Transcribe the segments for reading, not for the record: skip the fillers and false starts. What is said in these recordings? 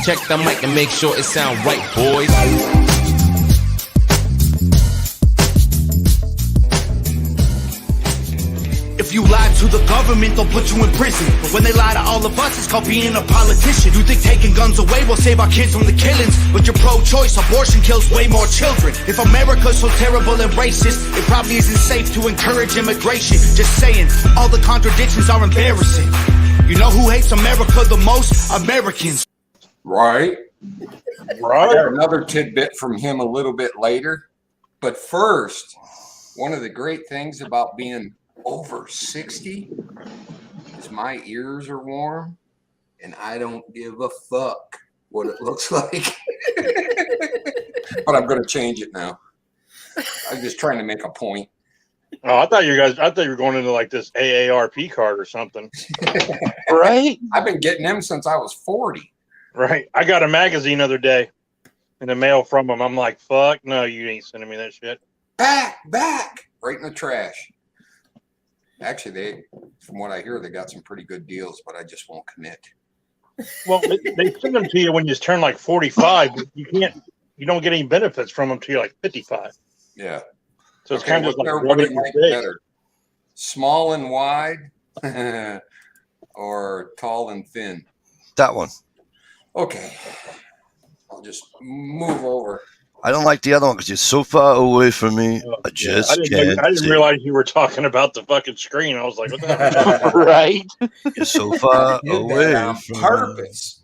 check the mic and make sure it sound right, boys. If you lie to the government, they'll put you in prison. But when they lie to all of us, it's called being a politician. You think taking guns away will save our kids from the killings, but you're pro-choice, abortion kills way more children. If America's so terrible and racist, it probably isn't safe to encourage immigration. Just saying, all the contradictions are embarrassing. You know who hates America the most? Americans. Right. I got another tidbit from him a little bit later. But first, one of the great things about being over 60 is my ears are warm and I don't give a fuck what it looks like. But I'm going to change it now. I'm just trying to make a point. Oh, I thought you were going into like this AARP card or something. Right? I've been getting them since I was 40. Right. I got a magazine the other day in the mail from them. I'm like, fuck no, you ain't sending me that shit. Back, right in the trash. Actually, from what I hear, they got some pretty good deals, but I just won't commit. Well, they send them to you when you turn like 45, but you don't get any benefits from them till you're like 55. Yeah. So it's kind of like everybody like better. Small and wide or tall and thin? That one. Okay. I'll just move over. I don't like the other one because you're so far away from me. I just can't. I didn't realize you were talking about the fucking screen. I was like, what the hell? Right. You're so far away on from purpose.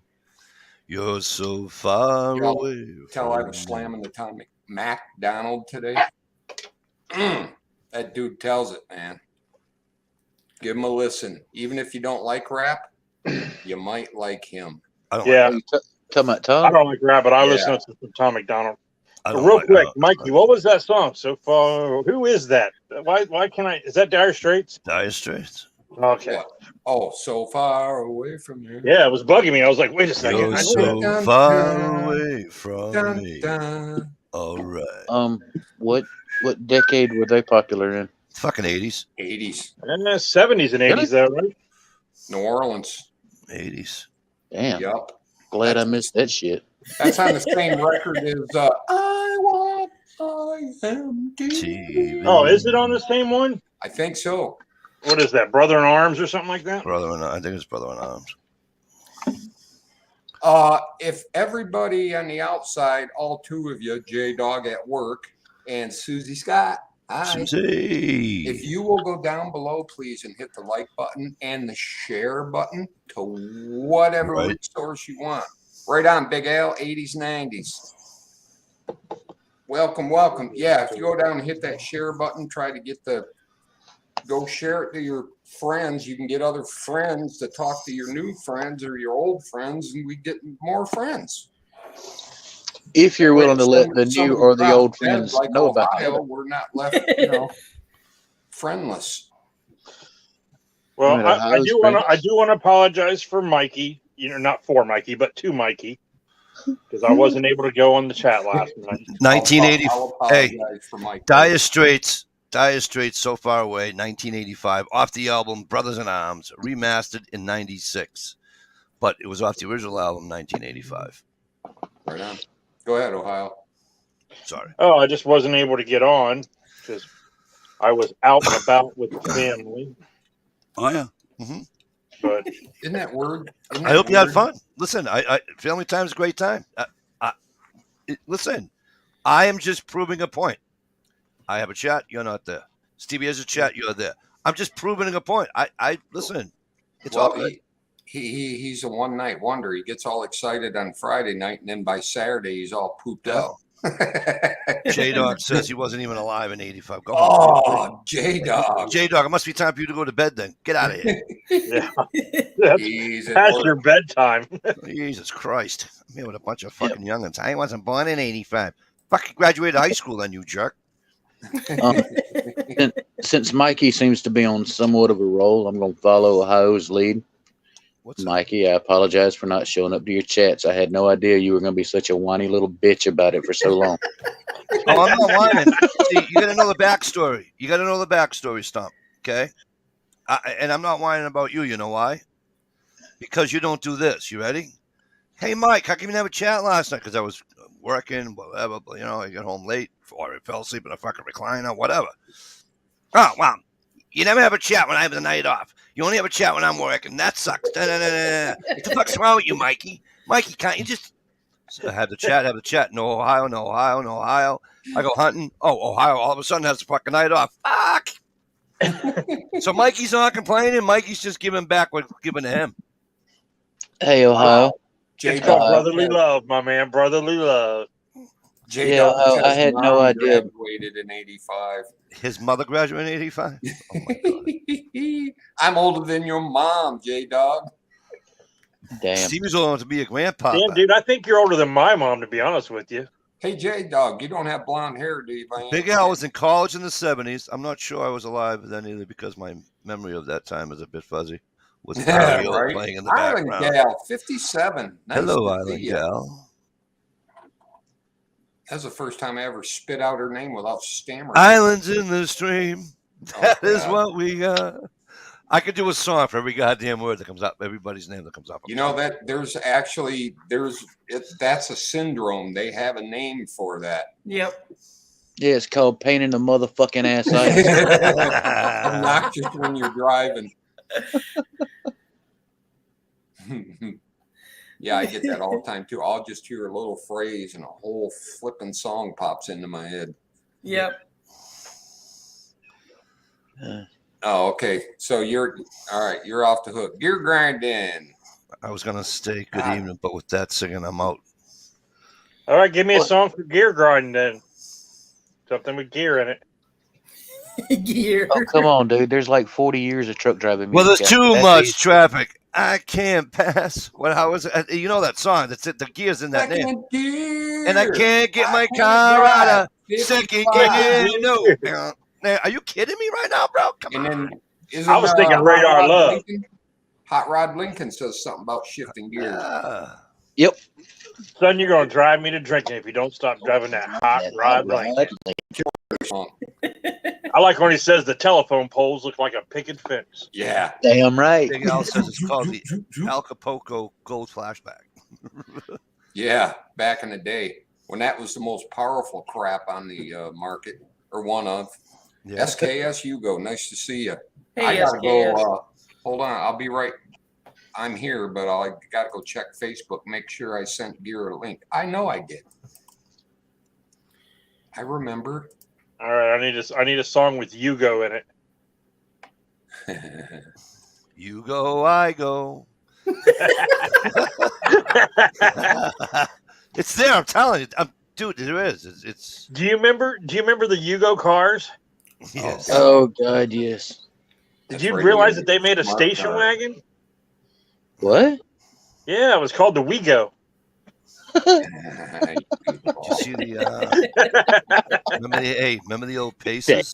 me. You're so far away. Tell I was slamming the Tommy McDonald today. That dude tells it, man. Give him a listen. Even if you don't like rap, you might like him. I don't Yeah. like I don't like rap, but I listen to some Tom McDonald. Real quick, Mikey, what was that song? So far, who is that? Why can't I? Is that Dire Straits? Dire Straits. Okay. What? Oh, so far away from you. Yeah, it was bugging me. I was like, wait a second. You're so far away from me. All right. What decade were they popular in? Fucking 80s. 80s. 70s and 80s, though, right? New Orleans. 80s. Damn. Yup. Glad I missed that shit. That's on the same record as I Want I Am TV. Oh, is it on the same one? I think so. What is that? Brother in Arms or something like that? I think it's Brother in Arms. If everybody on the outside, all two of you, J-Dog at work, and Susie Scott, hi. Susie. If you will go down below, please, and hit the like button and the share button to whatever resource you want. Right on, Big Al, 80s, 90s. Welcome, welcome. Yeah, if you go down and hit that share button, try to go share it to your friends. You can get other friends to talk to your new friends or your old friends, and we get more friends. If you're willing to let the new or the old friends like know about Ohio, it. we're not left, friendless. Well, I do want to apologize for Mikey. Not for Mikey, but to Mikey, because I wasn't able to go on the chat last night. 1980. Hey, for Mike. Dire Straits, So Far Away, 1985, off the album Brothers in Arms, remastered in 96. But it was off the original album, 1985. Right on. Go ahead, Ohio. Sorry. Oh, I just wasn't able to get on because I was out and about with the family. Oh, yeah. Mm-hmm. But isn't that word? I hope you had fun. Listen, family time is a great time. Listen, I am just proving a point. I have a chat, you're not there. Stevie has a chat, you're there. I'm just proving a point. I listen. It's all good. He's a one-night wonder. He gets all excited on Friday night, and then by Saturday he's all pooped out. J-Dog says he wasn't even alive in 85. Go home. J-Dog. J-Dog, it must be time for you to go to bed then. Get out of here. Yeah. That's your bedtime. Jesus Christ. I'm here with a bunch of fucking youngins. I wasn't born in 85. Fucking graduated high school then, you jerk. Since Mikey seems to be on somewhat of a roll, I'm going to follow Ohio's lead. Mikey, I apologize for not showing up to your chats. I had no idea you were going to be such a whiny little bitch about it for so long. Oh, I'm not whining. See, you got to know the backstory. You got to know the backstory, Stump. Okay? And I'm not whining about you. You know why? Because you don't do this. You ready? Hey, Mike, how come you didn't have a chat last night? Because I was working, whatever. You know, I got home late, or I fell asleep in a fucking recliner, whatever. Oh, wow. You never have a chat when I have the night off. You only have a chat when I'm working. That sucks. What the fuck's wrong with you, Mikey? Mikey, can't you just have the chat? No Ohio. I go hunting. Oh, Ohio all of a sudden has the fucking night off. Fuck. So Mikey's not complaining. Mikey's just giving back what's given to him. Hey, Ohio. It's called brotherly love, my man. Brotherly love. Yeah, I had no idea. Graduated in '85. His mother graduated in '85. Oh my God. I'm older than your mom, J-Dog. Damn. Stevie's old enough to be a grandpa. Damn, dude, I think you're older than my mom, to be honest with you. Hey, J-Dog, you don't have blonde hair, do you? Big Al was in college in the '70s. I'm not sure I was alive then either because my memory of that time is a bit fuzzy. With Mario playing in the Island background. Gal, 57. Nice. Hello, Island Gal. That's the first time I ever spit out her name without stammering. Islands in the stream. That is God. what we got. I could do a song for every goddamn word that comes up, everybody's name that comes up. You know that that's a syndrome. They have a name for that. Yep. Yeah, it's called painting the motherfucking ass out. Obnoxious when you're driving. Yeah, I get that all the time too. I'll just hear a little phrase and a whole flipping song pops into my head. Yep. Oh, okay. So you're all right. You're off the hook. Gear grinding. I was gonna stay good evening, but with that singing, I'm out. All right, give me a song for gear grinding then. Something with gear in it. Gear. Oh, come on, dude. There's like 40 years of truck driving. Well, there's music. too That's much easy. traffic. I can't pass. How was it? You know that song? That's it. The gear's in that name. And I can't get my car out of second gear. No. Are you kidding me right now, bro? Come on. I was thinking Radar Love. Hot Rod Lincoln says something about shifting gears. Yep. Son, you're going to drive me to drinking if you don't stop driving that Hot Rod Lincoln. I like when he says the telephone poles look like a picket fence. Yeah. Damn right. Big Al says it's called the Acapulco Gold Flashback. Yeah, back in the day when that was the most powerful crap on the market, or one of. Yeah. SKS Hugo, nice to see you. Hey, I gotta SKS. go. Hold on, I'll be right. I'm here, but I gotta go check Facebook, make sure I sent Gear a link. I know I did. I remember. All right, I need a song with Hugo in it. You go, I go. It's there. I'm telling you, dude. There is. It's. Do you remember the Hugo cars? Yes. Oh God, yes. Did you realize that they made a station wagon? What? Yeah, it was called the Wego. Did you see the? Remember the old Pacers?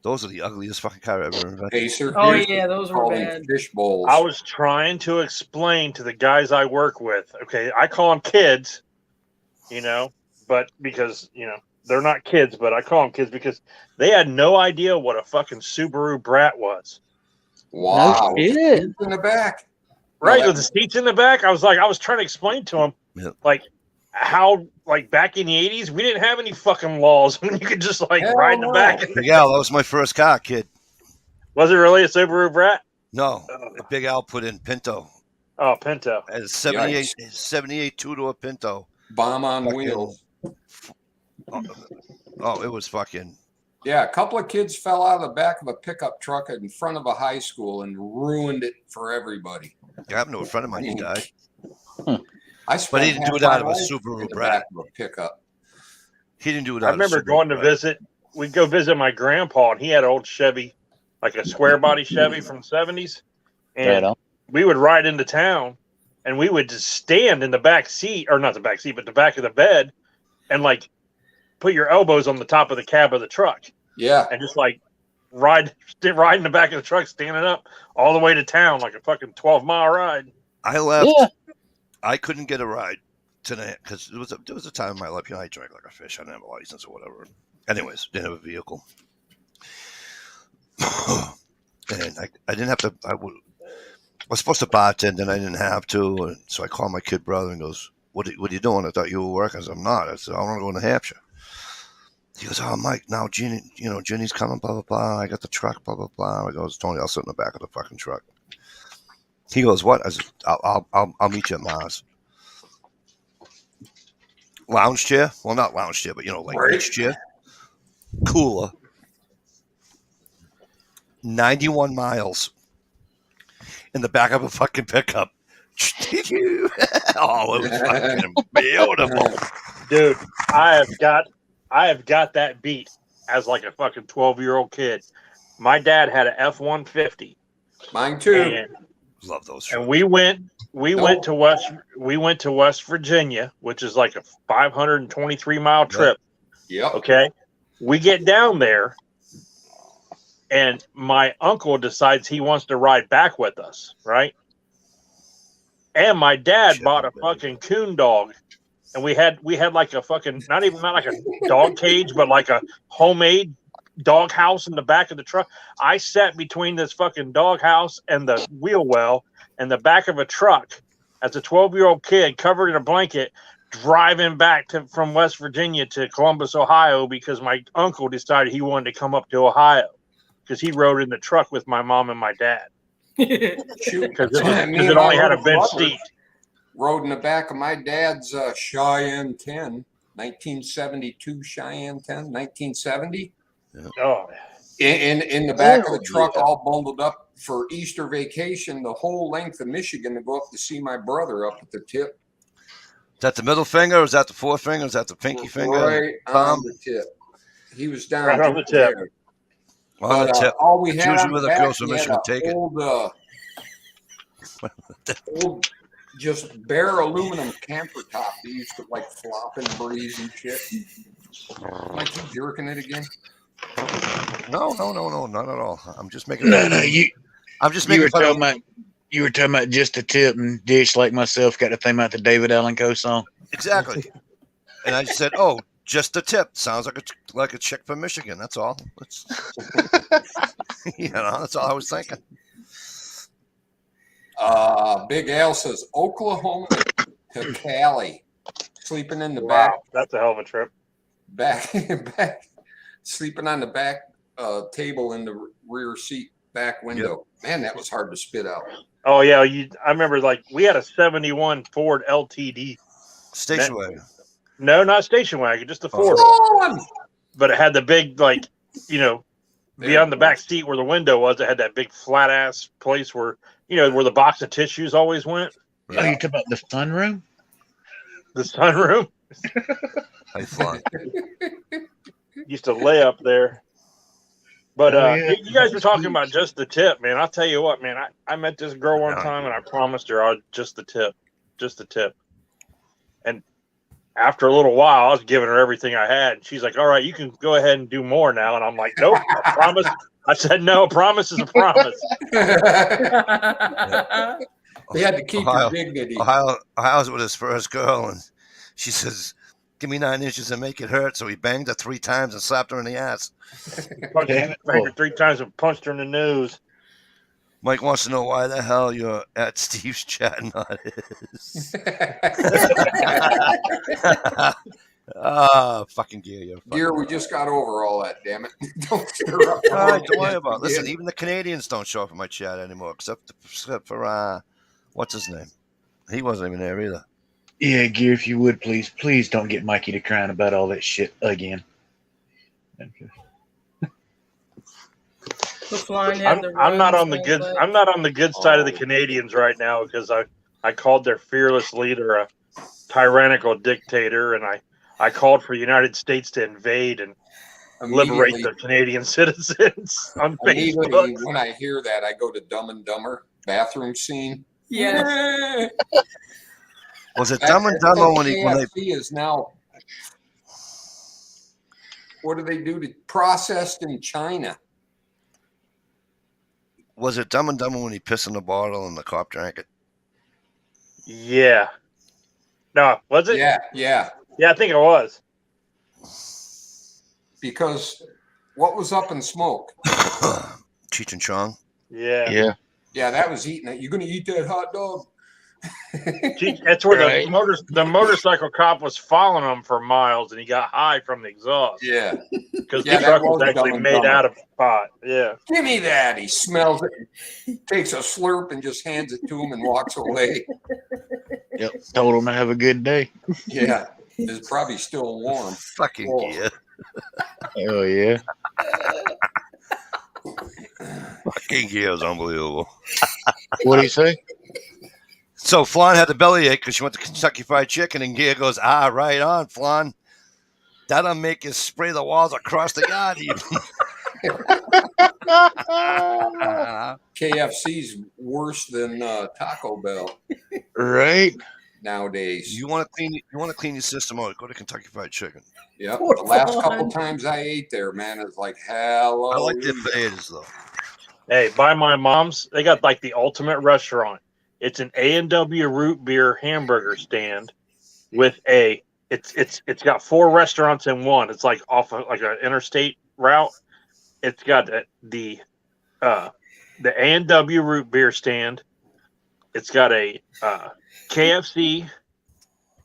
Those are the ugliest fucking car I've ever invented. Pacer. Oh yeah, those were Call them bad. fish bowls. I was trying to explain to the guys I work with. Okay, I call them kids, but because they're not kids, but I call them kids because they had no idea what a fucking Subaru Brat was. Wow. No shit. In the back. Right, No, with the seats in the back. I was trying to explain to them, how, back in the 80s, we didn't have any fucking laws. I mean, you could just, ride in the back. Big Al, that was my first car, kid. Was it really a Subaru Brat? No, Big Al put in Pinto. Oh, Pinto. A 78 two-door Pinto. Bomb on wheels. Oh, it was fucking. Yeah, a couple of kids fell out of the back of a pickup truck in front of a high school and ruined it for everybody. I happened to a friend of mine. He died. I But he didn't do it out of a Subaru Brat. Of a pickup. He didn't do it. I remember going to visit. We'd go visit my grandpa, and he had an old Chevy, like a square body Chevy from the 70s. And we would ride into town, and we would just stand in the back seat, or not the back seat, but the back of the bed, and put your elbows on the top of the cab of the truck. Yeah. And just ride in the back of the truck, standing up all the way to town, like a fucking 12-mile ride. I left. Yeah. I couldn't get a ride tonight because there was a time in my life, I drank like a fish. I didn't have a license or whatever. Anyways, didn't have a vehicle. And I didn't have to. was supposed to bartend and I didn't have to. And so I called my kid brother and goes, what are you doing? I thought you were working. I said, I'm not. I said, I want to go to New Hampshire. He goes, oh, Mike, now Ginny's coming, blah, blah, blah. I got the truck, blah, blah, blah. I goes, Tony, I'll sit in the back of the fucking truck. He goes, what? I said, I'll meet you at Mars. Lounge chair? Well, not lounge chair, but, like beach chair. Cooler. 91 miles in the back of a fucking pickup. Oh, it was fucking beautiful. Dude, I have got that beat as like a fucking 12-year-old kid. My dad had an F-150. Mine too. Love those. And we went to West Virginia, which is like a 523-mile trip. Yep. Okay. We get down there, and my uncle decides he wants to ride back with us, right? And my dad bought a fucking coon dog, and we had like a fucking not like a dog cage, but like a homemade dog house in the back of the truck. I sat between this fucking dog house and the wheel well and the back of a truck as a 12-year-old kid covered in a blanket, driving back from West Virginia to Columbus, Ohio, because my uncle decided he wanted to come up to Ohio because he rode in the truck with my mom and my dad. Because it only had a bench seat. Rode in the back of my dad's Cheyenne 10, 1972 Cheyenne 10, 1970. Yeah. Oh, In the back of the truck, all bundled up for Easter vacation, the whole length of Michigan to go up to see my brother up at the tip. Is that the middle finger? Or is that the forefinger? Is that the pinky finger? Right on the tip. He was down right on the tip. there. On the tip. All we It's had usually on where the the back, girls from he had Michigan a take it. old, just bare aluminum camper top. He used to like flop and breeze and shit. Like you jerking it again? No, not at all. I'm just making. No, I'm just you making were fun talking of. about you were talking about just a tip, and Dish like myself got to think about the David Allen Coe song. Exactly. And I said, "Oh, just a tip. Sounds like a chick from Michigan. That's all." That's all I was thinking. Big Al says Oklahoma to Cali, sleeping in the wow, that's a hell of a trip. back, sleeping on the back table in the rear seat, back window. Yep. Man, that was hard to spit out. Oh yeah, I remember like we had a 71 Ford LTD station wagon. No, not station wagon, just a Ford. But it had the big beyond the back seat where the window was, it had that big flat ass place where where the box of tissues always went. Oh, you talking about the sunroom? The sunroom. I thought. Used to lay up there. But you guys were talking about just the tip, man. I'll tell you what, man. I met this girl one time and I promised her I'd just the tip. And after a little while, I was giving her everything I had. And she's like, all right, you can go ahead and do more now. And I'm like, nope, I promise. I said, no, a promise is a promise. He had to keep your dignity. Ohio's with his first girl, and she says, give me 9 inches and make it hurt. So he banged her 3 times and slapped her in the ass. Banged her 3 times and punched her in the nose. Mike wants to know why the hell you're at Steve's chat, not his. Fucking Gear. Gear, we just got over all that, damn it. Don't stir up. Don't worry about it. Listen, even the Canadians don't show up in my chat anymore, except for what's his name? He wasn't even there either. Yeah, Gear, if you would, please don't get Mikey to crying about all that shit again. I'm not on the good. I'm not on the good side of the Canadians right now because I called their fearless leader a tyrannical dictator, and I called for the United States to invade and liberate the Canadian citizens on Facebook. When I hear that, I go to Dumb and Dumber bathroom scene. Yeah. Was it Dumb and Dumber when they is now? What do they do to processed in China? Was it Dumb and Dumber when he pissed in the bottle and the cop drank it? Yeah. No, was it? Yeah, I think it was. Because what was up in smoke? Cheech and Chong. Yeah. Yeah. Yeah, that was eating it. You gonna eat that hot dog? That's where Right. the motorcycle cop was following him for miles, and he got high from the exhaust. Yeah. Because Yeah, the that truck was was actually Dumb and made Dumber. out of pot. Yeah. Give me that. He smells it, takes a slurp, and just hands it to him and walks away. Yep. Told him to have a good day. Yeah, it's probably still warm. Fucking Oh. gear. Oh yeah. Fucking gear is unbelievable. What do you say? So Flan had the bellyache because she went to Kentucky Fried Chicken, and Gear goes, right on, Flan. That'll make you spray the walls across the yard even. KFC's worse than Taco Bell Right. nowadays. You want to clean your system out, go to Kentucky Fried Chicken. Yep. Poor The last Flan. couple times I ate there, man, it's like hello. I like the potatoes though. Hey, by my mom's, they got like the ultimate restaurant. It's an A&W root beer hamburger stand with it's got 4 restaurants in one. It's like off of like an interstate route. It's got the A&W root beer stand. It's got a KFC,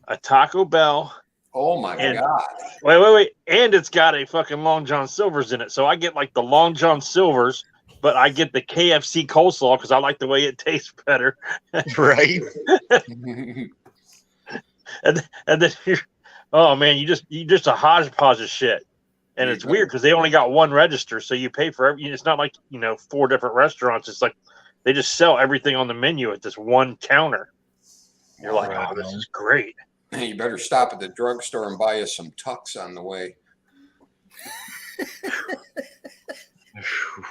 a Taco Bell. Oh my And- god. Wait. And it's got a fucking Long John Silver's in it. So I get like the Long John Silver's, but I get the KFC coleslaw because I like the way it tastes better. Right. And then oh man, you just a hodgepodge of shit. And it's weird because they only got one register, so you pay for every. It's not like 4 different restaurants. It's like they just sell everything on the menu at this one counter. You're like, Right oh, this on. is great. You better stop at the drugstore and buy us some Tux on the way.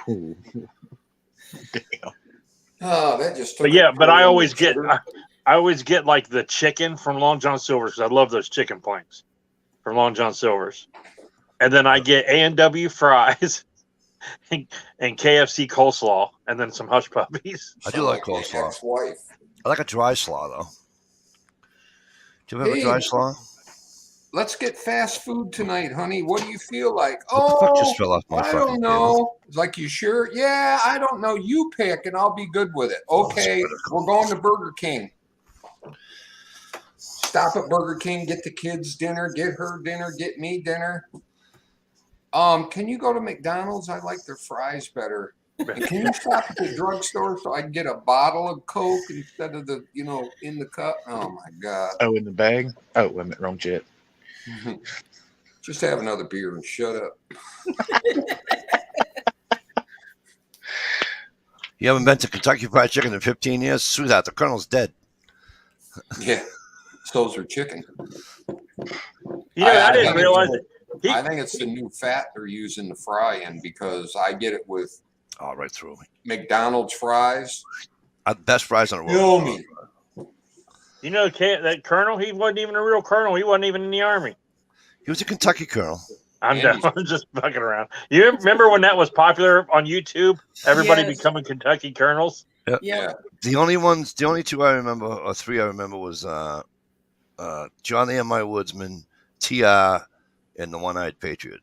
Damn. Oh, that just. But yeah, but I always get like the chicken from Long John Silver's because I love those chicken planks from Long John Silver's, and then I get A&W fries and KFC coleslaw, and then some hush puppies. I do like my coleslaw. ex-wife. I like a dry slaw though. Do you have a Hey. dry slaw? Let's get fast food tonight, honey. What do you feel like? What the fuck Oh, just fell off my I fucking don't know. It's like, you sure? Yeah, I don't know. You pick, and I'll be good with it. Okay, we're going to Burger King. Stop at Burger King, get the kids dinner, get her dinner, get me dinner. Can you go to McDonald's? I like their fries better. And can you stop at the drugstore so I can get a bottle of Coke instead of the, in the cup? Oh my God. Oh, in the bag? Oh, wait a minute, wrong jet. Just have another beer and shut up. You haven't been to Kentucky Fried Chicken in 15 years? Screw that. The Colonel's dead. Yeah. So's are chicken. I I didn't think realize it's- it. I think it's the new fat they're using to fry in because I get it with Oh, right through me. McDonald's fries. Best fries in the world. Yummy. That Colonel, he wasn't even a real Colonel. He wasn't even in the Army. He was a Kentucky Colonel. I'm Andy's- just fucking around. You remember when that was popular on YouTube? Everybody Yes. becoming Kentucky Colonels. Yeah. The only 2 I remember, or 3 I remember, was Johnny and My Woodsman, T.I., and the One-Eyed Patriot.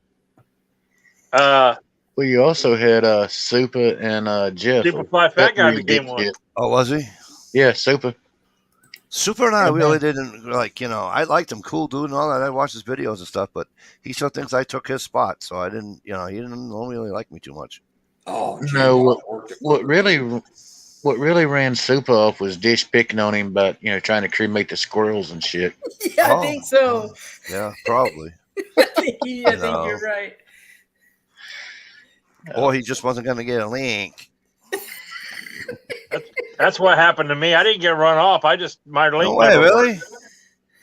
Well, you also had Super and Jeff. Superfly Fat That Guy really became big one. shit. Oh, was he? Yeah, Super. Super and I Okay. really didn't I liked him, cool dude and all that. I watched his videos and stuff, but he still thinks I took his spot, so I didn't, he didn't really like me too much. Oh, gee, No, I worked at What Burger really ran Super off was Dish picking on him about trying to cremate the squirrels and shit. Yeah, Oh. I think so. Yeah, probably. I think No. you're right. Or he just wasn't going to get a link. That's what happened to me. I didn't get run off. My link. No way, never really?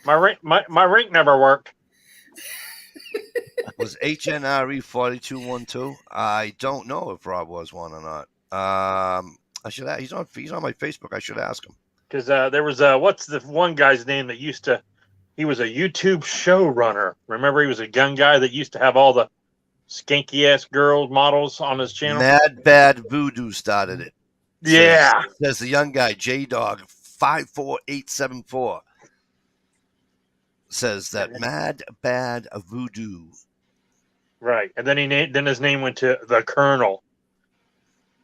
worked. My rink never worked. Was HNRE 4212? I don't know if Rob was one or not. I should. He's on my Facebook. I should ask him. Because there was what's the one guy's name that used to? He was a YouTube showrunner. Remember, he was a gun guy that used to have all the skanky ass girl models on his channel. Mad Bad Voodoo started it. Yeah. Says the young guy, J Dog 54874. Says that Mad Bad Voodoo. Right, and then then his name went to the Colonel.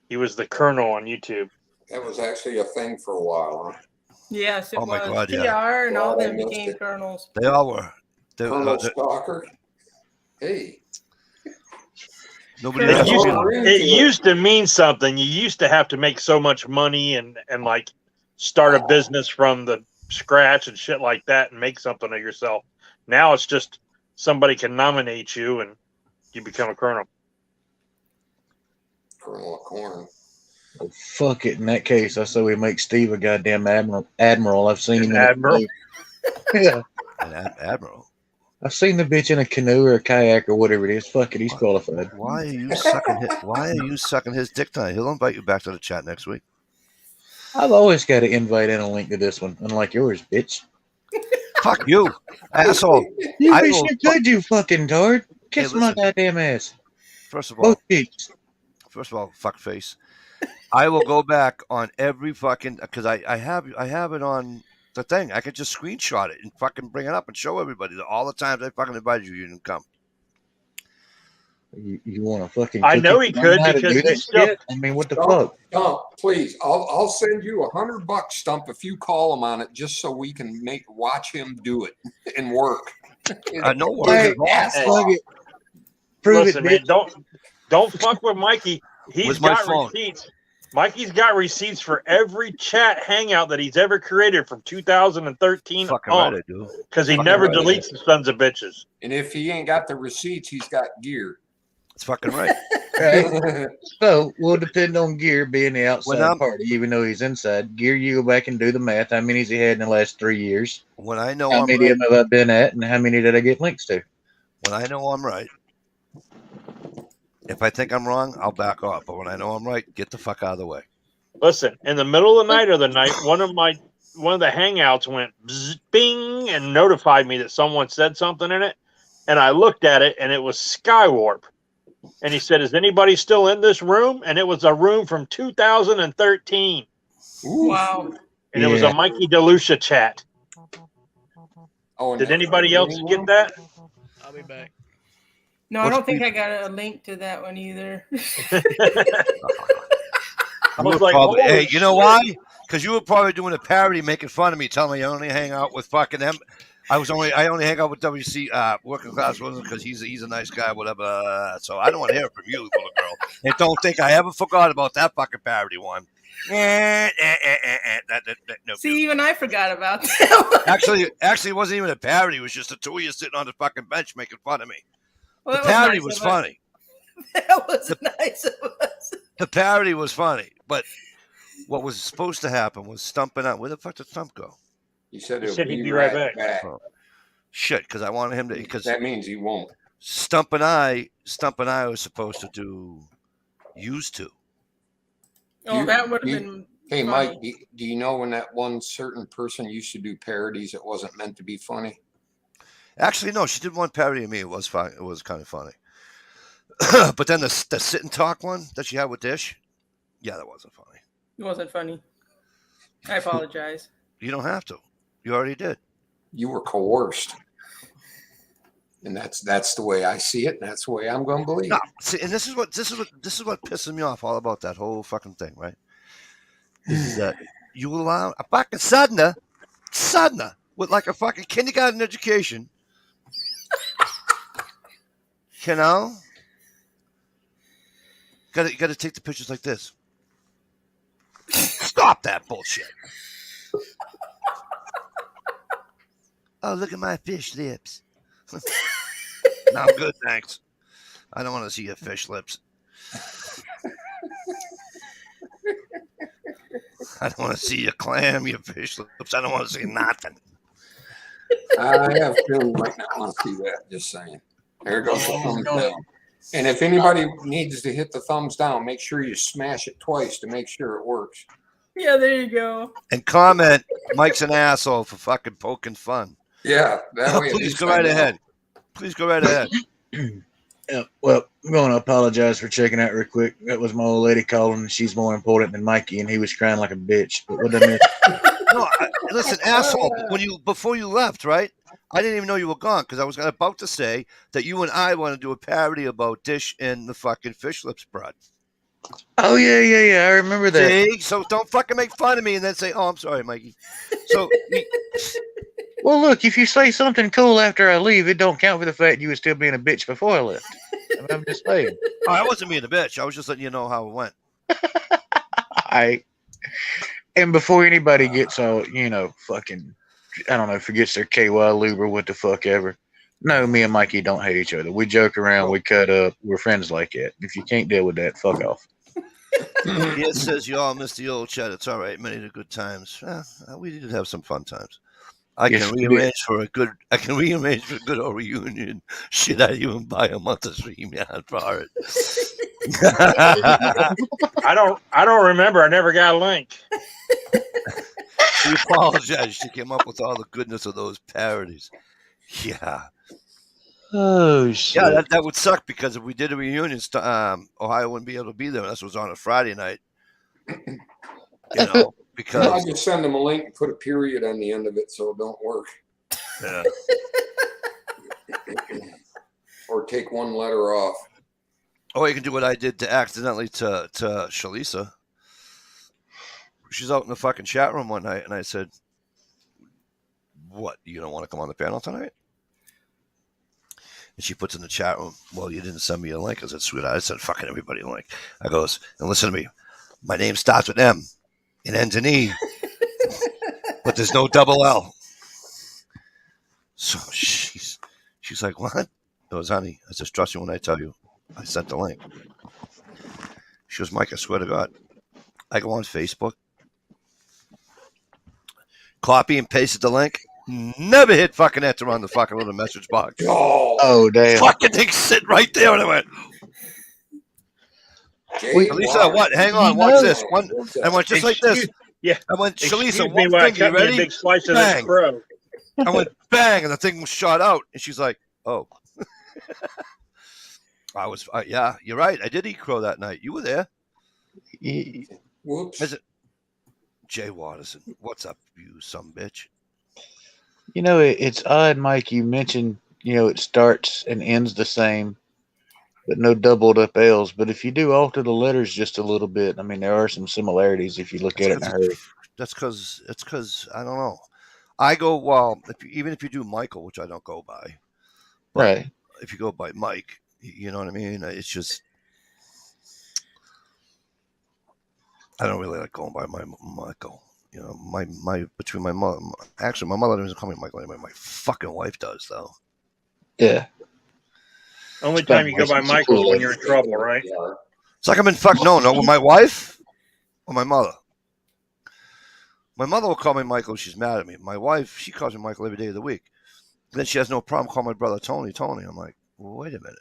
He was the Colonel on YouTube. That was actually a thing for a while, huh? Yes, it Oh my was. God, TR yeah. and all Well, I them missed became it. colonels. They all were. Colonel Stalker. Hey. Nobody It has It used, to Colonel be it Greenfield. used to mean something. You used to have to make so much money and like start a business from the scratch and shit like that and make something of yourself. Now it's just somebody can nominate you and you become a colonel. Colonel of Corn. Oh, fuck it. In that case, I say we make Steve a goddamn admiral. I've seen him in Admiral? a canoe. Yeah, an admiral. I've seen the bitch in a canoe or a kayak or whatever it is. Fuck it, he's qualified. Why are you sucking? Why are you sucking his dick tonight? He'll invite you back to the chat next week. I've always got an invite and a link to this one, unlike yours, bitch. Fuck you, asshole. You I wish will- you could, you fucking tard. Kiss Hey, my listen. goddamn ass. First of all, Both cheeks. fuck face. I will go back on every fucking because I have it on the thing. I could just screenshot it and fucking bring it up and show everybody that all the times I fucking invited you, you didn't come. You want to fucking? I cook know it? he Learn could how to because do that he's still- shit? I mean, what the Stump, fuck? Stump, please. I'll send you $100, Stump, if you call him on it, just so we can watch him do it and work. No Hey, worries at all. ass fuck off. it. Prove Listen, it, man, bitch. don't fuck with Mikey. He's With my got phone. receipts. Mikey's got receipts for every chat hangout that he's ever created from 2013 Fucking right, on I do. because he Fucking never right, deletes the sons of bitches. And if he ain't got the receipts, he's got gear. It's fucking right. Right? So we'll depend on Gear being the outside I'm- party, even though he's inside. Gear, you go back and do the math. How many's he had in the last 3 years? When I know How I'm many right, of them have I been at, and how many did I get links to? when I know I'm right. If I think I'm wrong, I'll back off. But when I know I'm right, get the fuck out of the way. Listen, in the middle of the night or the night, one of the hangouts went bzz, bing and notified me that someone said something in it, and I looked at it and it was Skywarp, and he said, "Is anybody still in this room?" And it was a room from 2013, Wow. and it was Yeah. a Mikey DeLucia chat. Oh, and Did that- anybody else get that? I'll be back. No, I What's don't think the- I got a link to that one either. I You was were like, probably, holy hey, you know shit. why? Because you were probably doing a parody, making fun of me, telling me I only hang out with fucking them. I only hang out with WC working class women because he's a nice guy, whatever. So I don't want to hear it from you, little girl. And don't think I ever forgot about that fucking parody one. No. See, even I forgot about that one. Actually, it wasn't even a parody. It was just the two of you sitting on the fucking bench making fun of me. Well, The that parody nice was of us. funny. That was nice of us. The parody was funny, but what was supposed to happen was Stump and I. Where the fuck did Stump go? He said He he'll said he'd be right back. Oh. Shit, because I wanted him to. Because That means he won't. Stump and I were supposed to do used to. Oh, You- that would have you- been. Hey, funny. Mike, do you know when that one certain person used to do parodies, it wasn't meant to be funny? Actually, no, she did one parody of me. It was fine. It was kind of funny. But then the sit and talk one that she had with Dish, yeah, that wasn't funny. It wasn't funny. I apologize. You don't have to. You already did. You were coerced. And that's the way I see it, and that's the way I'm going to believe. No, see, and this is what pisses me off all about that whole fucking thing, right? Is that you allow a fucking Sadna with like a fucking kindergarten education, you know? Got to take the pictures like this. Stop that bullshit. Oh, look at my fish lips. No, I'm good, thanks. I don't want to see your fish lips. I don't want to see your clam, your fish lips. I don't want to see nothing. I have a feeling you might not want to see that, just saying. There goes the thumbs down. And if anybody needs to hit the thumbs down, make sure you smash it twice to make sure it works. Yeah, there you go. And comment, Mike's an asshole for fucking poking fun. Yeah, that way. at Please least go I right know. ahead. Please go right ahead. Yeah, well, I'm going to apologize for checking out real quick. That was my old lady calling, and she's more important than Mikey, and he was crying like a bitch. But what did I miss? No, listen, asshole. Before you left, right? I didn't even know you were gone because I was about to say that you and I want to do a parody about Dish and the fucking fish lips, broad. Oh yeah. I remember that. See? So don't fucking make fun of me and then say, "Oh, I'm sorry, Mikey." So, well, look, if you say something cool after I leave, it don't count for the fact you were still being a bitch before I left. I'm just saying. Oh, I wasn't being a bitch. I was just letting you know how it went. And before anybody gets all, fucking, I don't know, forgets their KY lube or what the fuck ever. No, me and Mikey don't hate each other. We joke around, we cut up, we're friends like that. If you can't deal with that, fuck off. It says you all missed the old chat. It's all right. Many of the good times. We did have some fun times. I can rearrange for a good old reunion. Shit, I even buy a month of Streamyard for it. I don't remember. I never got a link. She apologized. She came up with all the goodness of those parodies. Yeah. Oh shit. Yeah, that would suck because if we did a reunion, Ohio wouldn't be able to be there. This was on a Friday night. Because I just send them a link and put a period on the end of it so it don't work. Yeah. Or take one letter off. Or you can do what I did accidentally to Shalisa. She's out in the fucking chat room one night, and I said, "What? You don't want to come on the panel tonight?" And she puts in the chat room, "Well, you didn't send me a link." I said, "Sweetheart, I sent fucking everybody a link." I goes, "And listen to me. My name starts with M and ends in E, but there's no double L." So she's like, "What?" I goes, "Honey, I said, trust you when I tell you. I sent the link." She goes, "Mike, I swear to God." I go on Facebook, copy and pasted the link. Never hit fucking enter on the fucking little message box. Oh damn! Fucking thing sit right there, and I went. Shalisa, what? Hang on, watch this. I went just like this. Yeah. I went, Shalisa, one finger, you ready? A big slice of this crow. I went bang, and the thing shot out, and she's like, "Oh." I was, yeah, you're right. I did eat crow that night. You were there. Whoops. Jay Watterson, what's up, you some bitch? It's odd, Mike. You mentioned, it starts and ends the same, but no doubled up L's. But if you do alter the letters just a little bit, I mean, there are some similarities if you look at it in a hurry. That's because I don't know. I go, well, even if you do Michael, which I don't go by, right? If you go by Mike, you know what I mean? It's just I don't really like going by my Michael. Between my mother, actually, my mother doesn't call me Michael anymore. My fucking wife does, though. Yeah. Only time you go by Michael is when you're in trouble, right? It's like I'm in no, with my wife or my mother. My mother will call me Michael if she's mad at me. My wife, she calls me Michael every day of the week. Then she has no problem calling my brother Tony. I'm like, well, wait a minute.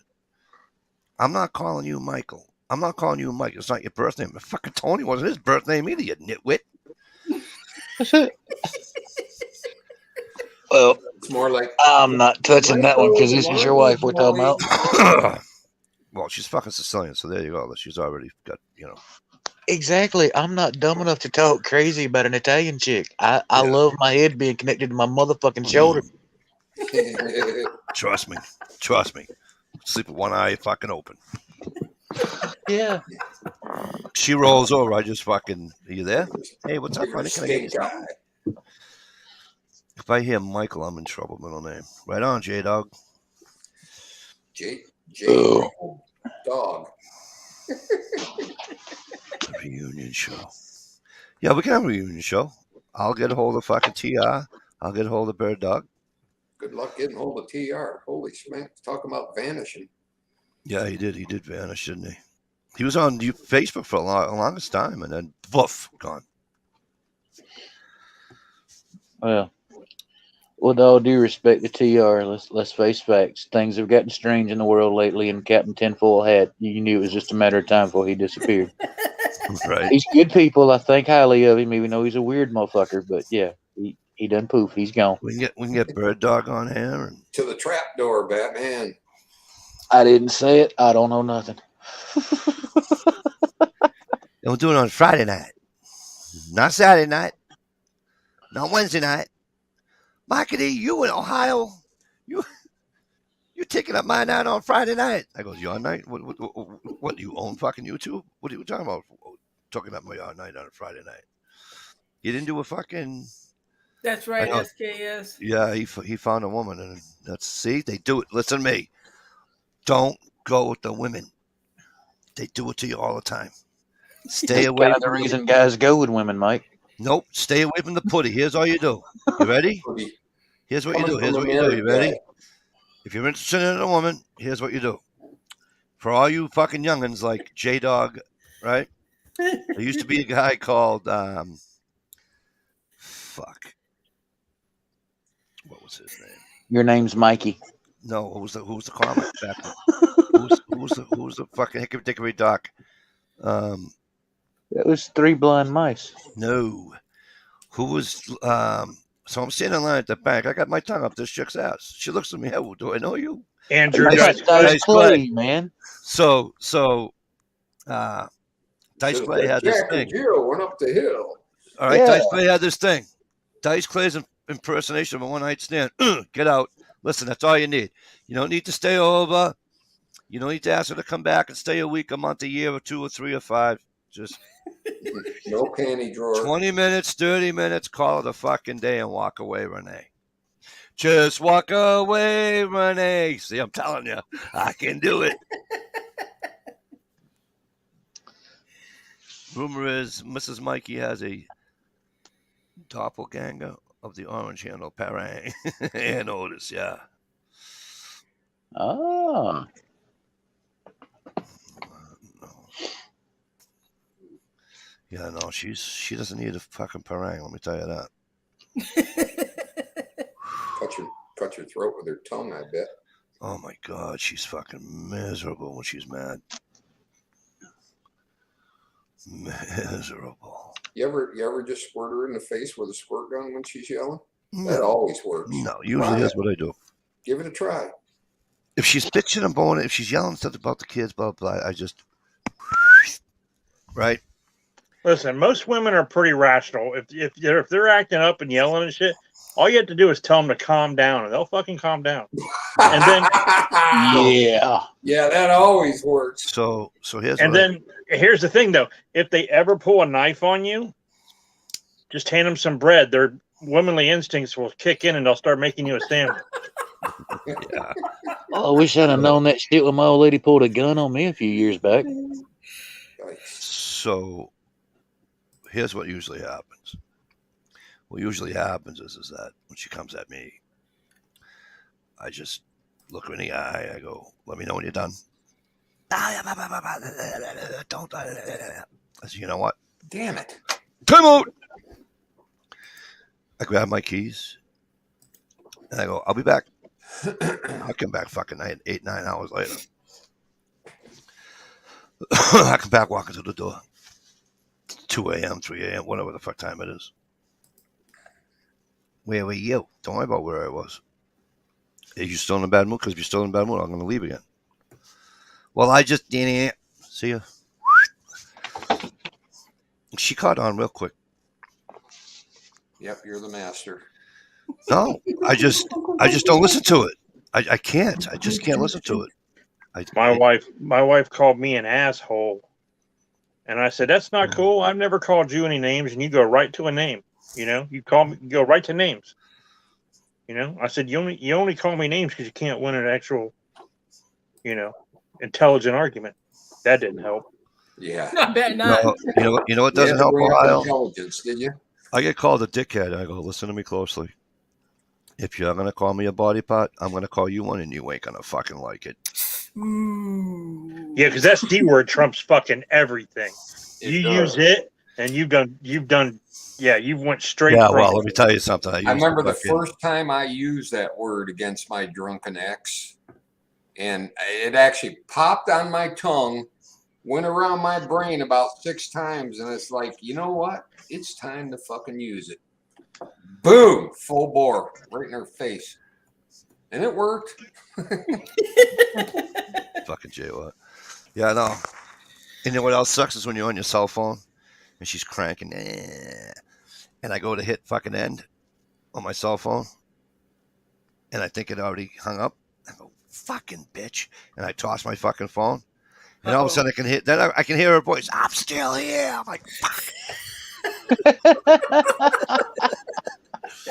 I'm not calling you Michael. I'm not calling you Mike. It's not your birth name. Fucking Tony wasn't his birth name either, you nitwit. Well, it's more like I'm not touching that one because this is your wife we're talking about. Well, she's fucking Sicilian, so there you go. She's already got, Exactly. I'm not dumb enough to talk crazy about an Italian chick. I love my head being connected to my motherfucking shoulder. Trust me. Sleep with one eye fucking open. Yeah. She rolls over. I just fucking. Are you there? Hey, what's up, honey? Can I get you? If I hear Michael, I'm in trouble. Middle name. Right on, J Dog. J Dog. Reunion show. Yeah, we can have a reunion show. I'll get a hold of fucking TR. I'll get a hold of Bird Dog. Good luck getting hold of TR. Holy smacks. Talking about vanishing. Yeah, he did. He did vanish, didn't he? He was on Facebook for a longest time, and then woof, gone. Well, with all due respect to TR, let's face facts. Things have gotten strange in the world lately, and Captain Tinfoil Hat, you knew it was just a matter of time before he disappeared. Right. He's good people. I think highly of him, even though he's a weird motherfucker. But yeah, he done poof. He's gone. We can get Bird Dog on here. To the trap door, Batman. I didn't say it. I don't know nothing. And we'll do it on Friday night. Not Saturday night. Not Wednesday night. Mikey D, you in Ohio. You're taking up my night on Friday night. I go, your night? What, you own fucking YouTube? What are you talking about? Talking about my night on a Friday night. You didn't do a fucking... That's right, SKS. Yeah, he found a woman, and see, they do it. Listen to me. Don't go with the women. They do it to you all the time. Stay away. That's the reason guys go with women, Mike. Nope. Stay away from the putty. Here's all you do. You ready? Here's what you do. Here's what you do. You ready? If you're interested in a woman, here's what you do. For all you fucking youngins like J-Dog, right? There used to be a guy called fuck. What was his name? Your name's Mikey. No, who's the comic back then? Who's the fucking Hickory Doc? That was Three Blind Mice. No. Who was so I'm standing in line at the bank. I got my tongue up this chick's ass. She looks at me, hey, do I know you? Andrew Dice Clay, man. So Dice Clay had this thing. Jill went up the hill. All right, yeah. Dice Clay had this thing. Dice Clay's impersonation of a one-night stand. Get out. Listen, that's all you need. You don't need to stay over. You don't need to ask her to come back and stay a week, a month, a year, or 2 or 3 or 5. Just no panty drawer. 20 minutes, 30 minutes, call it a fucking day and walk away, Renee. Just walk away, Renee. See, I'm telling you, I can do it. Rumor is Mrs. Mikey has a doppelganger of the orange handle Parang and Otis, yeah. Oh. Yeah, no, she doesn't need a fucking Parang, let me tell you that. Cut your throat with her tongue, I bet. Oh my God, she's fucking miserable when she's mad. Miserable. You ever just squirt her in the face with a squirt gun when she's yelling? That always works. No, usually that's what I do. Give it a try. If she's bitching and moaning, if she's yelling stuff about the kids, blah, blah, I just... Right? Listen, most women are pretty rational. If they're acting up and yelling and shit, all you have to do is tell them to calm down, and they'll fucking calm down. And then, yeah, that always works. So here's here's the thing, though: if they ever pull a knife on you, just hand them some bread. Their womanly instincts will kick in, and they'll start making you a sandwich. Yeah. Oh, I wish I'd have known that shit when my old lady pulled a gun on me a few years back. So here's what usually happens. What usually happens is that when she comes at me, I just look her in the eye. I go, let me know when you're done. Don't. I said, you know what? Damn it. Time out. I grab my keys and I go, I'll be back. I come back fucking 8, 9 hours later. I come back walking through the door. 2 a.m., 3 a.m., whatever the fuck time it is. Where were you? Don't worry about where I was. Are you still in a bad mood? Because if you're still in a bad mood, I'm going to leave again. Well, I just didn't. See ya. She caught on real quick. Yep, you're the master. No, I just don't listen to it. I can't. I just can't listen to it. My wife called me an asshole, and I said, "That's not cool. I've never called you any names, and you go right to a name. You know, you go right to names. You know." I said, "You only call me names because you can't win an actual, intelligent argument." That didn't help. Yeah, I bet not. No, you know what doesn't help, Ohio? Intelligence, did you? I get called a dickhead. I go, listen to me closely. If you're going to call me a body part, I'm going to call you one, and you ain't going to fucking like it. Ooh. Yeah, because that D word trumps fucking everything. You use it, and you've done. Yeah, you went straight. Yeah, from well, let me tell you something. I remember the first time I used that word against my drunken ex, and it actually popped on my tongue, went around my brain about 6 times, and it's like, you know what? It's time to fucking use it. Boom! Full bore, right in her face. And it worked. Fucking Jay, what? Yeah, no. And you know what else sucks is when you're on your cell phone and she's cranking, and I go to hit fucking end on my cell phone, and I think it already hung up. I go, fucking bitch. And I toss my fucking phone. And all of a sudden I can hear her voice. I'm still here. I'm like, fuck.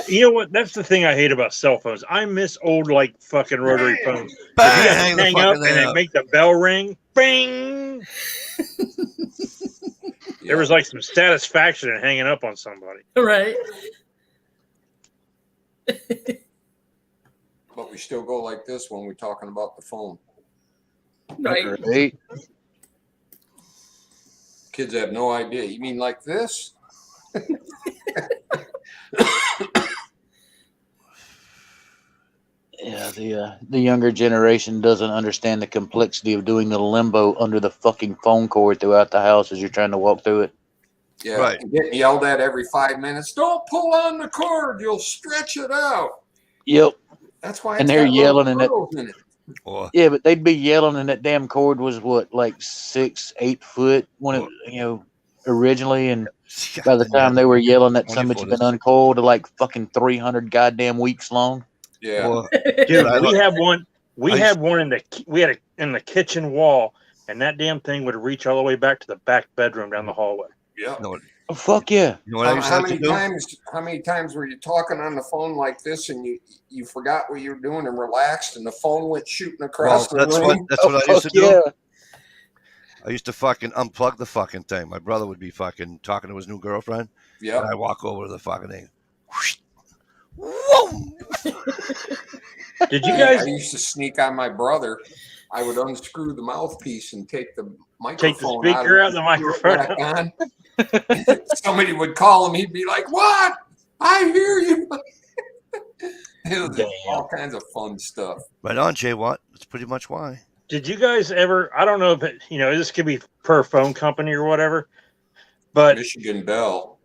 You know what? That's the thing I hate about cell phones. I miss old like fucking rotary phones. Bang, you hang up and it make the bell ring. Bing. There was like some satisfaction in hanging up on somebody. Right. But we still go like this when we're talking about the phone. Right. Kids have no idea. You mean like this? Yeah, the younger generation doesn't understand the complexity of doing the limbo under the fucking phone cord throughout the house as you're trying to walk through it. Yeah, right. And getting yelled at every 5 minutes. Don't pull on the cord. You'll stretch it out. Yep. That's why. And they're yelling in it. Or, Yeah, but they'd be yelling, and that damn cord was what, like 6-8 foot when it, originally, and by the time they were yelling, that some bitch had been uncoiled to like fucking 300 goddamn weeks long. Yeah, or, Dude, we have one. We had one in the kitchen wall, and that damn thing would reach all the way back to the back bedroom down the hallway. yeah. no, Oh, fuck yeah. you know what I used to have to do? How many times were you talking on the phone like this and you forgot what you were doing and relaxed and the phone went shooting across the room? That's what I used to do. Yeah. I used to fucking unplug the fucking thing. My brother would be fucking talking to his new girlfriend. Yeah. And I walk over to the fucking thing. Whoa! Did you guys I used to sneak on my brother. I would unscrew the mouthpiece and take the microphone take the speaker out of the microphone? back on. Somebody would call him. He'd be like, "What? I hear you." It was all kinds of fun stuff. Right on, Jay Watt. That's pretty much why. Did you guys ever? I don't know if it, this could be per phone company or whatever, but Michigan Bell.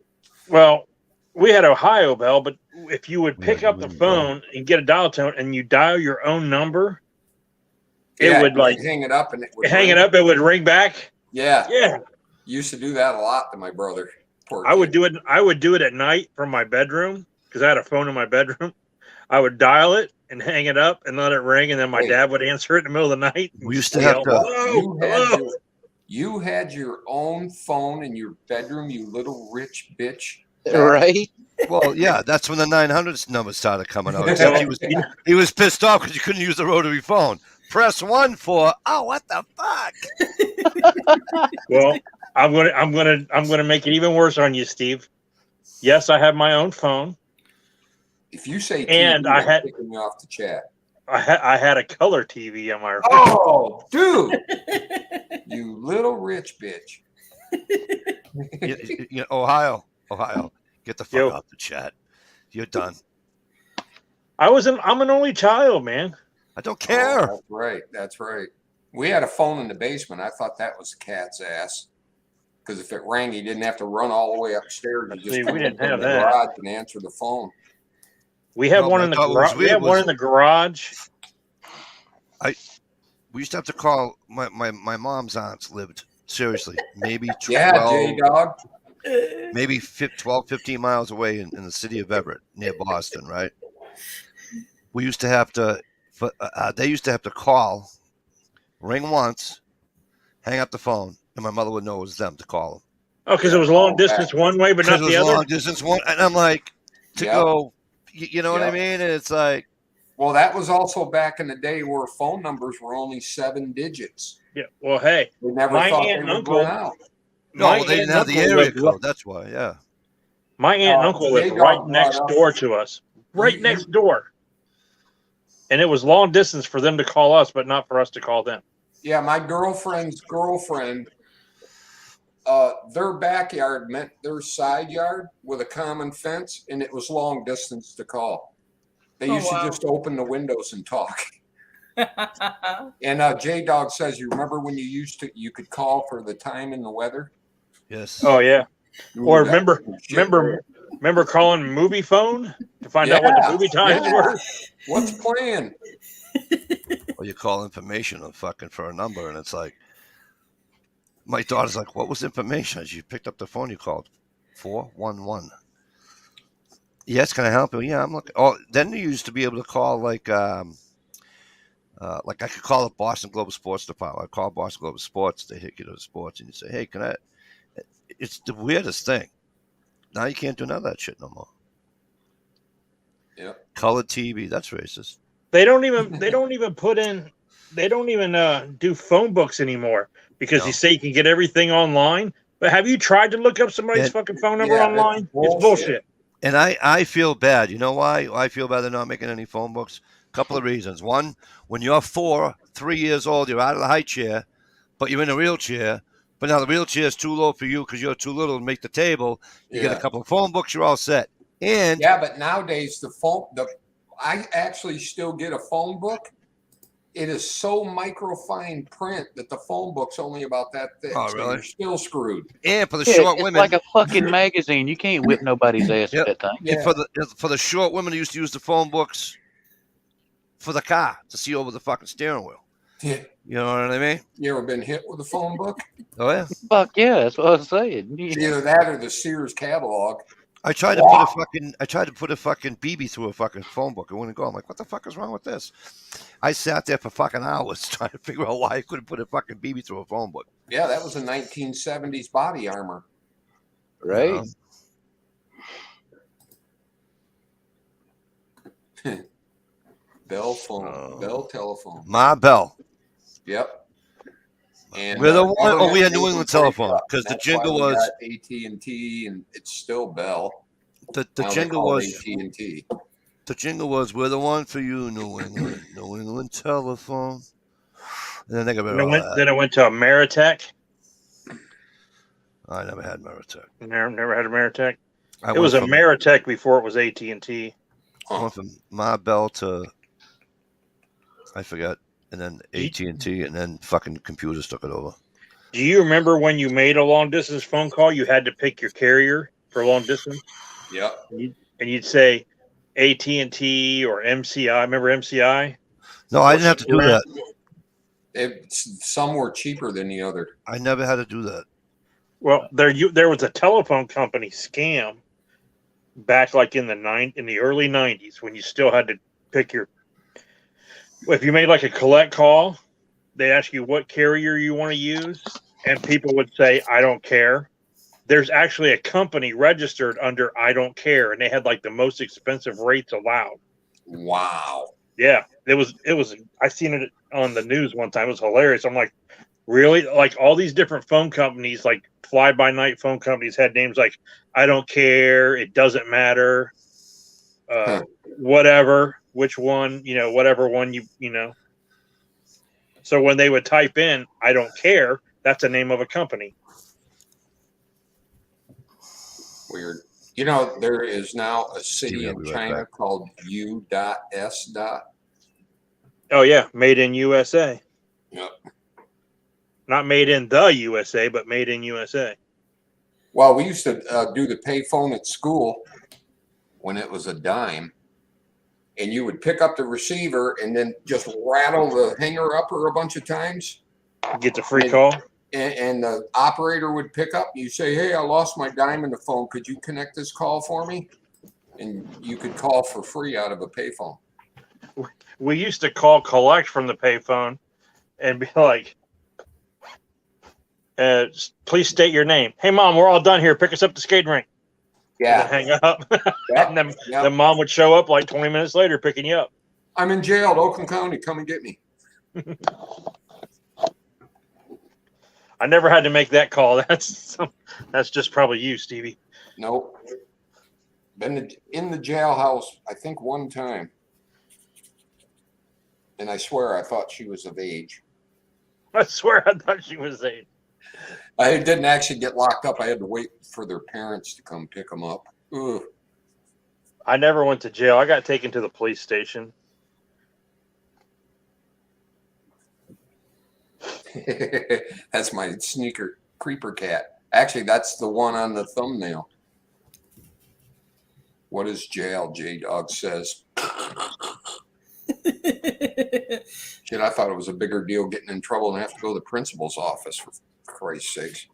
well, we had Ohio Bell. But if you would pick up the phone and get a dial tone and you dial your own number, it would like hang it up and it would it would ring back. Yeah. Yeah. Used to do that a lot to my brother. I would do it at night from my bedroom because I had a phone in my bedroom. I would dial it and hang it up and let it ring, and then my dad would answer it in the middle of the night. We used to have to. You had your own phone in your bedroom, you little rich bitch. Right? Well, yeah, that's when the 900 number started coming out. Except he was pissed off because you couldn't use the rotary phone. Press 1 for what the fuck? Well, I'm gonna make it even worse on you, Steve. Yes, I have my own phone. If you say TV, and I'm taking you off the chat. I had a color TV on my. Oh, dude, you little rich bitch. Ohio, get the fuck off the chat. You're done. I'm an only child, man. I don't care. Oh, that's right. We had a phone in the basement. I thought that was the cat's ass. Because if it rang, he didn't have to run all the way upstairs. We didn't have that. Garage and answer the phone. We had one in the garage. We had one in the garage. We used to have to call my mom's aunts lived seriously maybe 12, J-Dog. Maybe 12, 15 miles away in the city of Everett near Boston, right? We used to have to. They used to have to call, ring once, hang up the phone, and my mother would know it was them to call them. Oh, because it was long distance one way, but not the other. Long distance one, and I'm like, go, you know what I mean? And it's like, well, that was also back in the day where phone numbers were only 7 digits. Yeah. Well, hey, we never thought they would go out. No, they didn't have the area code. That's why. Yeah. My aunt and uncle lived right next door to us. Right next door. And it was long distance for them to call us, but not for us to call them. Yeah, my girlfriend's girlfriend, their backyard meant their side yard with a common fence, and it was long distance to call. They used to just open the windows and talk. And J-Dog says, you remember when you could call for the time and the weather? Yes. Oh, yeah. Or remember calling movie phone to find out what the movie times were? What's playing? Or you call information for a number, and it's like, my daughter's like, what was information? As you picked up the phone, you called 411. Yes, can I help you? Yeah, I'm looking. Oh, then you used to be able to call like Like I could call the Boston Globe Sports Department. I call Boston Globe Sports. They hit you to the sports, and you say, "Hey, can I?" It's the weirdest thing. Now you can't do none of that shit no more. Yeah. Color TV. That's racist. They don't even put in. They don't even do phone books anymore because you say you can get everything online. But have you tried to look up somebody's fucking phone number online? It's bullshit. And I feel bad. You know why I feel bad they're not making any phone books? A couple of reasons. One, when you're 3 years old, you're out of the high chair, but you're in a wheelchair. But now the wheelchair is too low for you because you're too little to make the table. You get a couple of phone books, you're all set. And but nowadays I actually still get a phone book. It is so microfine print that the phone book's only about that thick. Oh, so really? you're still screwed. And for the short it's women, like a fucking magazine. You can't whip nobody's ass with that thing. And for the short women who used to use the phone books for the car to see over the fucking steering wheel. Yeah. You know what I mean? You ever been hit with a phone book? Oh yeah. Fuck yeah, that's what I was saying. Either that or the Sears catalog. I tried to put a fucking BB through a fucking phone book. It wouldn't go. I'm like, what the fuck is wrong with this? I sat there for fucking hours trying to figure out why I couldn't put a fucking BB through a phone book. Yeah, that was a 1970s body armor. Right. Bell phone, Bell telephone. My Bell. Yep. And we're the one. Oh, we had New England Telephone because the jingle was AT&T, and it's still Bell. The jingle was AT&T. The jingle was, "We're the one for you, New England, New England Telephone." And then they got rid of that. Then it went to Ameritech. I never had Ameritech. Never had Ameritech. It was Ameritech before it was AT&T. I went from My Bell to I forgot, and then AT&T, and then fucking computers took it over. Do you remember when you made a long distance phone call? You had to pick your carrier for long distance. Yep. And you'd say AT&T or MCI. Remember MCI? No, I didn't have to do that. Some were cheaper than the other. I never had to do that. Well, there was a telephone company scam back like in the early 90s when you still had to pick your. If you made like a collect call, they ask you what carrier you want to use, and people would say, "I don't care." There's actually a company registered under "I don't care," and they had like the most expensive rates allowed. Wow. Yeah, it was. I seen it on the news one time. It was hilarious. I'm like, really? Like all these different phone companies, like fly-by-night phone companies, had names like "I don't care," "It doesn't matter," whatever. Which one? Whatever one you know. So when they would type in "I don't care," that's the name of a company. Weird. There is now a city in China called U.S. Oh yeah, made in USA. Yep. Not made in the USA, but made in USA. Well, we used to do the payphone at school when it was a dime, and you would pick up the receiver and then just rattle the hanger upper a bunch of times. Get the free call. And the operator would pick up. You say, "Hey, I lost my dime in the phone. Could you connect this call for me?" And you could call for free out of a payphone. We used to call collect from the payphone and be like, "Please state your name." "Hey, Mom, we're all done here. Pick us up the skating rink." Yeah. Hang up. And then the mom would show up like 20 minutes later picking you up. "I'm in jail at Oakland County. Come and get me." I never had to make that call. That's just probably you, Stevie. Nope. Been in the jailhouse, I think, one time. And I swear I thought she was of age. I swear I thought she was age. I didn't actually get locked up. I had to wait for their parents to come pick them up. Ugh. I never went to jail. I got taken to the police station. That's my sneaker creeper cat. Actually, that's the one on the thumbnail. What is jail? J-Dog says. Shit, I thought it was a bigger deal getting in trouble and have to go to the principal's office, for Christ's sakes.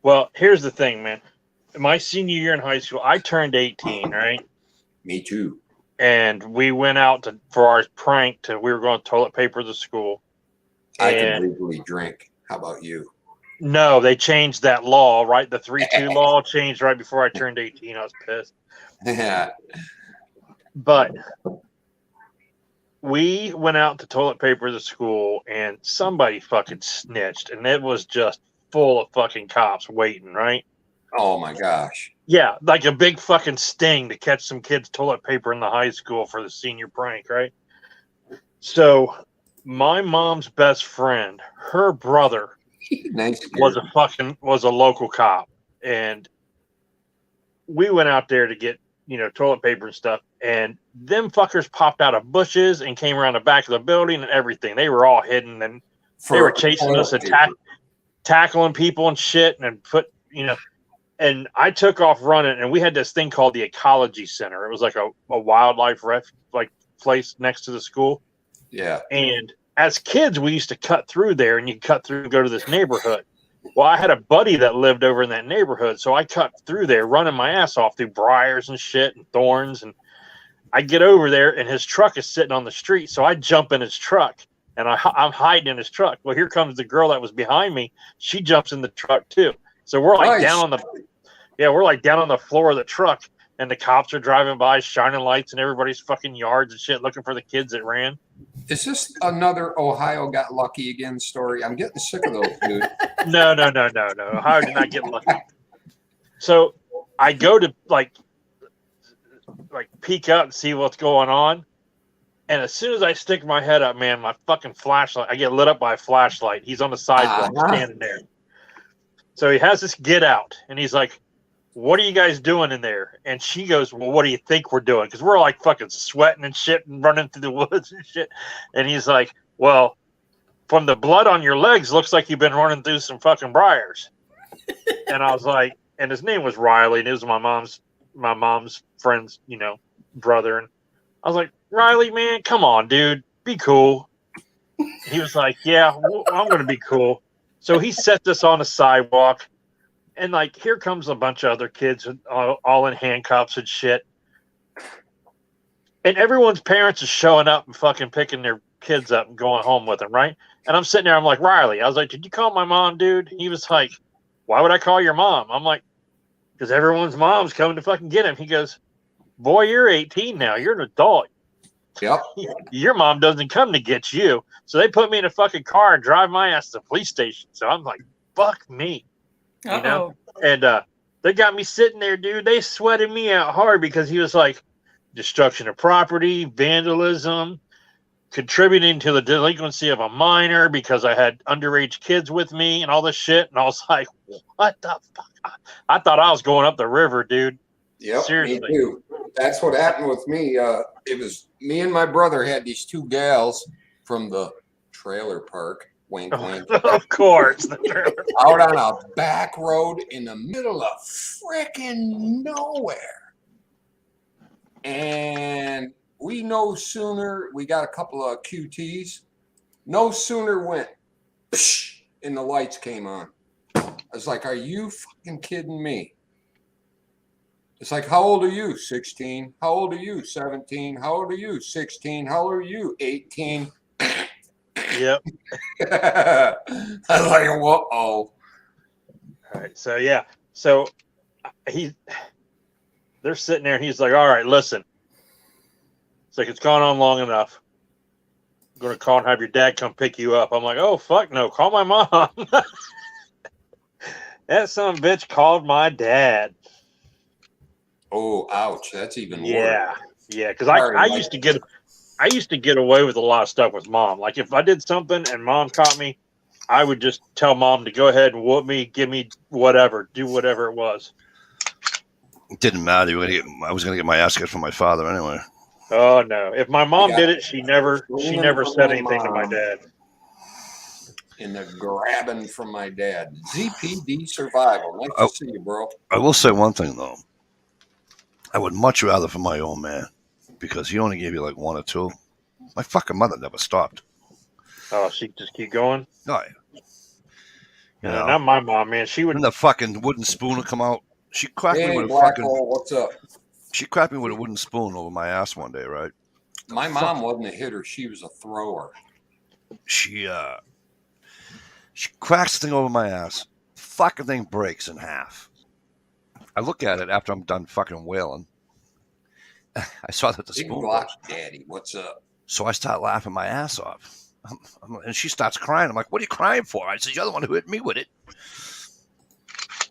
Well, here's the thing, man. My senior year in high school, I turned 18, right? Me too. and we went out for our prank. We were going to toilet paper the school. I can legally drink. How about you? No, they changed that law, right? The 3-2 law changed right before I turned 18. I was pissed. Yeah. But we went out to toilet paper the school, and somebody fucking snitched, and it was just full of fucking cops waiting, right? Oh my gosh. Yeah, like a big fucking sting to catch some kids toilet paper in the high school for the senior prank, right? So my mom's best friend, her brother, was a local cop, and we went out there to get toilet paper and stuff, and them fuckers popped out of bushes and came around the back of the building and everything. They were all hidden, and they were chasing us, tackling people and shit, and and I took off running, and we had this thing called the Ecology Center. It was like a wildlife place next to the school. Yeah. And as kids, we used to cut through there, and you cut through and go to this neighborhood. Well, I had a buddy that lived over in that neighborhood, so I cut through there, running my ass off through briars and shit and thorns. And I get over there, and his truck is sitting on the street, so I jump in his truck, and I'm hiding in his truck. Well, here comes the girl that was behind me. She jumps in the truck too. So we're like down on the floor of the truck, and the cops are driving by, shining lights in everybody's fucking yards and shit, looking for the kids that ran. Is this another Ohio got lucky again story? I'm getting sick of those, dude. No. Ohio did not get lucky. So I go to like peek out and see what's going on. And as soon as I stick my head up, man, my fucking flashlight, I get lit up by a flashlight. He's on the sidewalk standing there. So he has this get out, and he's like, "What are you guys doing in there?" And she goes, "Well, what do you think we're doing?" Because we're like fucking sweating and shit and running through the woods and shit. And he's like, "Well, from the blood on your legs, looks like you've been running through some fucking briars." And I was like, and his name was Riley, and it was my mom's friend's, brother. And I was like, "Riley, man, come on, dude, be cool." He was like, "Yeah, I'm going to be cool." So he set this on the sidewalk. And here comes a bunch of other kids all in handcuffs and shit. And everyone's parents is showing up and fucking picking their kids up and going home with them, right? And I'm sitting there, I'm like, "Riley," I was like, "Did you call my mom, dude?" He was like, "Why would I call your mom?" I'm like, "Because everyone's mom's coming to fucking get him." He goes, "Boy, you're 18 now. You're an adult. Yep. Your mom doesn't come to get you." So they put me in a fucking car and drive my ass to the police station. So I'm like, fuck me. And they got me sitting there, dude. They sweated me out hard because he was like, destruction of property, vandalism, contributing to the delinquency of a minor because I had underage kids with me and all this shit. And I was like, what the fuck? I thought I was going up the river, dude. Yep, seriously. Me too. That's what happened with me. It was me and my brother had these two gals from the trailer park. Wink, wink. Of course. Out on a back road in the middle of freaking nowhere. And we no sooner, we got a couple of QTs, no sooner went, psh, and the lights came on. I was like, are you fucking kidding me? It's like, how old are you? 16. How old are you? 17. How old are you? 16. How old are you? 18. Yep. I was like, whoa. All right. So, yeah. So they're sitting there and he's like, all right, listen. It's like, it's gone on long enough. I'm going to call and have your dad come pick you up. I'm like, oh, fuck no. Call my mom. That son of a bitch called my dad. Oh, ouch. That's even worse. Yeah. Because I used to get away with a lot of stuff with mom. Like if I did something and mom caught me, I would just tell mom to go ahead and whoop me, give me whatever, do whatever it was. It didn't matter. I was going to get my ass kicked from my father anyway. Oh no! If my mom did it, she never said anything to my dad. In the grabbing from my dad. ZPD survival. Nice to see you, bro. I will say one thing though. I would much rather for my old man, because he only gave you like one or two. My fucking mother never stopped. Oh, she just keep going? No. You know, not my mom, man. She would. When the fucking wooden spoon would come out, she cracked me with a Black fucking. Hole, what's up? She cracked me with a wooden spoon over my ass one day, right? My mom wasn't a hitter; she was a thrower. She cracks the thing over my ass. Fucking thing breaks in half. I look at it after I'm done fucking wailing. I saw that the Big spoon Glock was. Daddy, what's up? So I start laughing my ass off. And she starts crying. I'm like, what are you crying for? I said, you're the one who hit me with it.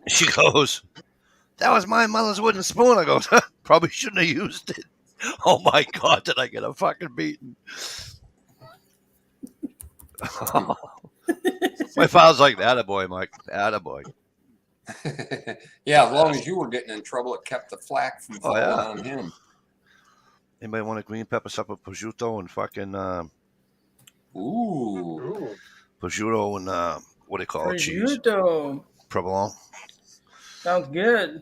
And she goes, that was my mother's wooden spoon. I go, probably shouldn't have used it. Oh my God, did I get a fucking beating? My father's like, attaboy, Mike. Attaboy. Yeah, as long as you were getting in trouble, it kept the flack from falling on him. Anybody want a green pepper supper prosciutto and fucking Ooh. prosciutto and what do they call it? Cheese. Prosciutto. Provolone. Sounds good.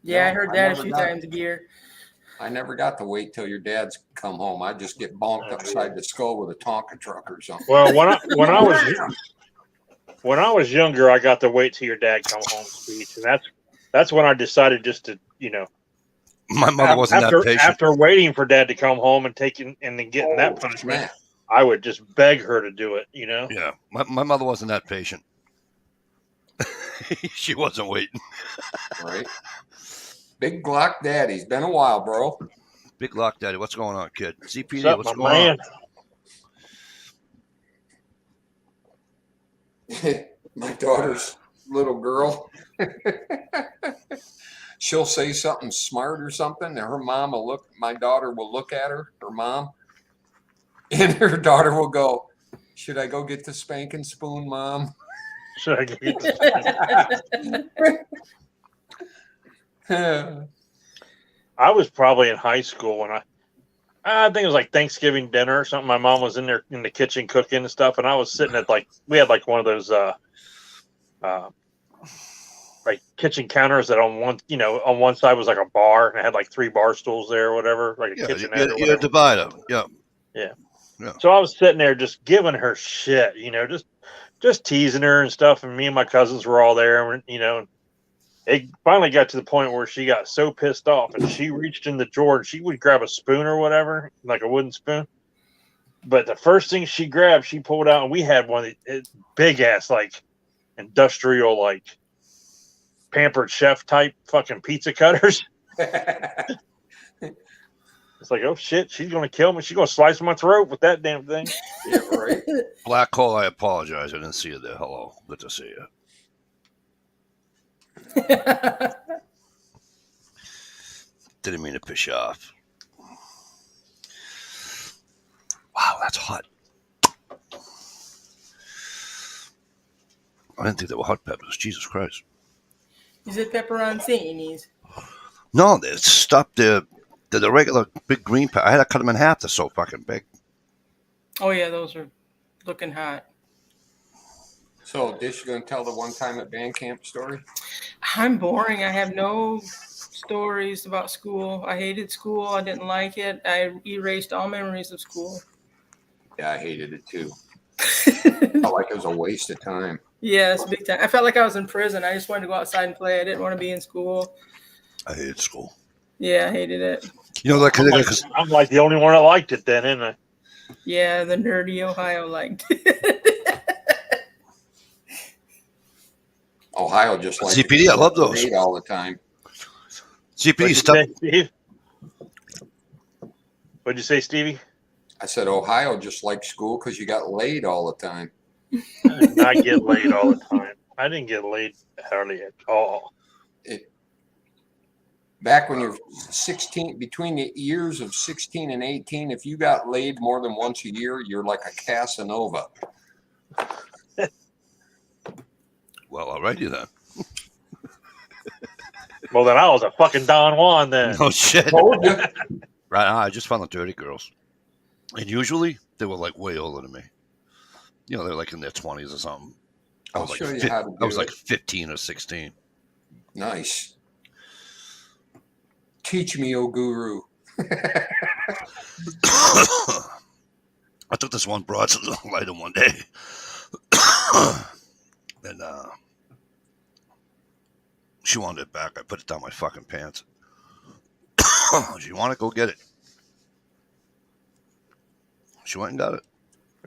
Yeah, No, I heard I that a never few got times a year. I never got to wait till your dad's come home. I just get bonked upside the skull with a Tonka truck or something. Well, when I was younger, I got to wait till your dad come home speech, and that's when I decided just to, you know. My mother wasn't that patient. After waiting for Dad to come home and then getting that punishment, Man. I would just beg her to do it, you know. Yeah, my mother wasn't that patient. She wasn't waiting. Right. Big Glock Daddy's been a while, bro. Big Glock Daddy, what's going on, kid? ZPD, what's going on? My daughter's little girl. She'll say something smart or something, and her mom will look. My daughter will look at her mom, and her daughter will go, "Should I go get the spanking spoon, Mom?" Should I go get the I was probably in high school when I think it was like Thanksgiving dinner or something. My mom was in there in the kitchen cooking and stuff, and I was sitting at we had like one of those like kitchen counters that on one side was like a bar and it had like 3 bar stools there or whatever, like a kitchenette. You divide them. Yeah. So I was sitting there just giving her shit, just teasing her and stuff. And me and my cousins were all there, and it finally got to the point where she got so pissed off and she reached in the drawer and she would grab a spoon or whatever, like a wooden spoon. But the first thing she grabbed, she pulled out, and we had one of the big ass, like industrial, like Pampered Chef type fucking pizza cutters. It's like, oh shit, she's gonna kill me. She's gonna slice my throat with that damn thing. Yeah, right. Black Hole, I apologize. I didn't see you there. Hello, good to see you. Didn't mean to piss you off. Wow, that's hot. I didn't think they were hot peppers. Jesus Christ. Is it pepperoncinis? No, they're stuffed. They're the regular big green pepper. I had to cut them in half. They're so fucking big. Oh, yeah, those are looking hot. So, Dish, you going to tell the one time at band camp story? I'm boring. I have no stories about school. I hated school. I didn't like it. I erased all memories of school. Yeah, I hated it too. I felt like it was a waste of time. Yes, big time. I felt like I was in prison. I just wanted to go outside and play. I didn't want to be in school. I hated school. Yeah, I hated it. I'm like the only one that liked it then, isn't I? Yeah, the nerdy Ohio liked it. Ohio just like CPD, I love those. All the time. CPD stuff. What'd you say, Stevie? I said Ohio just like school because you got laid all the time. I did not get laid all the time. I didn't get laid hardly at all. Back when you're 16, between the years of 16 and 18, if you got laid more than once a year, you're like a Casanova. Well, alrighty then. Well, then I was a fucking Don Juan then. Oh, shit. Right, I just found the dirty girls. And usually, they were like way older than me. They're like in their 20s or something. I was like 15 or 16. Nice. Teach me, oh guru. I took this one broad to the lighter one day. And she wanted it back. I put it down my fucking pants. She wanted to go get it. She went and got it.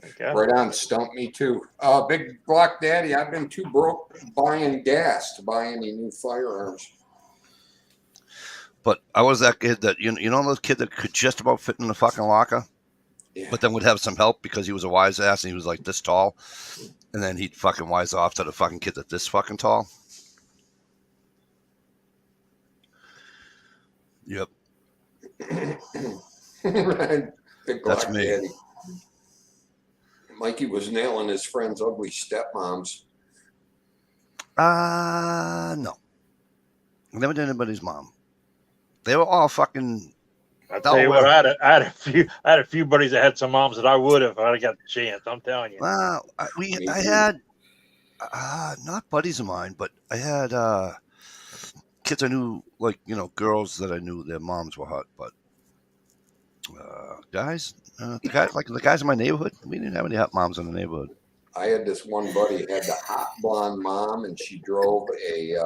Okay. Right on, stump me too. Big Glock Daddy, I've been too broke buying gas to buy any new firearms. But I was that kid that, you know those kid that could just about fit in the fucking locker? Yeah. But then would have some help because he was a wise ass and he was like this tall. And then he'd fucking wise off to the fucking kid that's this fucking tall. Yep. Big That's Glock me. Daddy. Mikey was nailing his friend's ugly stepmoms. No. I never did anybody's mom. They were all fucking. I tell you what, I had a few buddies that had some moms that I would have if I got the chance. I'm telling you. I had not buddies of mine, but I had kids I knew, like, you know, girls that I knew their moms were hot, but guys, the guys in my neighborhood, we didn't have any hot moms in the neighborhood. I had this one buddy had the hot blonde mom, and she drove a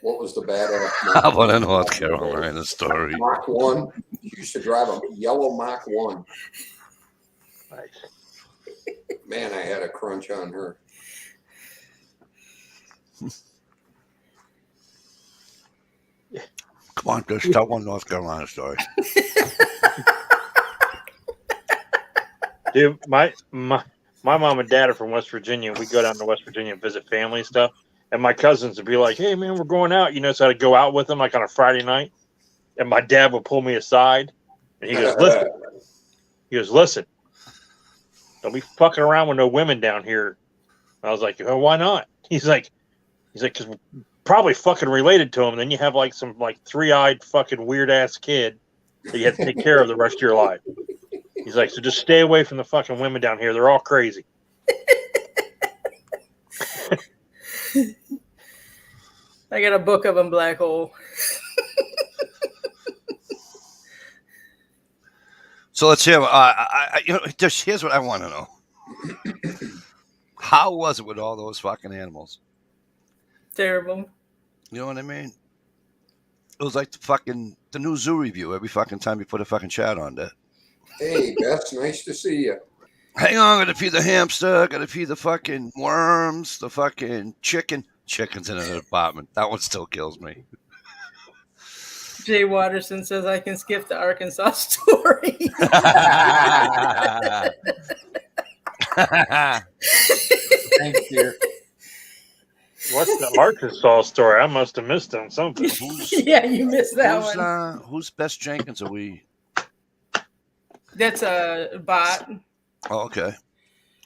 what was the badass? How about a North Carolina story? Mach 1. She used to drive a yellow Mach 1. Nice. Man, I had a crunch on her. Come on, just tell one North Carolina story. Dude, my mom and dad are from West Virginia. We go down to West Virginia and visit family and stuff. And my cousins would be like, "Hey, man, we're going out." You know, so I'd go out with them like on a Friday night. And my dad would pull me aside. And he goes, listen. Don't be fucking around with no women down here. I was like, "Oh, why not?" He's like, because we're probably fucking related to him. Then you have like some like 3-eyed fucking weird ass kid that you have to take care of the rest of your life. He's like, so just stay away from the fucking women down here. They're all crazy. I got a book of them, Black Hole. So let's hear. Here's what I want to know. How was it with all those fucking animals? Terrible. You know what I mean? It was like the new zoo review every fucking time you put a fucking chat on that. Hey, Beth, nice to see you. Hang on, gotta feed the hamster, gotta feed the fucking worms, the fucking chicken. Chicken's in an apartment. That one still kills me. Jay Watterson says I can skip the Arkansas story. Thanks, dear. What's the Arkansas story? I must have missed on something. Yeah, you missed that one. Who's Best Jenkins are we? That's a bot. Oh, okay.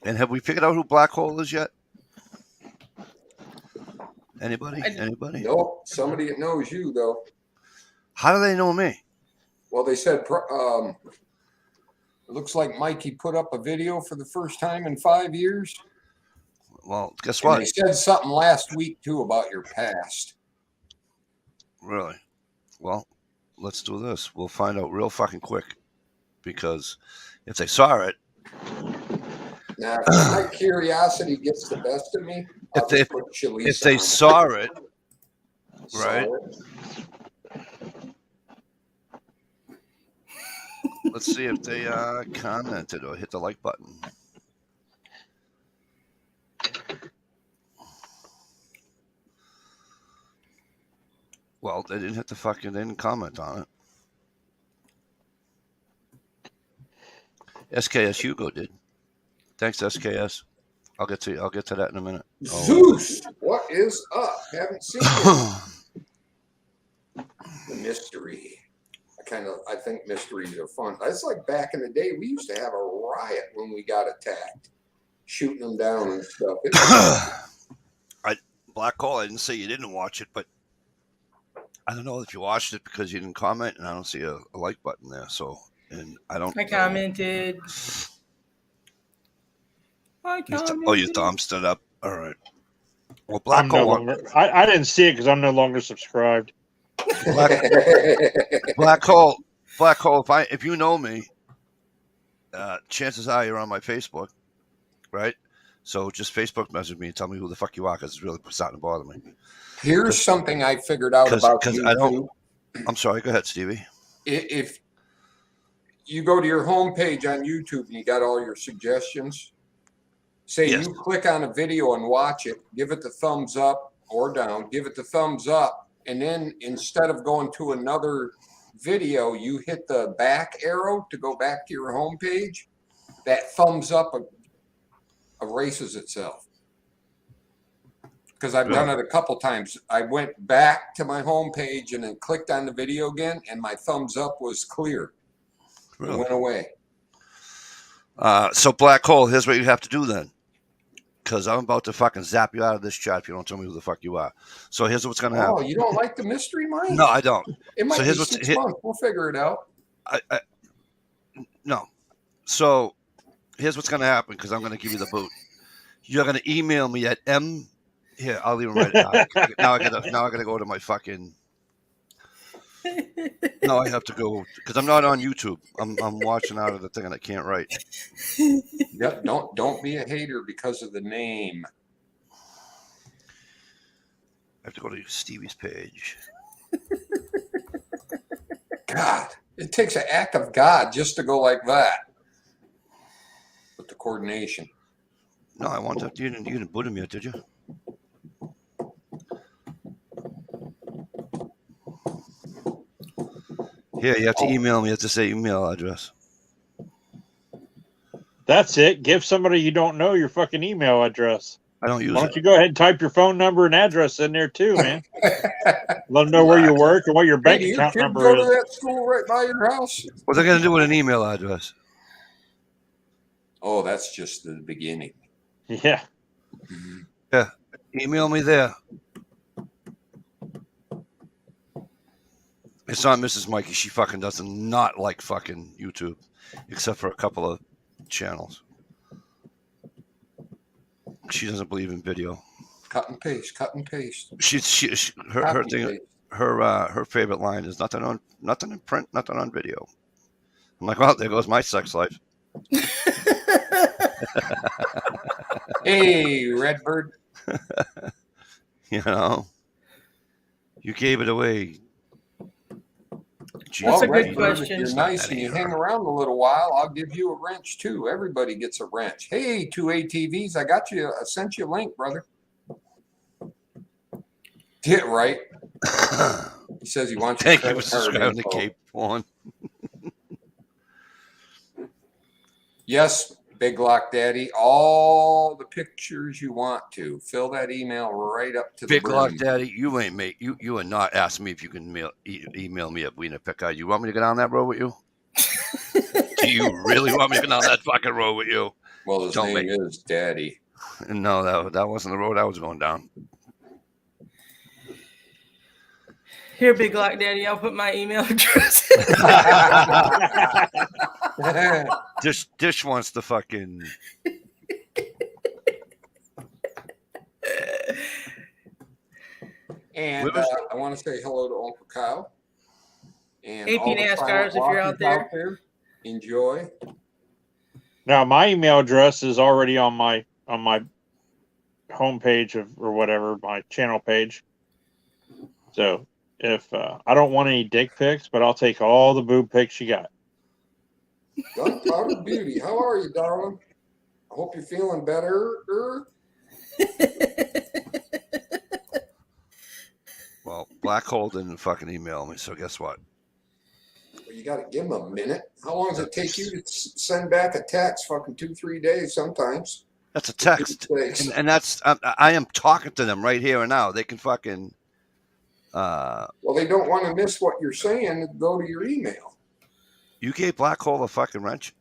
And have we figured out who Black Hole is yet? Anybody? Anybody? Nope. Somebody that knows you, though. How do they know me? Well, they said it looks like Mikey put up a video for the first time in 5 years. Well, guess And what? they said something last week, too, about your past. Really? Well, let's do this. We'll find out real fucking quick. Because if they saw it. Now, if my curiosity gets the best of me, If they saw it, right? Let's see if they commented or hit the like button. Well, they didn't they didn't comment on it. SKS Hugo did. Thanks, SKS. I'll get to that in a minute. Zeus, what is up? Haven't seen it. The mystery. I think mysteries are fun. That's like back in the day. We used to have a riot when we got attacked, shooting them down and stuff. Black Hole, I didn't say you didn't watch it, but I don't know if you watched it because you didn't comment, and I don't see a like button there. So, and I don't. I commented. Oh, your thumb stood up. All right. Well, Black Hole. I didn't see it because I'm no longer subscribed. Black Hole. If you know me, chances are you're on my Facebook. right? So just Facebook message me and tell me who the fuck you are, because it's really starting to bother me. Here's something I figured out about Because YouTube. I don't. I'm sorry. Go ahead, Stevie. If you go to your homepage on YouTube and you got all your suggestions, say Yes. you click on a video and watch it, give it the thumbs up or down, give it the thumbs up, and then instead of going to another video, you hit the back arrow to go back to your homepage. That thumbs up erases itself. Because I've done it a couple times. I went back to my homepage and then clicked on the video again, and my thumbs up was clear. It went away. So Black Hole, here's what you have to do then. Because I'm about to fucking zap you out of this chat if you don't tell me who the fuck you are. So here's what's going to happen. Oh, you don't like the mystery mine? No, I don't. It might So be here's 6 months. We'll figure it out. No. So here's what's going to happen, because I'm going to give you the boot. You're going to email me at Here, I'll even write it down. Now I gotta go to my fucking. No, I have to go because I'm not on YouTube. I'm watching out of the thing and I can't write. Yep. Don't be a hater because of the name. I have to go to Stevie's page. God, it takes an act of God just to go like that. With the coordination. No, I want to. You didn't boot him yet, did you? Here, you have to email me. You have to say email address. That's it. Give somebody you don't know your fucking email address. I don't use Why it. don't you go ahead and type your phone number and address in there too, man? Let them know where you work and what your bank Hey, account your number kids go is. to that school right by your house? What are they gonna do with an email address? Oh, that's just the beginning. Yeah. Yeah, email me there. It's not Mrs. Mikey. She fucking does not like fucking YouTube, except for a couple of channels. She doesn't believe in video. Cut and paste. Her thing, her favorite line is nothing in print, nothing on video. I'm like, well, there goes my sex life. Hey, Redbird. You know, you gave it away. That's a good Redbird, question. If you're nice and you hang around a little while, I'll give you a wrench too. Everybody gets a wrench. Hey, 2 ATVs, I sent you a link, brother. Get right. He says he wants your Thank you for subscribing to Cape One. Yes, Big Lock Daddy. All the pictures you want to. Fill that email right up to Big the Lock brim. Daddy, you ain't mate. You are not asking me if you can email me a wiener picker. You want me to go down that road with you? Do you really want me to go down that fucking road with you? Well, his name is Daddy. No, that wasn't the road I was going down. Here, Big Lock Daddy, I'll put my email address. Dish wants the fucking. And I want to say hello to Uncle Kyle. And AP all the NASCARs, if you're out pilot there. walkers enjoy. Now my email address is already on my homepage or whatever, my channel page. So if I don't want any dick pics, but I'll take all the boob pics you got. Gunpowder Beauty, how are you, darling? I hope you're feeling better. Well, Black Hole didn't fucking email me, so guess what? Well, you got to give him a minute. How long does it take you to send back a text? Fucking 2-3 days sometimes. That's a text, and that's I am talking to them right here and now. They can fucking. Well, they don't want to miss what you're saying. Go to your email. You gave Black Hole a fucking wrench?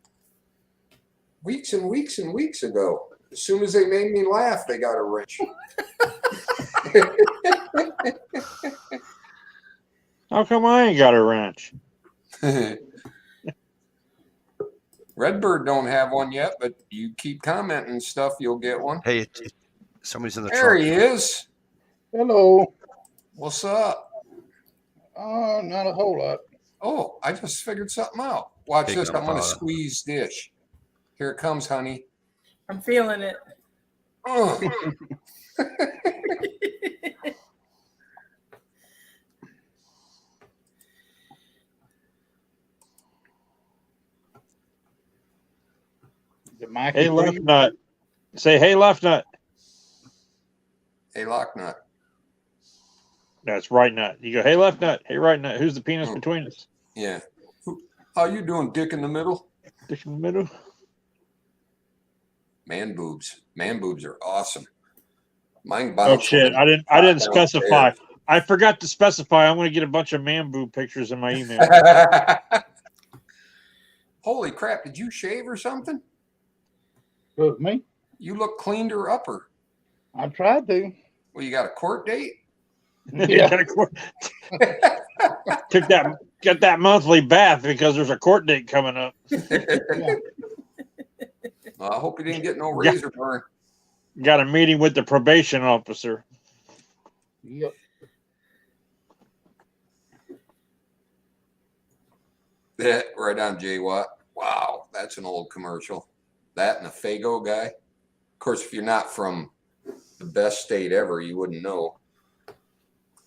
Weeks and weeks and weeks ago. As soon as they made me laugh, they got a wrench. How come I ain't got a wrench? Redbird don't have one yet, but you keep commenting stuff, you'll get one. Hey, somebody's in the There truck. he is. Hello. What's up? Not a whole lot. Oh, I just figured something out. Watch Taking this. a I'm going to photo. squeeze Dish. Here it comes, honey. I'm feeling it. Oh. The Mikey Hey, for left you? nut. Say, hey, left nut. Hey, Locknut. That's right nut. You go, hey, left nut. Hey, right nut. Who's the penis between us? Yeah. How you doing, dick in the middle? Dick in the middle. Man boobs. Man boobs are awesome. Mine Oh bounce. shit! I didn't downstairs. specify. I forgot to specify. I'm going to get a bunch of man boob pictures in my email. Holy crap! Did you shave or something? Who, me? You look cleaned her upper. I tried to. Well, you got a court date? Yeah. Get that monthly bath because there's a court date coming up. Well, I hope you didn't get no razor burn. Got a meeting with the probation officer. Yep. That right on, Jay Watt. Wow, that's an old commercial. That and the Fago guy. Of course, if you're not from the best state ever, you wouldn't know.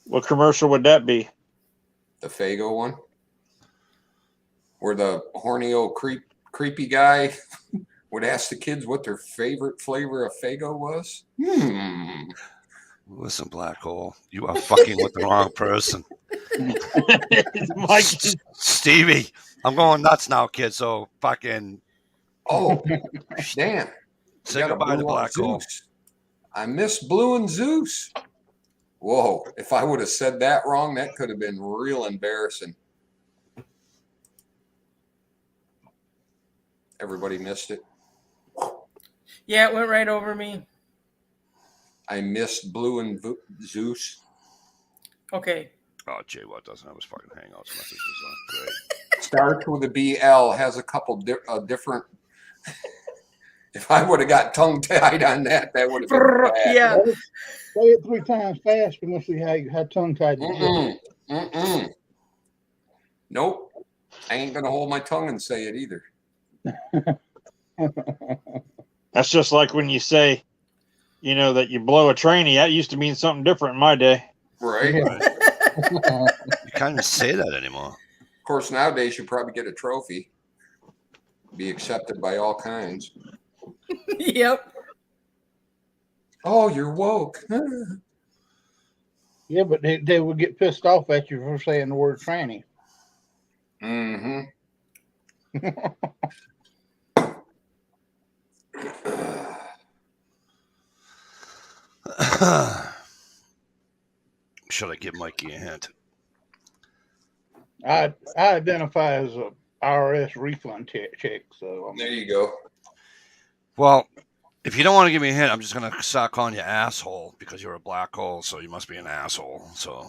What commercial would that be? The Fago one, where the horny old creepy guy would ask the kids what their favorite flavor of Fago was. Listen, Black Hole, you are fucking with the wrong person. Mike, Stevie, I'm going nuts now, kid. So fucking. Oh, damn. Say You got a goodbye to Blue on Black Hole. Zeus. I miss Blue and Zeus. Whoa, if I would have said that wrong, that could have been real embarrassing. Everybody missed it. Yeah, it went right over me. I missed Blue and Zeus. Okay. Oh, Jay Watt doesn't have his fucking Hangouts messages on. Great. Starts with a BL, has a couple different. If I would have got tongue tied on that, that would have been bad. Yeah. Say it 3 times fast and we'll see how tongue tied you get. Nope. I ain't gonna hold my tongue and say it either. that's just like when you say, you know, that you blow a tranny. That used to mean something different in my day. Right. Yeah. You can't even say that anymore. Of course, nowadays you probably get a trophy. Be accepted by all kinds. Yep. Oh, you're woke. Yeah, but they would get pissed off at you for saying the word tranny. Mm-hmm. Should I give Mikey a hint? I identify as a IRS refund check, so There you go. Well, if you don't want to give me a hint, I'm just going to start calling you asshole because you're a black hole, so you must be an asshole. So,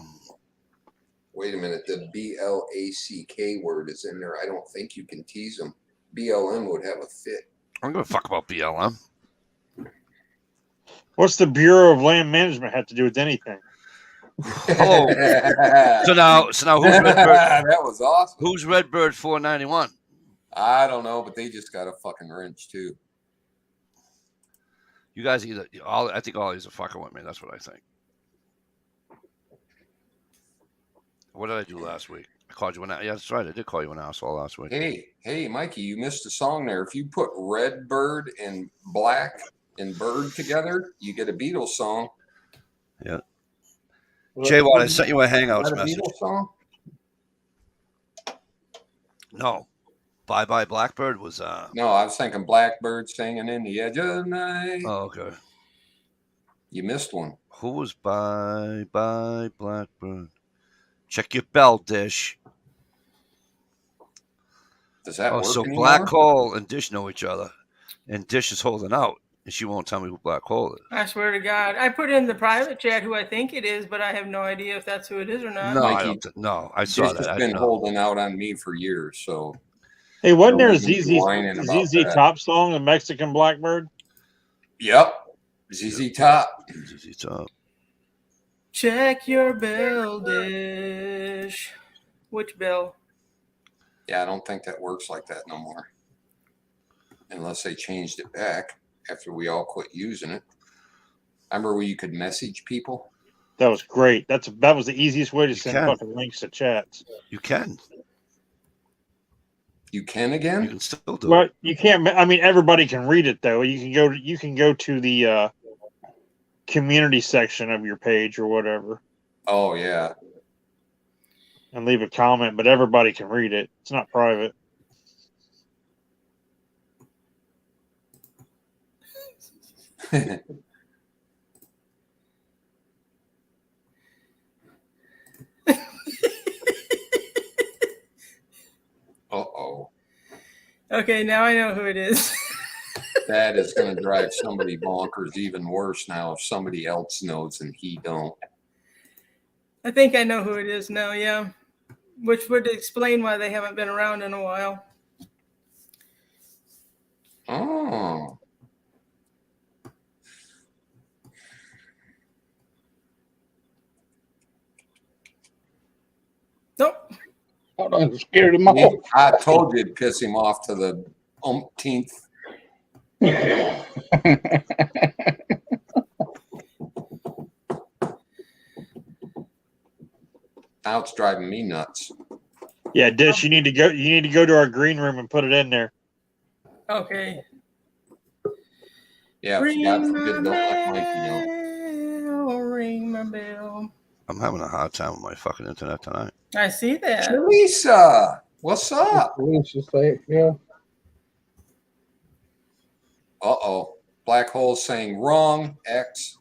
Wait a minute. The BLACK word is in there. I don't think you can tease them. BLM would have a fit. I'm going to fuck about BLM. What's the Bureau of Land Management have to do with anything? Oh, so now who's Redbird? That was awesome. Who's Redbird 491? I don't know, but they just got a fucking wrench too. You guys I think all these are fucking with me. That's what I think. What did I do last week? I called you an asshole. Yeah, that's right. I did call you an asshole last week. Hey, Mikey, you missed a song there. If you put Redbird and Black and Bird together, you get a Beatles song. Yeah. Jay Watt, I sent you a Hangouts Is that a message. Beatles song? No. Bye Bye Blackbird was No, I was thinking Blackbird singing in the edge of the night. Oh, okay. You missed one. Who was Bye Bye Blackbird? Check your bell dish. Does that work So anymore? Black Hole and Dish know each other. And Dish is holding out. And she won't tell me who Black Hole is. I swear to God. I put in the private chat who I think it is, but I have no idea if that's who it is or not. No, Mikey, I saw Dish that. has been holding out on me for years, so. Hey, wasn't there a Don't be whining about ZZ that. Top song, The Mexican Blackbird? Yep. ZZ Top. ZZ Top. Check your bell dish. Which bell? Yeah, I don't think that works like that no more. Unless they changed it back. after we all quit using it. Remember where you could message people? That was great. That was the easiest way to send can. fucking links to chats. You can. You can You again? can still do Well, it. you can't. I mean, everybody can read it though. You can go to the community section of your page or whatever Oh yeah. and leave a comment, but everybody can read it. It's not private. Uh-oh. Okay, now I know who it is. That is going to drive somebody bonkers even worse now if somebody else knows and he don't. I think I know who it is now, yeah. Which would explain why they haven't been around in a while. Oh. Nope. Hold on, scared him off. I told you it'd piss him off to the umpteenth. Now it's driving me nuts. Yeah, Dish, you need to go. You need to go to our green room and put it in there. Okay. Yeah, Ring God my forbid, don't let Mikey know. bell, ring my bell. I'm having a hard time with my fucking internet tonight. I see that. Lisa, what's up? Police is like, yeah. Uh-oh. Black hole saying wrong, X.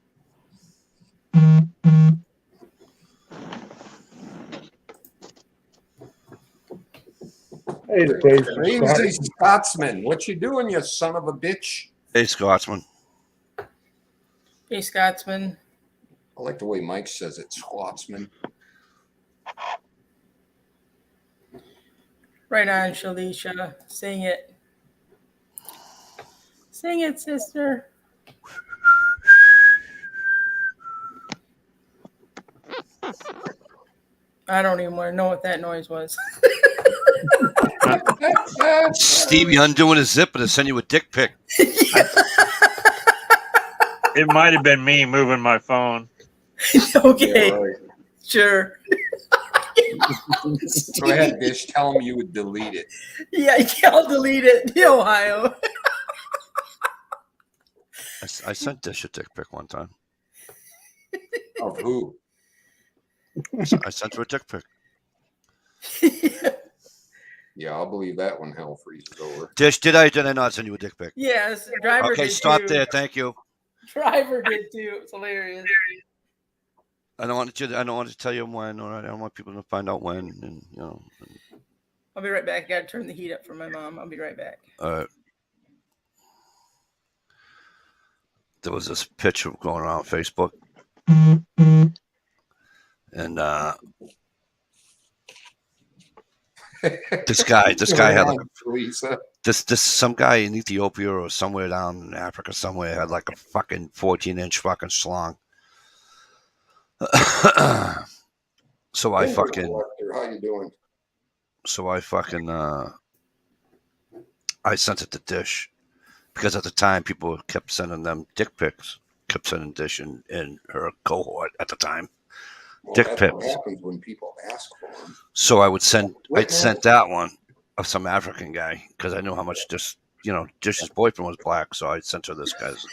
Hey, the police is Crazy starting. Scotsman. What you doing, you son of a bitch? Hey, Scotsman. Hey, Scotsman. I like the way Mike says it, Scotsman. Right on, Shalisha. Sing it. Sing it, sister. I don't even want to know what that noise was. Stevie undoing his zipper to send you a dick pic. It might have been me moving my phone. Okay, Yeah, right. sure. Go ahead, Dish. Tell him you would delete it. Yeah, I'll delete it. The Ohio. I sent Dish a dick pic one time. Of who? I sent her a dick pic. Yeah, I'll believe that when hell freezes over. Dish, did I or did I not send you a dick pic? Yes, driver Okay, did stop too. there. Thank you. Driver did too. It's hilarious. I don't want to tell you when, or I don't want people to find out when, and you know. I'll be right back. Got to turn the heat up for my mom. I'll be right back. There was this picture going around Facebook, and this guy had like Lisa. this some guy in Ethiopia or somewhere down in Africa somewhere had like a fucking 14-inch fucking schlong. So I fucking How you doing? I sent it to Dish because at the time people kept sending them dick pics, kept sending Dish in her cohort at the time. Well, Dick that's pics. what happens when people ask for them. So I'd sent that one of some African guy because I knew how much Dish's boyfriend was black, so I sent her this guy's.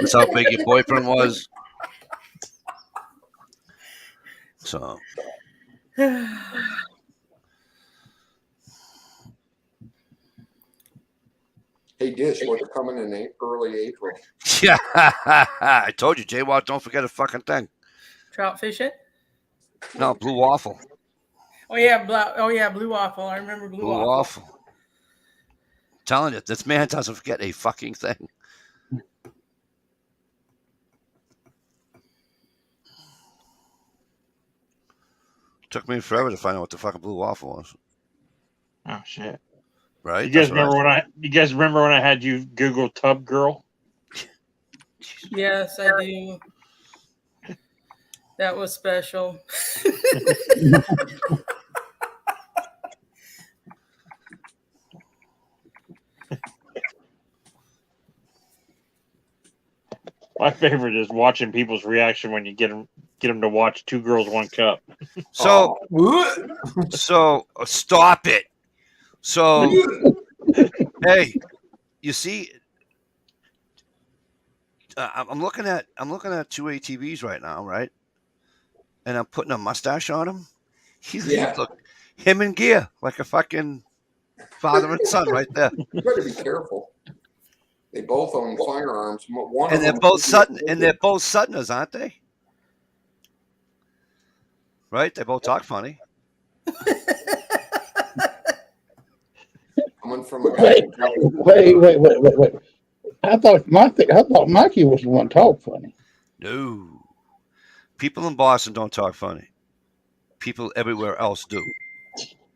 This how big your boyfriend was. So Hey, Dish, what's coming in early April? yeah, I told you, J-Watt, don't forget a fucking thing. Trout fishing? No, blue waffle. Oh yeah, blue waffle. I remember blue waffle. Waffle. I'm telling you, this man doesn't forget a fucking thing. Took me forever to find out what the fucking blue waffle was. Oh shit! Right? You guys remember when I had you Google Tub Girl? Yes, I do. That was special. My favorite is watching people's reaction when you get them to watch Two Girls, One Cup. So, stop it. So, hey, you see, I'm looking at two ATVs right now, right? And I'm putting a mustache on him. Look, him in gear, like a fucking father and son, right there. You better be careful. They both own firearms. And they're both Suttoners, aren't they? Right? They both talk funny. Coming from a guy. Wait. I thought Mikey was the one talk funny. No. People in Boston don't talk funny. People everywhere else do.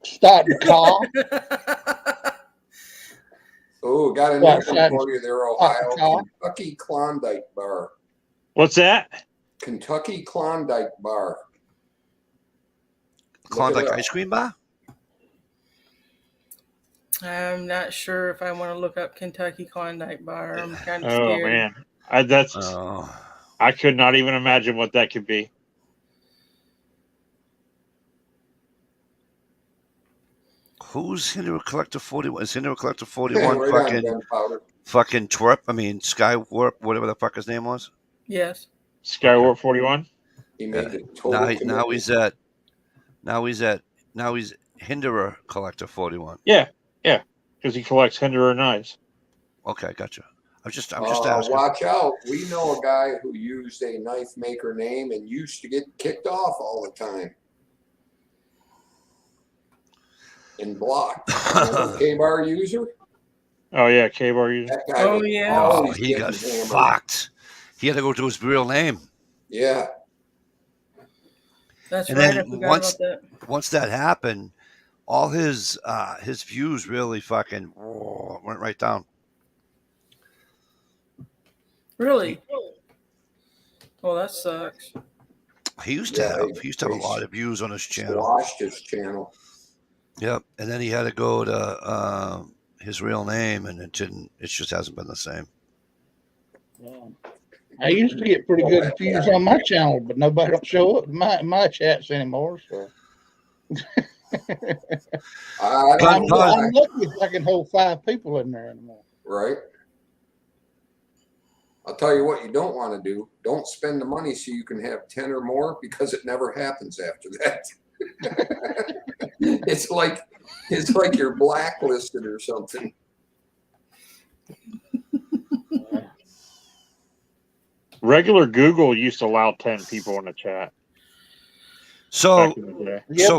Start the car. Oh, got a new one for you there, Ohio. Kentucky Klondike Bar. What's that? Kentucky Klondike Bar. Klondike ice cream bar? I'm not sure if I want to look up Kentucky Klondike Bar. I'm kind of scared. Oh man, I could not even imagine what that could be. Who's Hinderer Collector 41? Is Hinderer Collector 41 fucking twerp? I mean, Skywarp, whatever the fuck his name was? Yes. Skywarp 41? He made the total now he's Hinderer Collector 41. Yeah, because he collects Hinderer knives. Okay, gotcha. I'm just asking. Watch out. We know a guy who used a knife maker name and used to get kicked off all the time. And blocked. K-bar user? Oh, yeah, K-bar user. Oh, yeah. Oh, he got fucked. He had to go to his real name. Yeah. That's and right. then I forgot about that. Once that happened, all his views really fucking went right down. Really? Well, that sucks. He used to have a lot of views on his channel. Squashed his channel. Yep, and then he had to go to his real name, and it just hasn't been the same. I used to get pretty good views on my channel, but nobody don't show up in my chats anymore. So I'm lucky if I can hold 5 people in there anymore. Right. I'll tell you what you don't want to do. Don't spend the money so you can have 10 or more, because it never happens after that. It's like you're blacklisted or something. Regular Google used to allow 10 people in the chat. So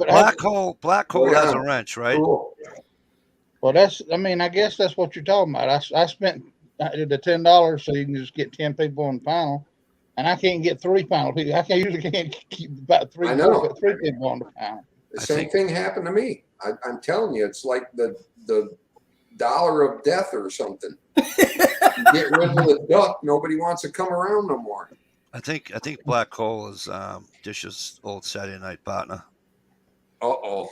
Black Hole has a wrench, right? Cool. Well, I guess that's what you're talking about. I spent the $10 so you can just get 10 people on the panel, and I can't get 3 panel people. I usually can't keep about 3 people on the panel. The same thing happened to me. I'm telling you, it's like the dollar of death or something. You get rid of the duck, nobody wants to come around no more. I think Black Hole is Dish's old Saturday night partner. Uh-oh.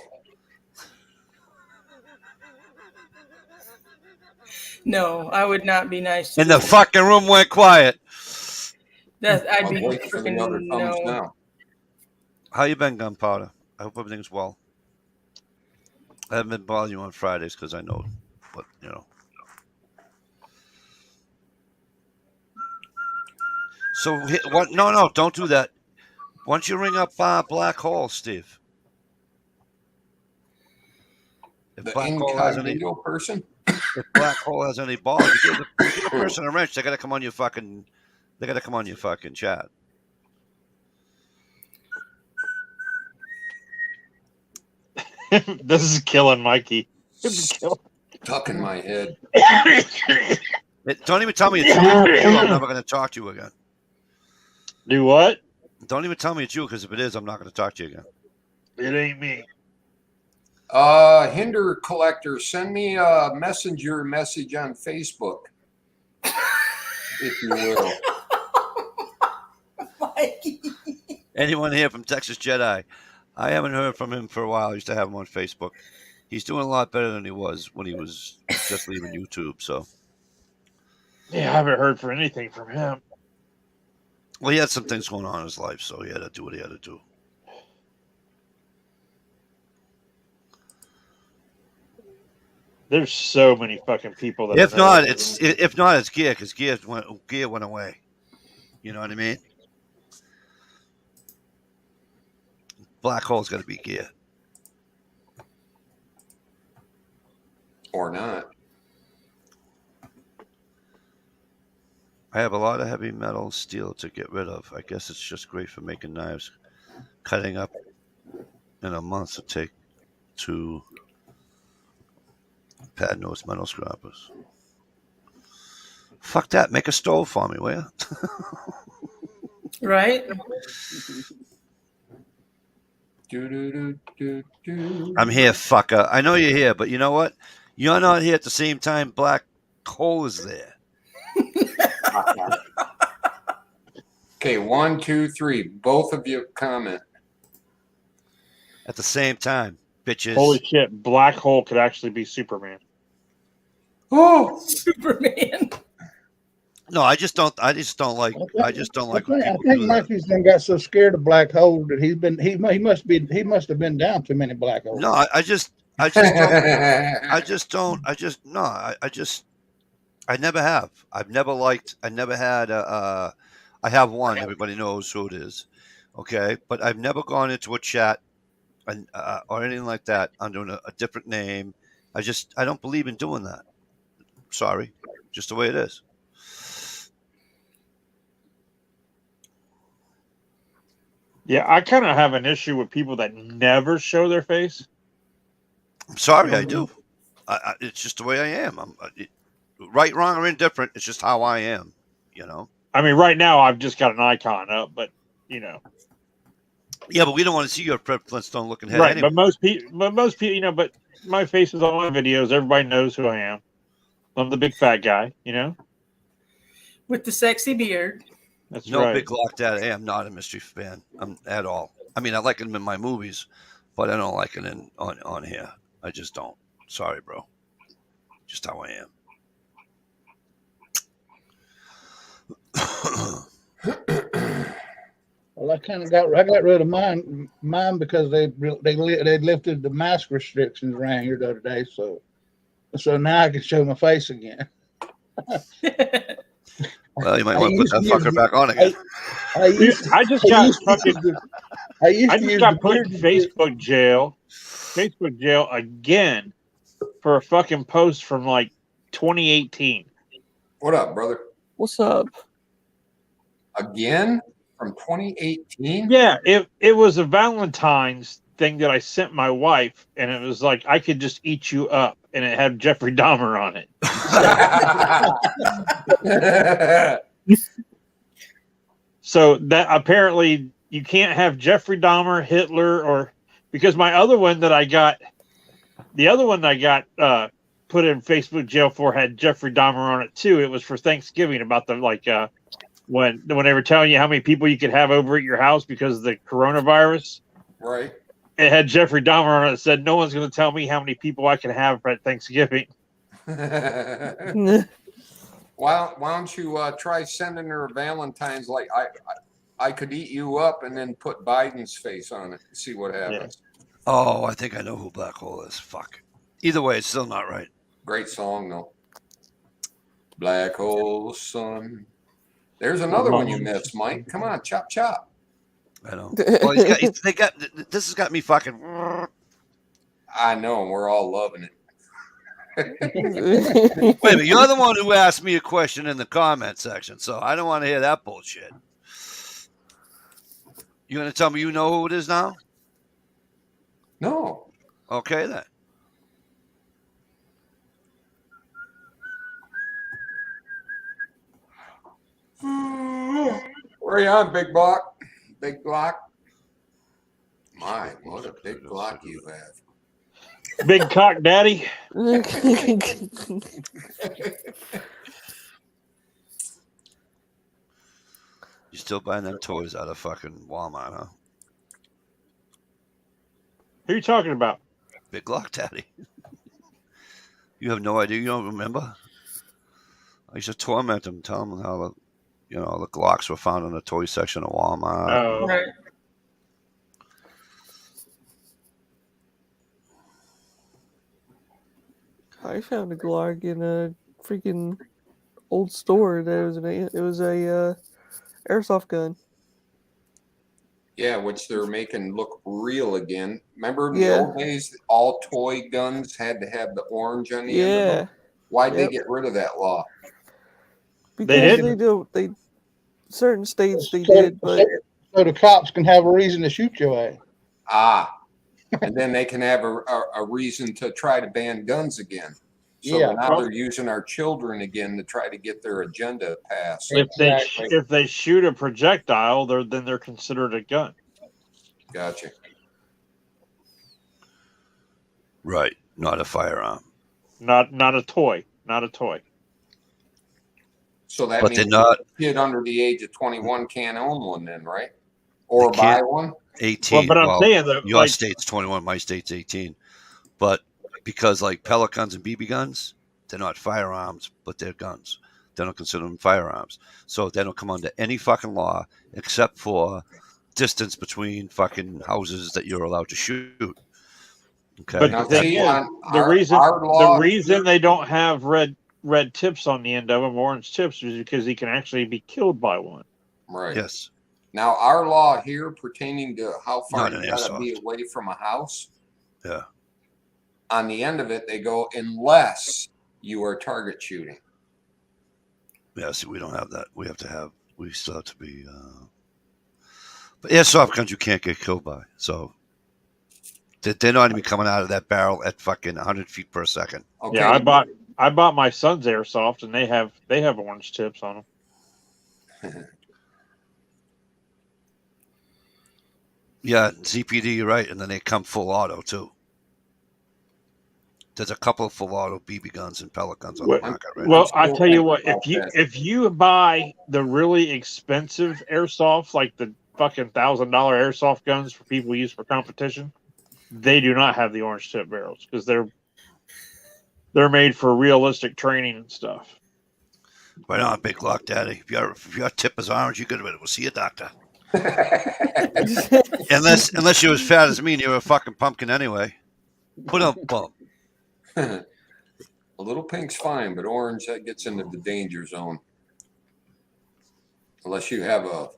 No, I would not be nice. And the fucking room went quiet. I'd be freaking no. Now. How you been, Gunpowder? I hope everything's well. I haven't been bothering you on Fridays because I know, but you know. So what? No, don't do that. Why don't you ring up Black Hole, Steve? If The Black Hole has any person. If Black Hole has any balls, you give a person a wrench. They got to come on your fucking. They got to come on your fucking chat. This is killing Mikey. Tuck in my head. Don't even tell me it's you. I'm never going to talk to you again. Do what? Don't even tell me it's you, because if it is, I'm not going to talk to you again. It ain't me. Hinder Collector, send me a messenger message on Facebook, if you will. Mikey. Anyone here from Texas Jedi? I haven't heard from him for a while. I used to have him on Facebook. He's doing a lot better than he was when he was just leaving YouTube. So, yeah, I haven't heard for anything from him. Well, he had some things going on in his life, so he had to do what he had to do. There's so many fucking people that. If not, it's Gear, because Gear went away. You know what I mean? Black Hole's got to be Gear. Or not. I have a lot of heavy metal steel to get rid of. I guess it's just great for making knives. Cutting up in a month to take to pad nose metal scrappers. Fuck that. Make a stove for me, will you? Right? I'm here, fucker. I know you're here, but you know what? You're not here at the same time Black Hole is there. Okay, 1, 2, 3. Both of you comment. At the same time, bitches. Holy shit, Black Hole could actually be Superman. Oh, Superman. No, I just don't like. I think Mikey's done got so scared of black holes that he must have been down too many black holes. No, I never have. I've never liked. I never had a. I have one. Everybody knows who it is. Okay, but I've never gone into a chat and or anything like that under a different name. I don't believe in doing that. Sorry, just the way it is. Yeah, I kind of have an issue with people that never show their face. I'm sorry, I do. It's just the way I am. Right, wrong, or indifferent. It's just how I am. You know. I mean, right now I've just got an icon up, but you know. Yeah, but we don't want to see your Fred Flintstone looking head. Right, anyway. but most people, you know, but my face is on my videos. Everybody knows who I am. I'm the big fat guy, you know, with the sexy beard. That's no right. big lock dad. I am not a mystery fan. At all. I mean, I like him in my movies, but I don't like it on here. I just don't. Sorry, bro. Just how I am. Well, I got rid of mine because they lifted the mask restrictions around here the other day, so now I can show my face again. Well, you might want to put that fucker back on again. I just got put in Facebook jail again for a fucking post from like 2018. What up, brother? What's up? Again from 2018? Yeah, it was a Valentine's thing that I sent my wife, and it was like I could just eat you up, and it had Jeffrey Dahmer on it. So that apparently you can't have Jeffrey Dahmer, Hitler, or because my other one that I got, put in Facebook jail for had Jeffrey Dahmer on it too. It was for Thanksgiving about the when they were telling you how many people you could have over at your house because of the coronavirus. Right. It had Jeffrey Dahmer on it. It said, "No one's going to tell me how many people I can have at Thanksgiving." Why don't you try sending her a Valentine's like I could eat you up and then put Biden's face on it and see what happens. Yeah. Oh, I think I know who Black Hole is. Fuck. Either way, it's still not right. Great song though. Black Hole Sun. There's another one you missed, Mike. Come on, chop chop. I know. Well, this has got me fucking. I know, and we're all loving it. Wait a minute, you're the one who asked me a question in the comment section, so I don't want to hear that bullshit. You gonna tell me you know who it is now? No. Okay then. Where are you on, Big Block? Big Block? My, what a big block you have. Big cock daddy. You still buying them toys out of fucking Walmart, huh? Who are you talking about? Big Lock Daddy. You have no idea. You don't remember? I used to torment him, tell him how You know, the Glocks were found in the toy section of Walmart. Oh, Right. I found a Glock in a freaking old store. That was a airsoft gun. Yeah, which they're making look real again. Remember in the Yeah. old days, all toy guns had to have the orange on the end of Yeah, them? Why'd they Yep. get rid of that law? because didn't. they certain states they So- did, but So the cops can have a reason to shoot your ass. Ah, and then they can have a reason to try to ban guns again. So Yeah. now they're using our children again to try to get their agenda passed. Exactly. If they shoot a projectile, then they're considered a gun. Gotcha. Right, not a firearm. Not a toy. Not a toy. So that But means they're not a kid under the age of 21 can't own one then, right? Or They buy can't. one? 18. Well, but I'm saying that, your like- state's 21, my state's 18. But because like pellet guns and BB guns, they're not firearms, but they're guns. They don't consider them firearms. So they don't come under any fucking law except for distance between fucking houses that you're allowed to shoot. Okay. But Now, the thing see, is, on the our reason law, they don't have red tips on the end of them, orange tips, is because he can actually be killed by one. right. Yes. Now, our law here pertaining to how far Not you an gotta be airsoft. away from a house, Yeah. on the end of it, they go, unless you are target shooting. Yeah, see, we don't have that. We still have to be, but airsoft guns you can't get killed by. So they're not even coming out of that barrel at fucking 100 feet per second. Okay. Yeah, I bought my son's airsoft, and they have orange tips on them. Yeah, ZPD, you're right. And then they come full auto, too. There's a couple of full auto BB guns and pellet guns on the market right Well, I'm I still tell you thinking what, about that. if you buy the really expensive airsoft, like the fucking $1,000 airsoft guns for people use for competition, they do not have the orange tip barrels because they're made for realistic training and stuff. Right on, Big Lock Daddy. If your tip is orange, you're good with it. We'll see a doctor. Unless you're as fat as me and you're a fucking pumpkin anyway. Put up bump. A little pink's fine, but orange, that gets into the danger zone. Unless you have a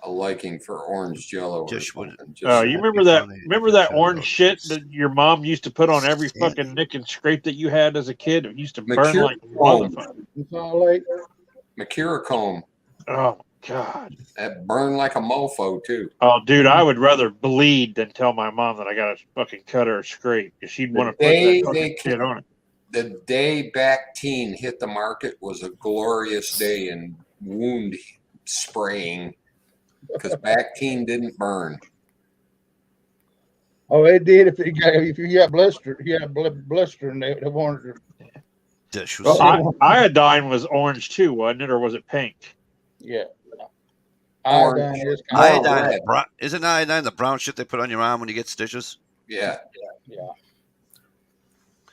liking for orange jello. Or Just would- something. You remember that orange shit that your mom used to put on every fucking nick and scrape that you had as a kid? It used to burn Mercure like a foam. motherfucker. It's all like Mercurochrome. Oh God. That burned like a mofo too. Oh, dude, I would rather bleed than tell my mom that I got to fucking cut her or scrape because she'd want to put day that fucking they shit on it. The day Bactine hit the market was a glorious day in wound spraying because Bactine didn't burn. oh, it did if you got blister, blister, and they wanted to. Dish Oh, was Iodine was orange too, wasn't it, or was it pink? Yeah. Orange. Iodine is kind of iodine. red. Isn't iodine the brown shit they put on your arm when you get stitches? Yeah. yeah.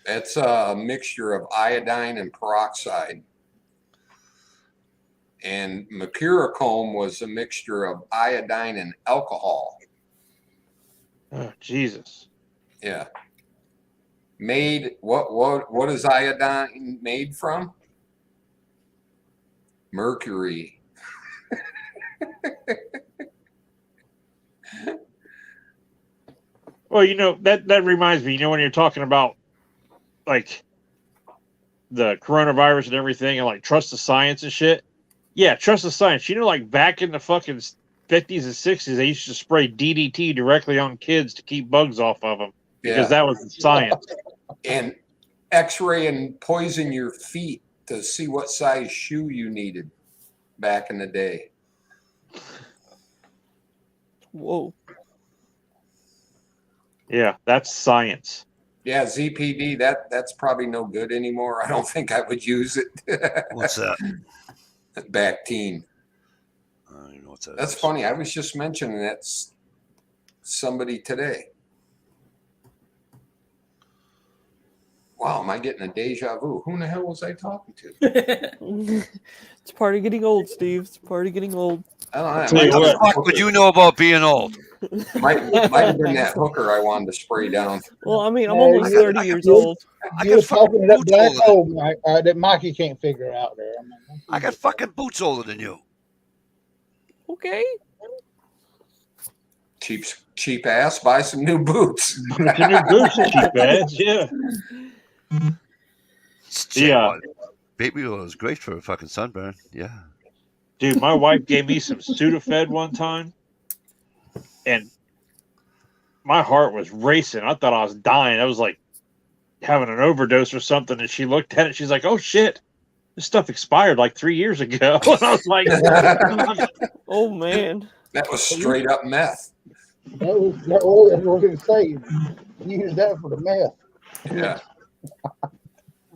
That's a mixture of iodine and peroxide. And mercurochrome was a mixture of iodine and alcohol. Oh, Jesus. Yeah. Made what is iodine made from? Mercury. Well, that reminds me. When you're talking about like the coronavirus and everything, and like trust the science and shit. Yeah, trust the science. Like back in the fucking 50s and 60s, they used to spray DDT directly on kids to keep bugs off of them because that was the science. And X-ray and poison your feet to see what size shoe you needed back in the day. whoa. Yeah, that's science. Yeah, ZPD, that's probably no good anymore. I don't think I would use it. What's that? Bactine. I don't even know what that That's is. funny. I was just mentioning that somebody today. Wow, am I getting a deja vu? Who in the hell was I talking to? It's part of getting old, Steve. It's part of getting old. Oh, tell you What the what. fuck would you know about being old? might have been that hooker I wanted to spray down. Well, I mean, I'm No, almost you- 30 years old. I You're got fucking talking to that boots black older than, hole, Mike, that Mikey can't figure out there. I got fucking boots older than you. Okay. Cheap ass, buy some new boots. It's a new boots, cheap ass. Yeah. Yeah. Baby oil is great for a fucking sunburn. Yeah. Dude, my wife gave me some Sudafed one time, and my heart was racing. I thought I was dying. I was like having an overdose or something. And she looked at it. She's like, "Oh shit, this stuff expired like 3 years ago." And I was like, "Oh man, that was straight up meth." That was what I was going to say. Use that for the meth. Yeah.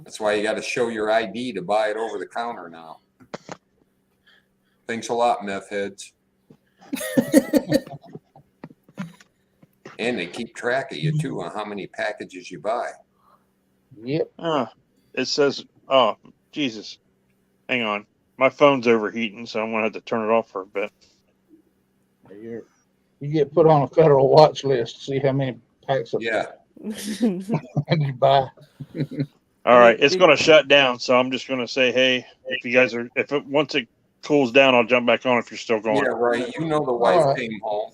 That's why you got to show your ID to buy it over the counter now. Thanks a lot, meth heads. And they keep track of you too on how many packages you buy. Yep. It says, "Oh Jesus, hang on, my phone's overheating, so I'm gonna have to turn it off for a bit." You get put on a federal watch list to see how many packs of Yeah. you buy. All right, it's gonna shut down, so I'm just gonna say, hey, if you guys are, once it cools down, I'll jump back on if you're still going. Yeah, right. You know the wife All right. came home.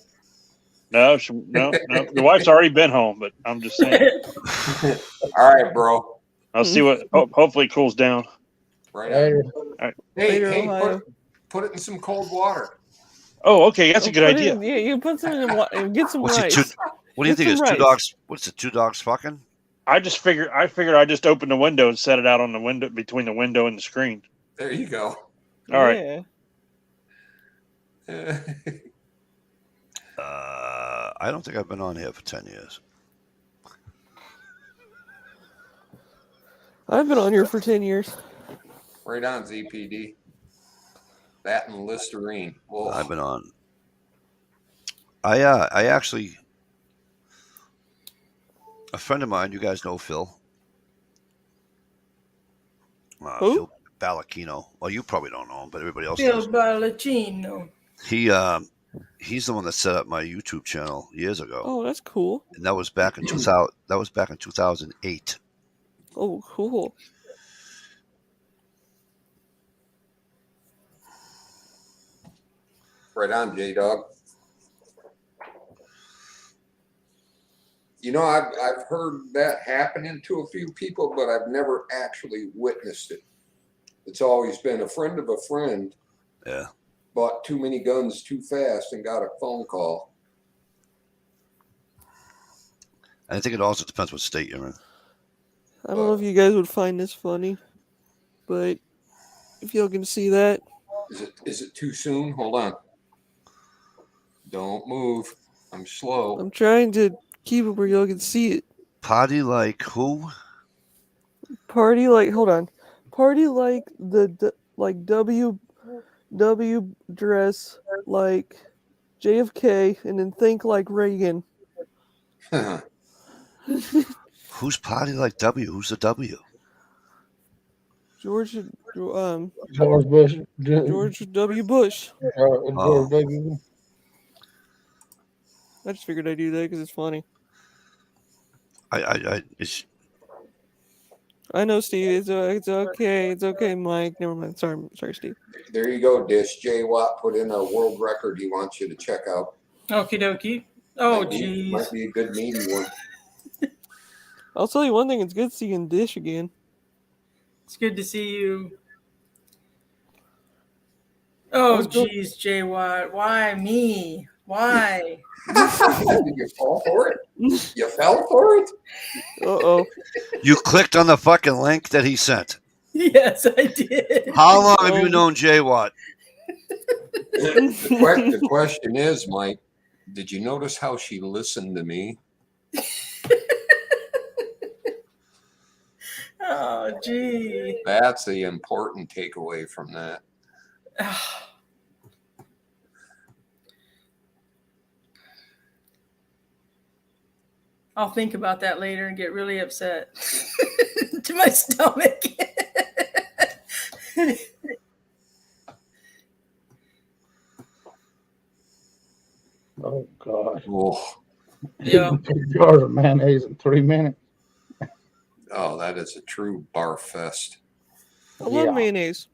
No, no, the wife's already been home, but I'm just saying. All right, bro. I'll see what. Hopefully, it cools down. Right. Later. All right. Hey, Later, hey, Ohio. put it in some cold water. Oh, okay, that's a good Put it idea. in- yeah, you put some in and get some What's it? rice. What do you Get think? It's some two rice. dogs. What's it? Two dogs fucking? I figured I just opened the window and set it out on the window between the window and the screen. There you go. All right. Yeah. I don't think I've been on here for 10 years. I've been on here for 10 years. Right on, ZPD. That and Listerine. Whoa. I've been on. I actually, a friend of mine, you guys know Phil. Who? Phil Ballacchino. Well, you probably don't know him, but everybody else Bill does. Ballacino. He's the one that set up my YouTube channel years ago, Oh, that's cool. and that was back in 2000. That was back in 2008. Oh, cool. Right on, J-Dog. You know, I've heard that happening to a few people, but I've never actually witnessed it. It's always been a friend of a friend. Yeah. Bought too many guns too fast and got a phone call. I think it also depends what state you're in. I don't know if you guys would find this funny, but if y'all can see that. Is it too soon? Hold on. Don't move. I'm slow. I'm trying to keep it where y'all can see it. Party like who? Party like, hold on. Party like like W dress like JFK and then think like Reagan. Who's party like W? Who's the W? George Bush. George W. Bush. George W. I just figured I'd do that because it's funny. I know, Steve. It's okay. It's okay, Mike. Never mind. Sorry, Steve. There you go, Dish. Jay Watt put in a world record he wants you to check out. Okie dokie. Oh, Might jeez. be a good meaty one. I'll tell you one thing. It's good seeing Dish again. It's good to see you. Oh, jeez, Jay Watt. Why me? Why? Did you fall for it? You fell for it? Uh-oh. You clicked on the fucking link that he sent. Yes, I did. How long have you known Jay Watt? The question is, Mike, did you notice how she listened to me? Oh, gee. That's the important takeaway from that. I'll think about that later and get really upset. to my stomach. Oh God. Oh, Yeah. 2 jars of mayonnaise in 3 minutes. oh, that is a true bar fest. I love Yeah. mayonnaise.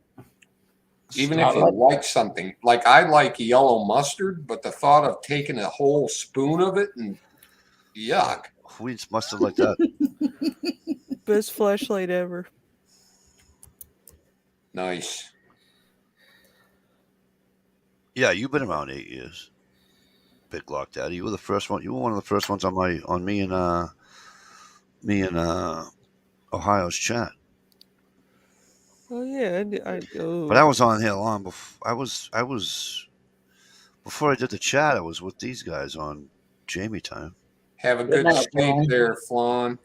Even I if you like something, like I like yellow mustard, but the thought of taking a whole spoon of it and yuck. Who eats mustard like that? Best flashlight ever. Nice. Yeah, you've been around 8 years. Big Lock Daddy. You were the first one. You were one of the first ones on me and Ohio's chat. Oh yeah, But I was on here long before I was before I did the chat. I was with these guys on Jamie time. Have a good sleep there, Flan.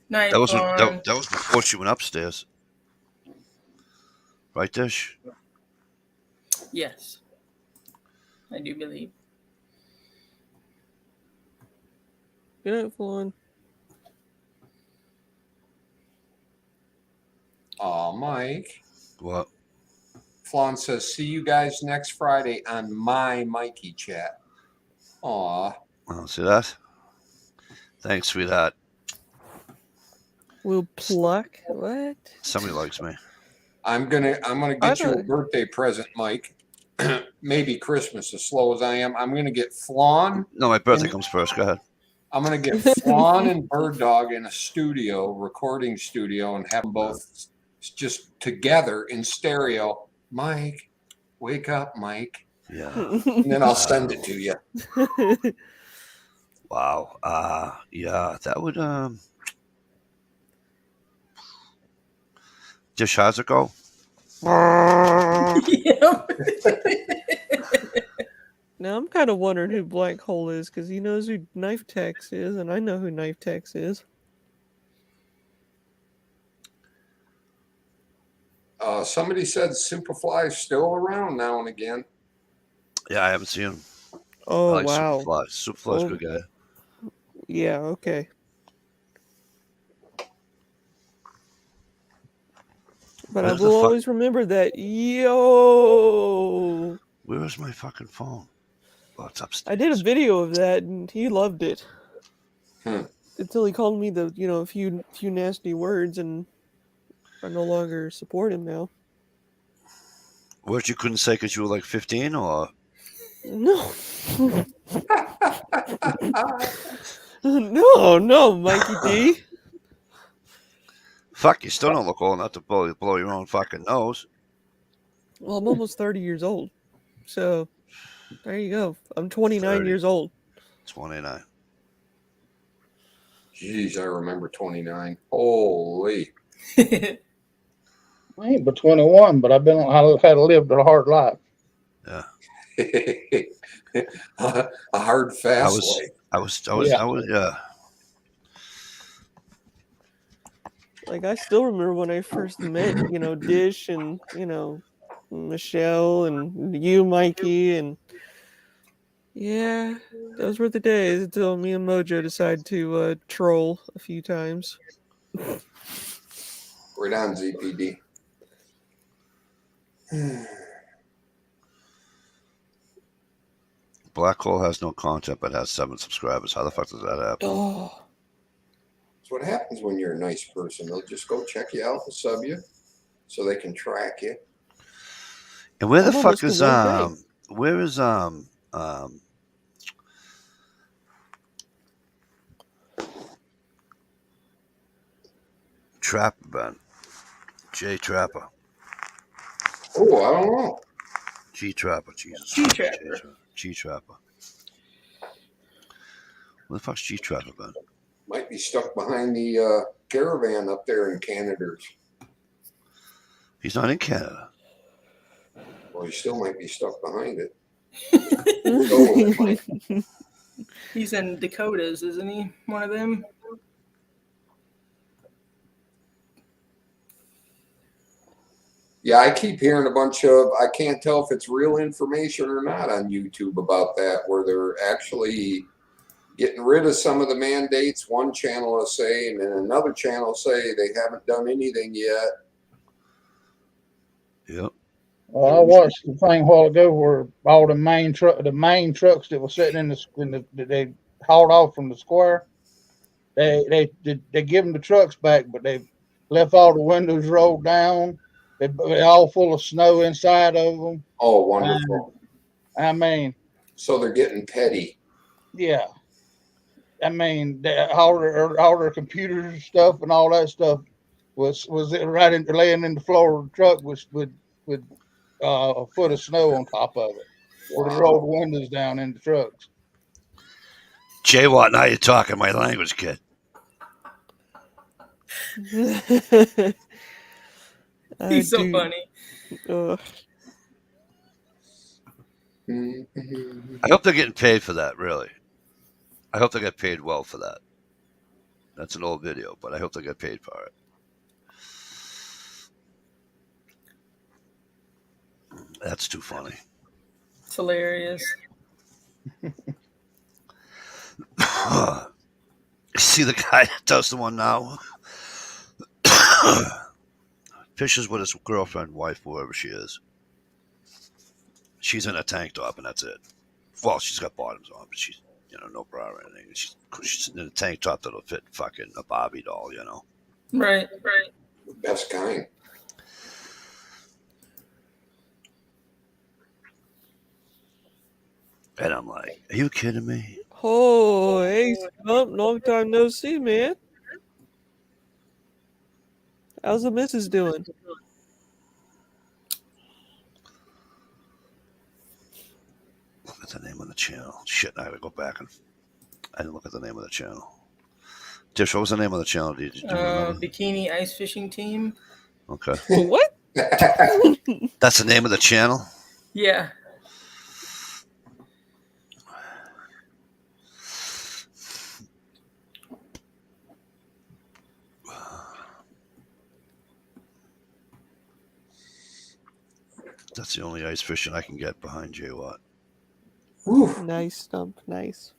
Night, That was Flan. that was before she went upstairs. Right, Dish? Yes, I do believe. Good night, Flan. Oh, Mike. What? Flan says, see you guys next Friday on my Mikey chat. Aw. Oh, see that? Thanks, sweetheart. Will pluck? What? Somebody likes me. I'm gonna get you a birthday present, Mike. Maybe Christmas, as slow as I am. I'm gonna get Flan. No, my birthday comes first. Go ahead. I'm gonna get Flan and Bird Dog in a studio, recording studio, and have them both just together in stereo. Mike, wake up, Mike. Yeah. And then I'll send it to you. Wow. Yeah, that would Dish, how's it go? Now I'm kind of wondering who Black Hole is because he knows who Knife Tex is, and I know who Knife Tex is. Somebody said Superfly is still around now and again. Yeah, I haven't seen him. Oh, I like wow. Superfly. Superfly's a Oh. good guy. Yeah, okay. But I Where's the will fuck- always remember that. Yo! Where is my fucking phone? Oh, it's upstairs. I did a video of that, and he loved it. Hmm. Until he called me a few nasty words, and I no longer support him now. Words you couldn't say because you were like 15, or No. No, Mikey D. fuck, you still don't look old enough to blow your own fucking nose. Well, I'm almost 30 years old. So, there you go. I'm 29 30. years old. 29. Jeez, I remember 29. Holy. I ain't but 21, but I had lived a hard life. Yeah. A hard, fast life. I was, yeah. Like, I still remember when I first met, Dish and, Michelle and you, Mikey, and yeah, those were the days until me and Mojo decided to troll a few times. Right on, ZPD. Black Hole has no content but has 7 subscribers. How the fuck does that happen? Oh, That's what happens when you're a nice person. They'll just go check you out and sub you so they can track you. And where the I'm fuck almost is a little where is Trapper Ben? J Trapper. Oh, I don't know. G Trapper, Jesus. G-Trapper. G Trapper. Where the fuck's G Trapper Ben? Might be stuck behind the caravan up there in Canada's. He's not in Canada. Well, he still might be stuck behind it. He's in Dakotas, isn't he? One of them. Yeah, I keep hearing a bunch of, I can't tell if it's real information or not on YouTube about that, where they're actually getting rid of some of the mandates. One channel will say, and then another channel will say they haven't done anything yet. Yep. Well, I watched the thing a while ago where all the main trucks that were sitting in the they hauled off from the square. They give them the trucks back, but they left all the windows rolled down. They're all full of snow inside of them. Oh, wonderful. I mean, so they're getting petty. Yeah. I mean, all their computers and stuff and all that stuff was laying in the floor of the truck with a foot of snow on top of it. Wow. Or they rolled the windows down in the trucks. Jay Watt, now you're talking my language, kid. He's so funny. I hope they're getting paid for that, really. I hope they get paid well for that. That's an old video, but I hope they get paid for it. That's too funny. It's hilarious. See the guy that does the one now? Fishes with his girlfriend, wife, whoever she is. She's in a tank top, and that's it. Well, she's got bottoms on, but she's, no bra or anything. She's in a tank top that'll fit fucking a Barbie doll, Right. Best kind. And I'm like, are you kidding me? Oh, hey, Stump, long time no see, man. How's the missus doing? Look at the name of the channel. Shit, I gotta go back and I didn't look at the name of the channel. Dish, what was the name of the channel? Did you remember? Bikini Ice Fishing Team. Okay. What? That's the name of the channel? Yeah. That's the only ice fishing I can get behind Jay Watt. Nice, Stump. Nice.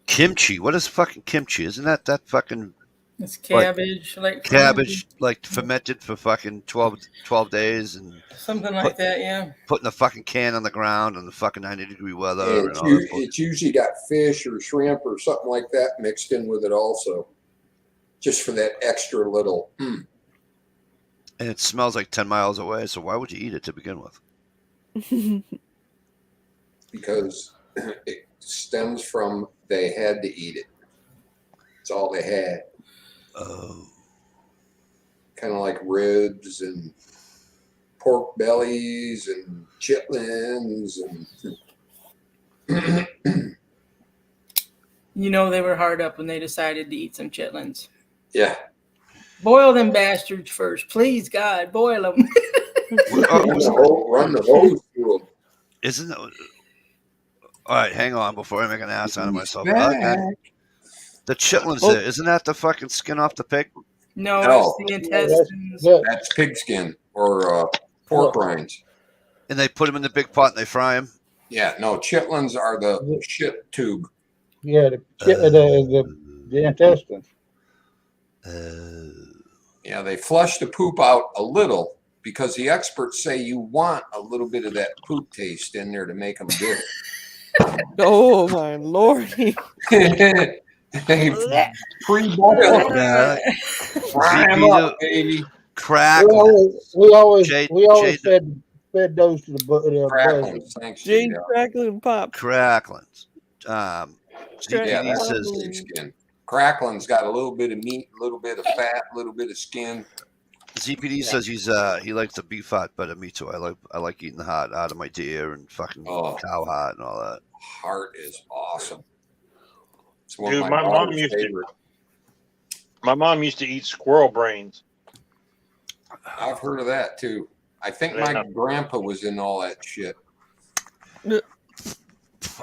Kimchi. What is fucking kimchi? Isn't that fucking... It's cabbage. Like fermented for fucking 12 days. And something like that, yeah. Putting a fucking can on the ground in the fucking 90-degree weather. Yeah, it's usually got fish or shrimp or something like that mixed in with it also. Just for that extra little... And it smells like 10 miles away, so why would you eat it to begin with? Because it stems from they had to eat it. It's all they had. Oh. Kind of like ribs and pork bellies and chitlins and... They were hard up when they decided to eat some chitlins. Yeah. Boil them bastards first. Please, God, boil them. Run the hose through them. Isn't it? All right, hang on before I make an ass out of myself. The chitlins there, isn't that the fucking skin off the pig? No, it's the intestines. That's pig skin or pork rinds. And they put them in the big pot and they fry them? Yeah, no, chitlins are the shit tube. Yeah, the intestines. Yeah, they flush the poop out a little because the experts say you want a little bit of that poop taste in there to make them good. Oh my lordy! They pre-boil them, fry them up, baby. Cracklins. We always fed those to the cracklins. Thanks, Jade Cracklin Pop. Cracklins. Yeah, that's pig skin. Cracklin's got a little bit of meat, a little bit of fat, a little bit of skin. ZPD says he likes the beef heart better. Me too. I like eating the heart out of my deer and fucking cow heart and all that. Heart is awesome. It's one Dude, of my mom used to eat squirrel brains. I've heard of that too. I think my grandpa was in all that shit.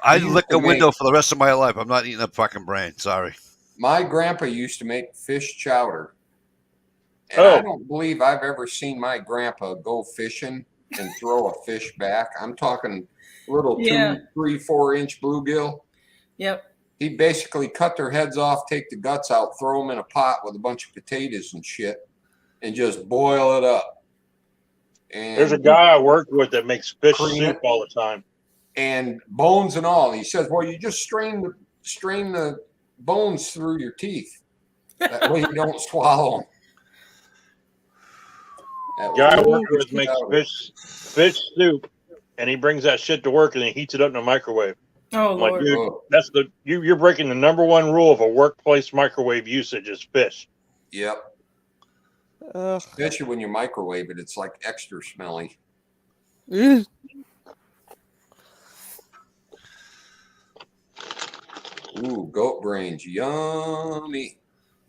I lick a window for the rest of my life. I'm not eating a fucking brain. Sorry. My grandpa used to make fish chowder. And I don't believe I've ever seen my grandpa go fishing and throw a fish back. I'm talking little Yeah. 2, 3, 4-inch bluegill. Yep. He'd basically cut their heads off, take the guts out, throw them in a pot with a bunch of potatoes and shit, and just boil it up. And There's a guy I worked with that makes fish Cream soup it. all the time. And bones and all. He says, well, you just strain the bones through your teeth. That way you don't swallow them. That Guy I way- worked with makes fish soup, and he brings that shit to work and he heats it up in a microwave. Oh I'm like, Lord. dude, that's you're breaking the number one rule of a workplace microwave usage is fish. Yep. Especially when you microwave it, it's like extra smelly. Ooh, goat brains, yummy.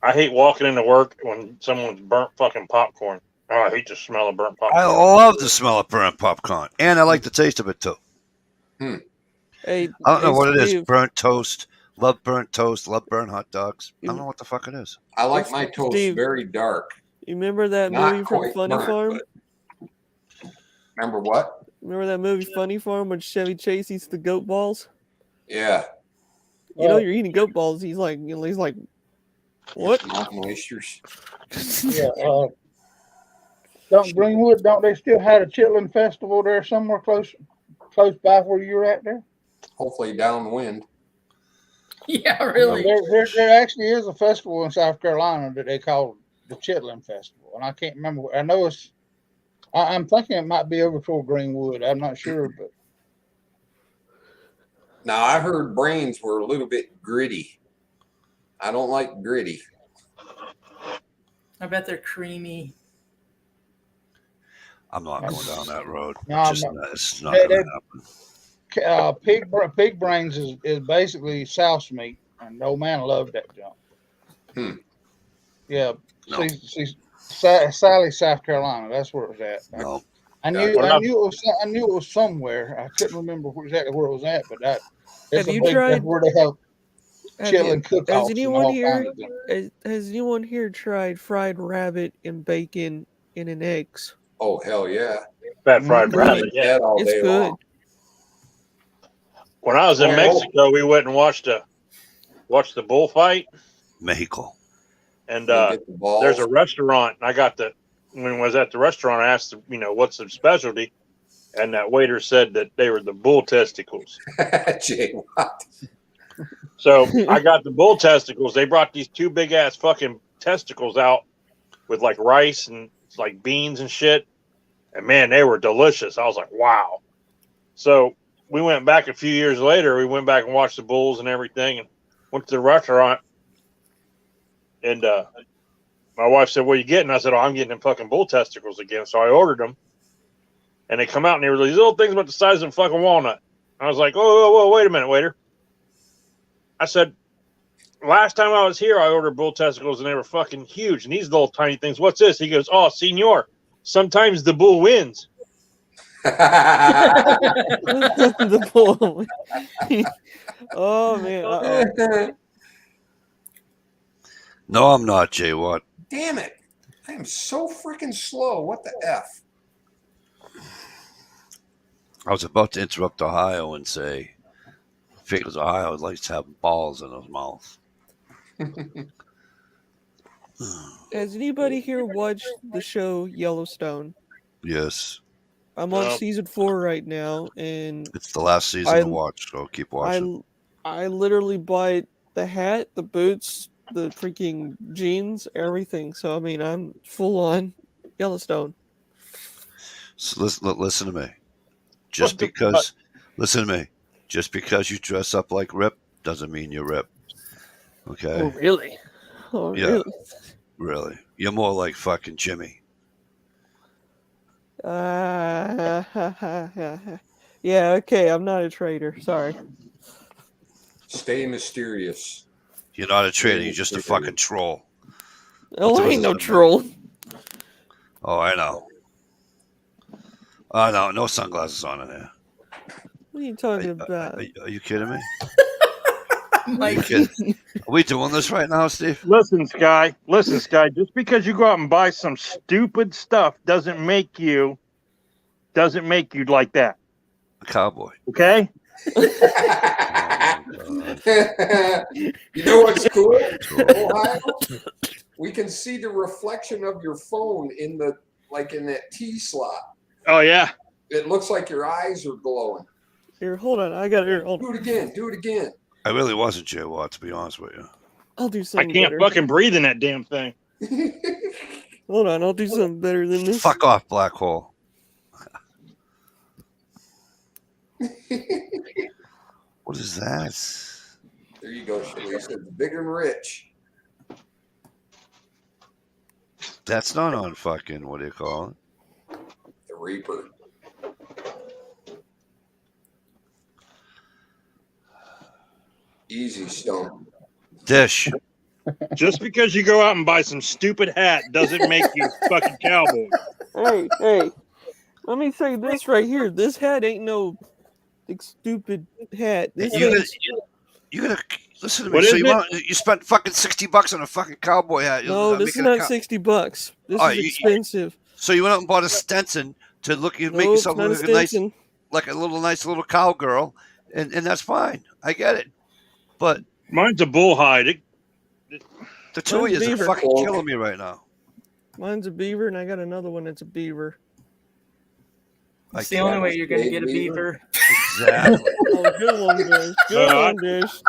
I hate walking into work when someone's burnt fucking popcorn. Oh, I hate the smell of burnt popcorn. I love the smell of burnt popcorn, and I like the taste of it too. Hey, I don't know what it is. Steve, Burnt toast. Love burnt toast. Love burnt hot dogs. I don't know what the fuck it is. I like my toast Steve, very dark. You remember that Not movie from quite Funny burnt, Farm? but- Remember what? Remember that movie Funny Farm when Chevy Chase eats the goat balls? Yeah. You know you're eating goat balls. He's like, what? Mountain oysters. Yeah. Don't Greenwood? Don't they still have a chitlin festival there somewhere close by where you're at there? Hopefully downwind. Yeah, really. There actually is a festival in South Carolina that they call the Chitlin Festival, and I can't remember. I know it's. I'm thinking it might be over toward Greenwood. I'm not sure, but Now I heard brains were a little bit gritty. I don't like gritty. I bet they're creamy. I'm not going down that road. No, I'm Just not. not- it's not They- going to happen. pig brains is basically souse meat, and old man loved that junk. Yeah, No. Sally, South Carolina. That's where it was at. No. I knew it was somewhere. I couldn't remember exactly where it was at, but that. Have you tried? That's where they have chitlin Has cook-offs and anyone all here? kinds of things. Has anyone here tried fried rabbit and bacon in an eggs? Oh hell yeah! Fat fried Mm, rabbit. Yeah. That all It's day good. long. When I was in Mexico, we went and watched the bullfight, Mexico. and You get the balls. there's a restaurant. When I was at the restaurant, I asked, what's the specialty, and that waiter said that they were the bull testicles. Jay Watt. So I got the bull testicles. They brought these two big ass fucking testicles out with like rice and like beans and shit. And man, they were delicious. I was like, wow. So we went back a few years later. We went back and watched the bulls and everything and went to the restaurant. And my wife said, what are you getting? I said, oh, I'm getting them fucking bull testicles again. So I ordered them. And they come out and they were these little things about the size of a fucking walnut. I was like, whoa, wait a minute, waiter. I said, last time I was here, I ordered bull testicles and they were fucking huge. And these little tiny things, what's this? He goes, oh, senor, sometimes the bull wins. The bull. Oh man. Uh-oh. No, I'm not, Jay Watt. Damn it! I am so freaking slow. What the f? I was about to interrupt Ohio and say, because Ohio likes to have balls in his mouth. Has anybody here watched the show Yellowstone? Yes. I'm on No. season 4 right now, and It's the last season I- to watch, so keep watching. I literally bought the hat, the boots, the freaking jeans, everything. So I mean, I'm full on Yellowstone. So listen to me. Just What the because, listen to me. Just because you dress up like Rip doesn't mean you're Rip. Okay? Really? Oh, Yeah. really? Really. You're more like fucking Jimmy. Yeah, okay, I'm not a traitor. Sorry. Stay mysterious. You're not a traitor. You're just a fucking troll. Oh, I ain't no troll. Oh, I know. Oh, no. No sunglasses on in there. What are you talking about? Are you kidding me? Like, Are we doing this right now, Steve? Listen, Sky, just because you go out and buy some stupid stuff doesn't make you doesn't make you like that. A cowboy. Okay? You know what's cool? Ohio? We can see the reflection of your phone in that T slot. Oh yeah. It looks like your eyes are glowing. Here, hold on. I got it. Hold Do on. it again. Do it again. I really wasn't Jay Watt, to be honest with you. I'll do I something can't better. fucking breathe in that damn thing. Hold on. I'll do something better than this. Fuck off, black hole. What is that? There you go, Sharice. It's big and rich. That's not on fucking, what do you call it? The Reaper. Easy, Stone. Dish. Just because you go out and buy some stupid hat doesn't make you a fucking cowboy. Hey. Let me say this right here. This hat ain't no stupid hat. This You gotta listen to me. What So is you spent fucking $60 on a fucking cowboy hat. No, this is not $60. This is expensive. So you went out and bought a Stetson to make Nope, yourself not a look like a nice, Stetson. like a nice little cowgirl, and that's fine. I get it. But Mine's a bullhide. the two of you are Beaver. fucking killing me right now. Mine's a beaver, and I got another one that's a beaver. It's the only way you're going to get a beaver. Exactly. Oh, good one, Dish. Good one, Dish.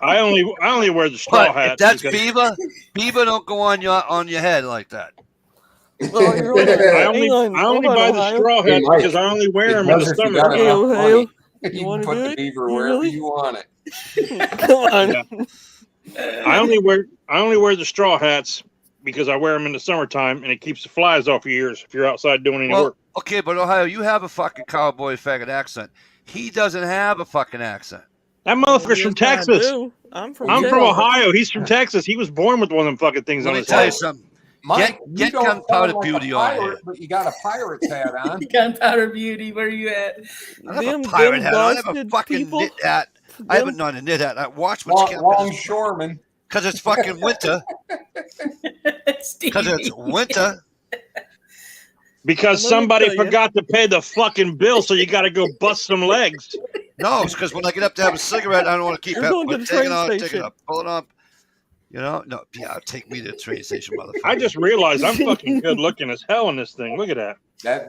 I only wear the straw But hat. if that's because beaver don't go on your head like that. Well, here, hold on. I Hang on. only Hold on, buy the Ohio. straw Hey, hats Mike, because I only wear them in the Because if you summer. got Okay, enough Ohio. money, You you wanna can put do the it? beaver You wherever really? you want it. Come on. Yeah. I only wear the straw hats because I wear them in the summertime and it keeps the flies off your ears if you're outside doing any work. Okay, but Ohio, you have a fucking cowboy faggot accent. He doesn't have a fucking accent. That motherfucker's from Yes, I Texas. do. I'm from I'm Texas. from Ohio. He's from Texas. He was born with one of them fucking things Let on me his tell you head. something. Mike, Get you don't Gunpowder sound like Beauty a on pirate, here. but you got a pirate's hat on. Gunpowder Beauty, where you at? I have Them a pirate hat. I have a busted fucking people. knit hat. I Them- haven't not a knit hat. I watchman's cap Longshoreman. because it's fucking winter. Steve. Because it's winter. Because Let me somebody tell you. forgot to pay the fucking bill, so you got to go bust some legs. No, it's because when I get up to have a cigarette, I don't want to keep You're it. going to the Take it train out, take station. it up, pull it up. You know, no, yeah, take me to the train station, motherfucker. I just realized I'm fucking good looking as hell in this thing. Look at that.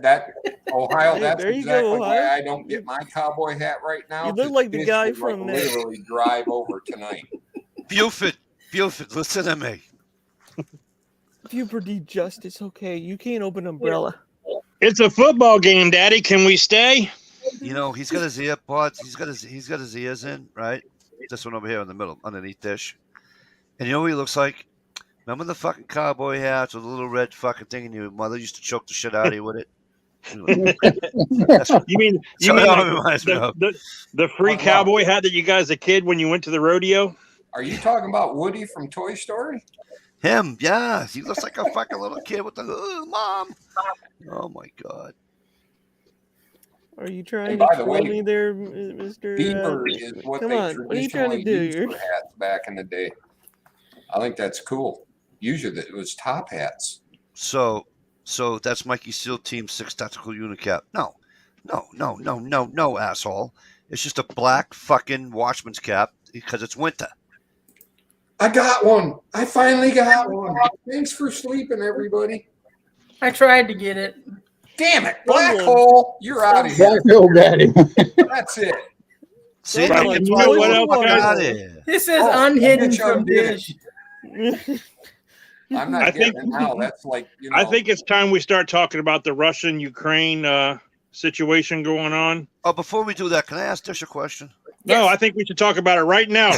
That Ohio, Hey, that's there you exactly go, why Ohio. I don't get my cowboy hat right now. You look 'cause like the this guy would, from that. literally drive over tonight. Buford, listen to me. Puberty justice. Okay, you can't open umbrella. It's a football game, Daddy. Can we stay? You know, he's got his ear pods. He's got his ears in, right? This one over here in the middle, underneath Dish. And you know what he looks like? Remember the fucking cowboy hats with the little red fucking thing, and your mother used to choke the shit out of you with it? That's what, You mean that's what it like reminds me of. the free cowboy hat that you guys as a kid when you went to the rodeo? Are you talking about Woody from Toy Story? Him, yeah. He looks like a fucking little kid with the mom. Oh my god. Are you trying And to by the troll way, me there, Mr. Beaver is what come they on, what are you trying to traditionally do used here? for hats back in the day. I think that's cool. Usually it was top hats. So that's Mikey SEAL Team 6 Tactical Unicap. No, asshole. It's just a black fucking watchman's cap because it's winter. I got one. I finally got one. Thanks for sleeping, everybody. I tried to get it. Damn it, Black Someone- Hole, you're out of here. Black Hole got him. That's it. See, Someone that's you know why what I else, fuck guys? out of here. This says Oh, unhidden Mitch from undid it. Dish. I'm not I getting think- it now. That's like, you know. I think it's time we start talking about the Russian-Ukraine situation going on. Oh, before we do that, can I ask Dish a question? No, I think we should talk about it right now.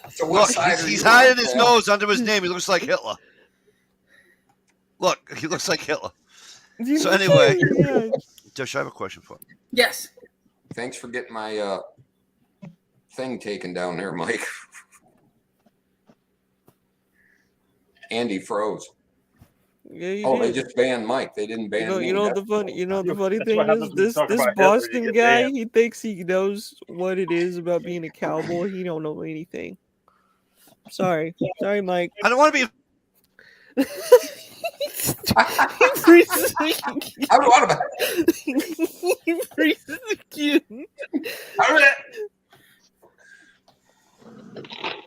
So what Look, side are he's you hiding on, his Paul? nose under his name. He looks like Hitler. Look, he looks like Hitler. So anyway, Yeah. Dish, I have a question for you. Yes. Thanks for getting my thing taken down there, Mike. Andy froze. Yeah, you Oh, did. they just banned Mike. They didn't ban me. You know That's the funny. You know the funny That's thing what is happens when you this talk this about Hitler, you Boston get guy. banned. He thinks he knows what it is about being a cowboy. He don't know anything. Sorry, Mike. I don't want to be. He freezes again. I don't want He freezes again.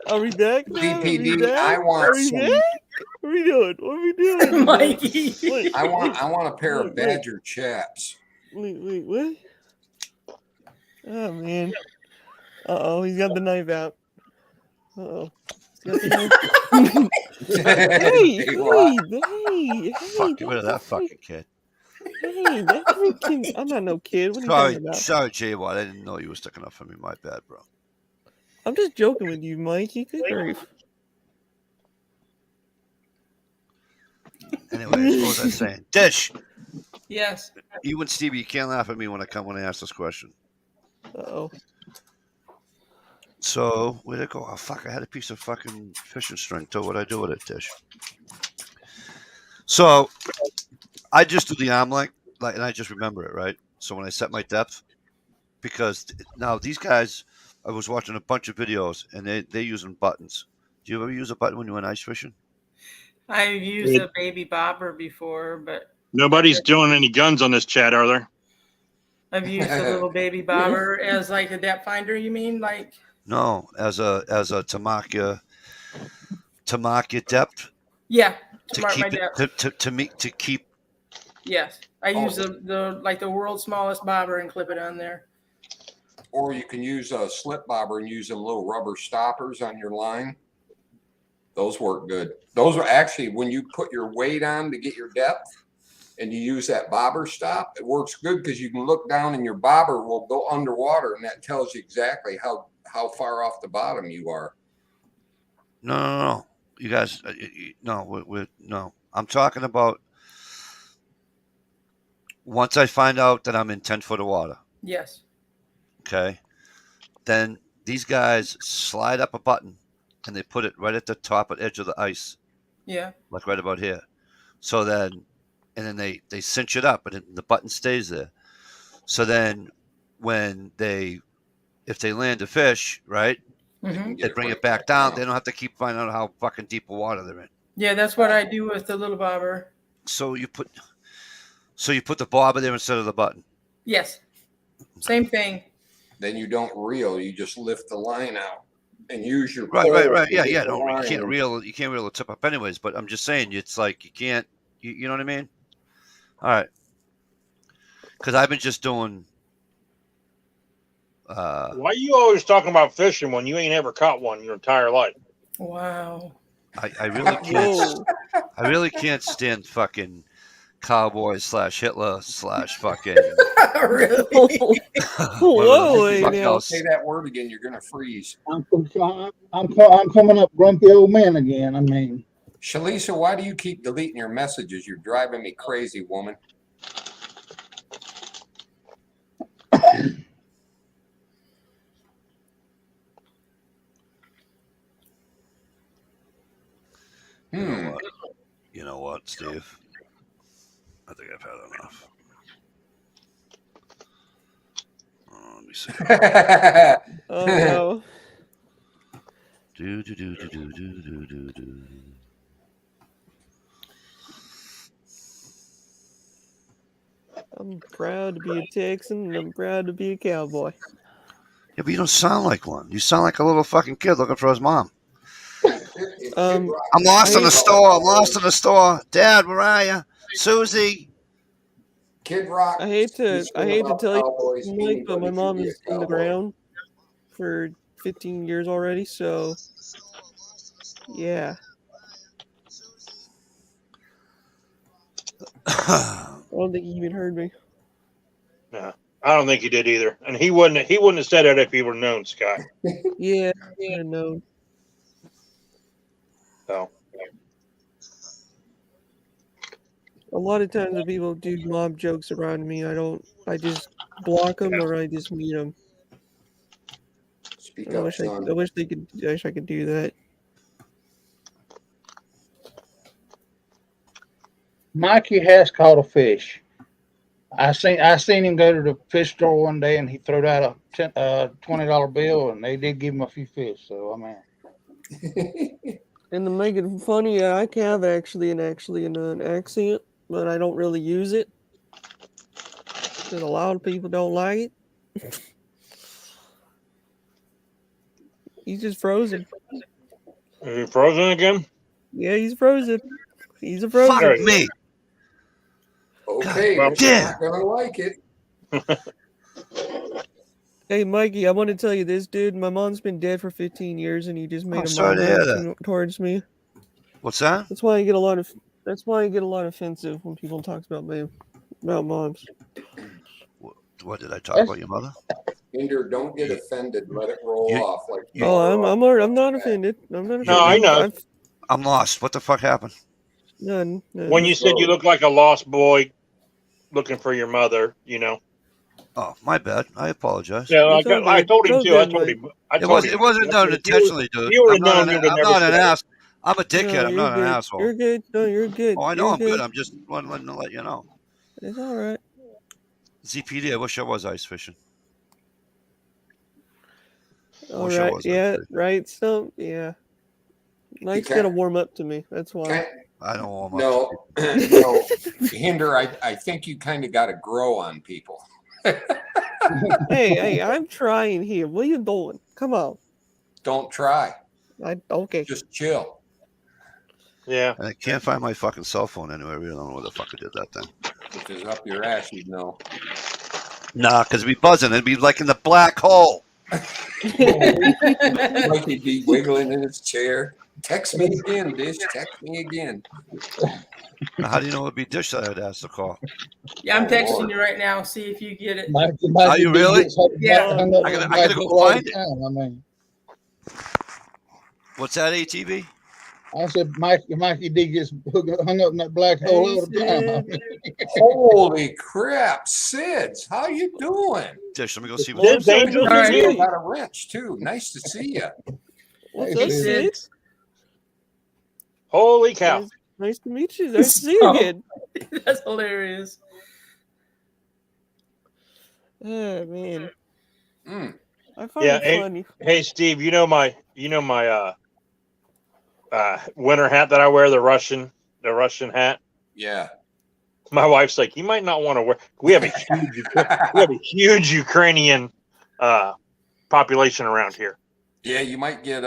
Are we back now? DPD, I want some. What are we doing? What are we doing? Mikey. Wait, I want a pair of Wait. Badger chaps. wait, what? Oh man. Uh-oh, he's got the knife out. Uh-oh. He's got the knife. Hey. Fuck, get rid of that fucking kid. Hey, that freaking... I'm not no kid. What are you talking about? Sorry, J-Watt. I didn't know you were sticking up for me. My bad, bro. I'm just joking with you, Mikey. Good grief. Anyway, what was I saying? Dish, Yes. you and Stevie, you can't laugh at me when I ask this question. Uh-oh. So, where'd it go? Oh, fuck, I had a piece of fucking fishing string. So what'd I do with it, Dish? So, I just do the arm length, and I just remember it, right? So when I set my depth, because now these guys, I was watching a bunch of videos, and they're using buttons. Do you ever use a button when you went ice fishing? I've used a baby bobber before, but Nobody's doing any guns on this chat, are there? I've used a little baby bobber as like a depth finder. You mean like? No, as a Tamaka depth. Yeah, To mark my keep depth. it to keep. Yes, I use the world's smallest bobber and clip it on there. Or you can use a slip bobber and use them little rubber stoppers on your line. Those work good. Those are actually, when you put your weight on to get your depth and you use that bobber stop, it works good because you can look down and your bobber will go underwater, and that tells you exactly how far off the bottom you are. No. You guys, no, no. I'm talking about once I find out that I'm in 10 foot of water. Yes. Okay. Then these guys slide up a button and they put it right at the top of the edge of the ice. Yeah. Like right about here. So then, and then they cinch it up, and the button stays there. So then when if they land a fish, right, they bring it back down. They don't have to keep finding out how fucking deep of water they're in. Yeah, that's what I do with the little bobber. So you put the bobber there instead of the button. Yes. Same thing. Then you don't reel. You just lift the line out and use your Right. Yeah. No, line. you can't reel the tip up anyways. But I'm just saying, it's like you can't. You know what I mean? All right. Because I've been just doing. Why are you always talking about fishing when you ain't ever caught one your entire life? Wow. I really can't. I really can't stand fucking cowboy / Hitler / fucking. Really? Whoa! Say that word again. You're gonna freeze. I'm coming up grumpy old man again. I mean, Shalisa, why do you keep deleting your messages? You're driving me crazy, woman. You know what, Steve? I think I've had enough. Let me see. Oh no. Do. I'm proud to be a Texan, and I'm proud to be a cowboy. Yeah, but you don't sound like one. You sound like a little fucking kid looking for his mom. I'm lost in the store. Dad, where are you? Susie. Kid Rock. I hate to tell you, Mike, but my mom is in the ground for 15 years already. So, yeah. I don't think he even heard me. No, I don't think he did either, and he wouldn't have said it if he were known, Scott. Yeah, I know. So. A lot of times when people do mob jokes around me, I just block them or I just mute them. Speak up, son. I wish I could do that. Mikey has caught a fish. I seen him go to the fish store one day and he threw out a $20 bill and they did give him a few fish. So I mean, And to make it funny, I have actually an accent, but I don't really use it. Because a lot of people don't like it. He's just frozen. Is he frozen again? Yeah, he's frozen. He's a frozen. Fuck me. Okay, God, you're not gonna like it. Hey, Mikey, I want to tell you this, dude. My mom's been dead for 15 years, and you just made a sorry to hear mom towards me. What's that? That's why I get a lot of. That's why I get a lot offensive when people talk about me, about moms. What did I talk about your mother? Hinder, don't get offended. Let it roll off. Like I'm not offended. I'm not offended. No, I know. I'm lost. What the fuck happened? None. When you said you look like a lost boy looking for your mother, you know. Oh, my bad. I apologize. Yeah, I told him too. I told him. It wasn't done intentionally, dude. You would I'm have known. not an ass. I'm a dickhead. No, I'm not you're an good. asshole. You're good. No, you're good. Oh, I know You're I'm good. I'm just wanting to let you know. It's all right. ZPD, I wish I was ice fishing. All right. Yeah. Right. So yeah. Mike's gonna warm up to me. That's why. I don't warm up. No, Hinder. I think you kind of got to grow on people. hey, I'm trying here. What are you doing? Come on. Don't try. Okay. Just chill. Yeah. I can't find my fucking cell phone anywhere. I really don't know where the fuck I did that thing. If it's up your ass, you'd know. Nah, because it'd be buzzing. It'd be like in the black hole. Like he'd be wiggling in his chair. Text me again, Dish. Text me again. Now, how do you know it'd be Dish that I'd ask to call? Yeah, I'm texting you right now. See if you get it. Are you really? Yeah. I gotta go find it. I mean, what's that, ATV? I said Mikey D gets hung up in that black hole all the time. Holy crap, Sids, how you doing? Dish, let me go see what's what's Angel. Right. You got a wrench too. Nice to see you. What's Hey, up, Sid. Sid? Holy cow! Nice to meet you. Nice to see you again. That's hilarious. Oh man. I find Yeah. it funny. Hey, Steve. You know my winter hat that I wear, the Russian hat. Yeah. My wife's like, you might not want to wear. We have a huge Ukrainian population around here. Yeah, you might get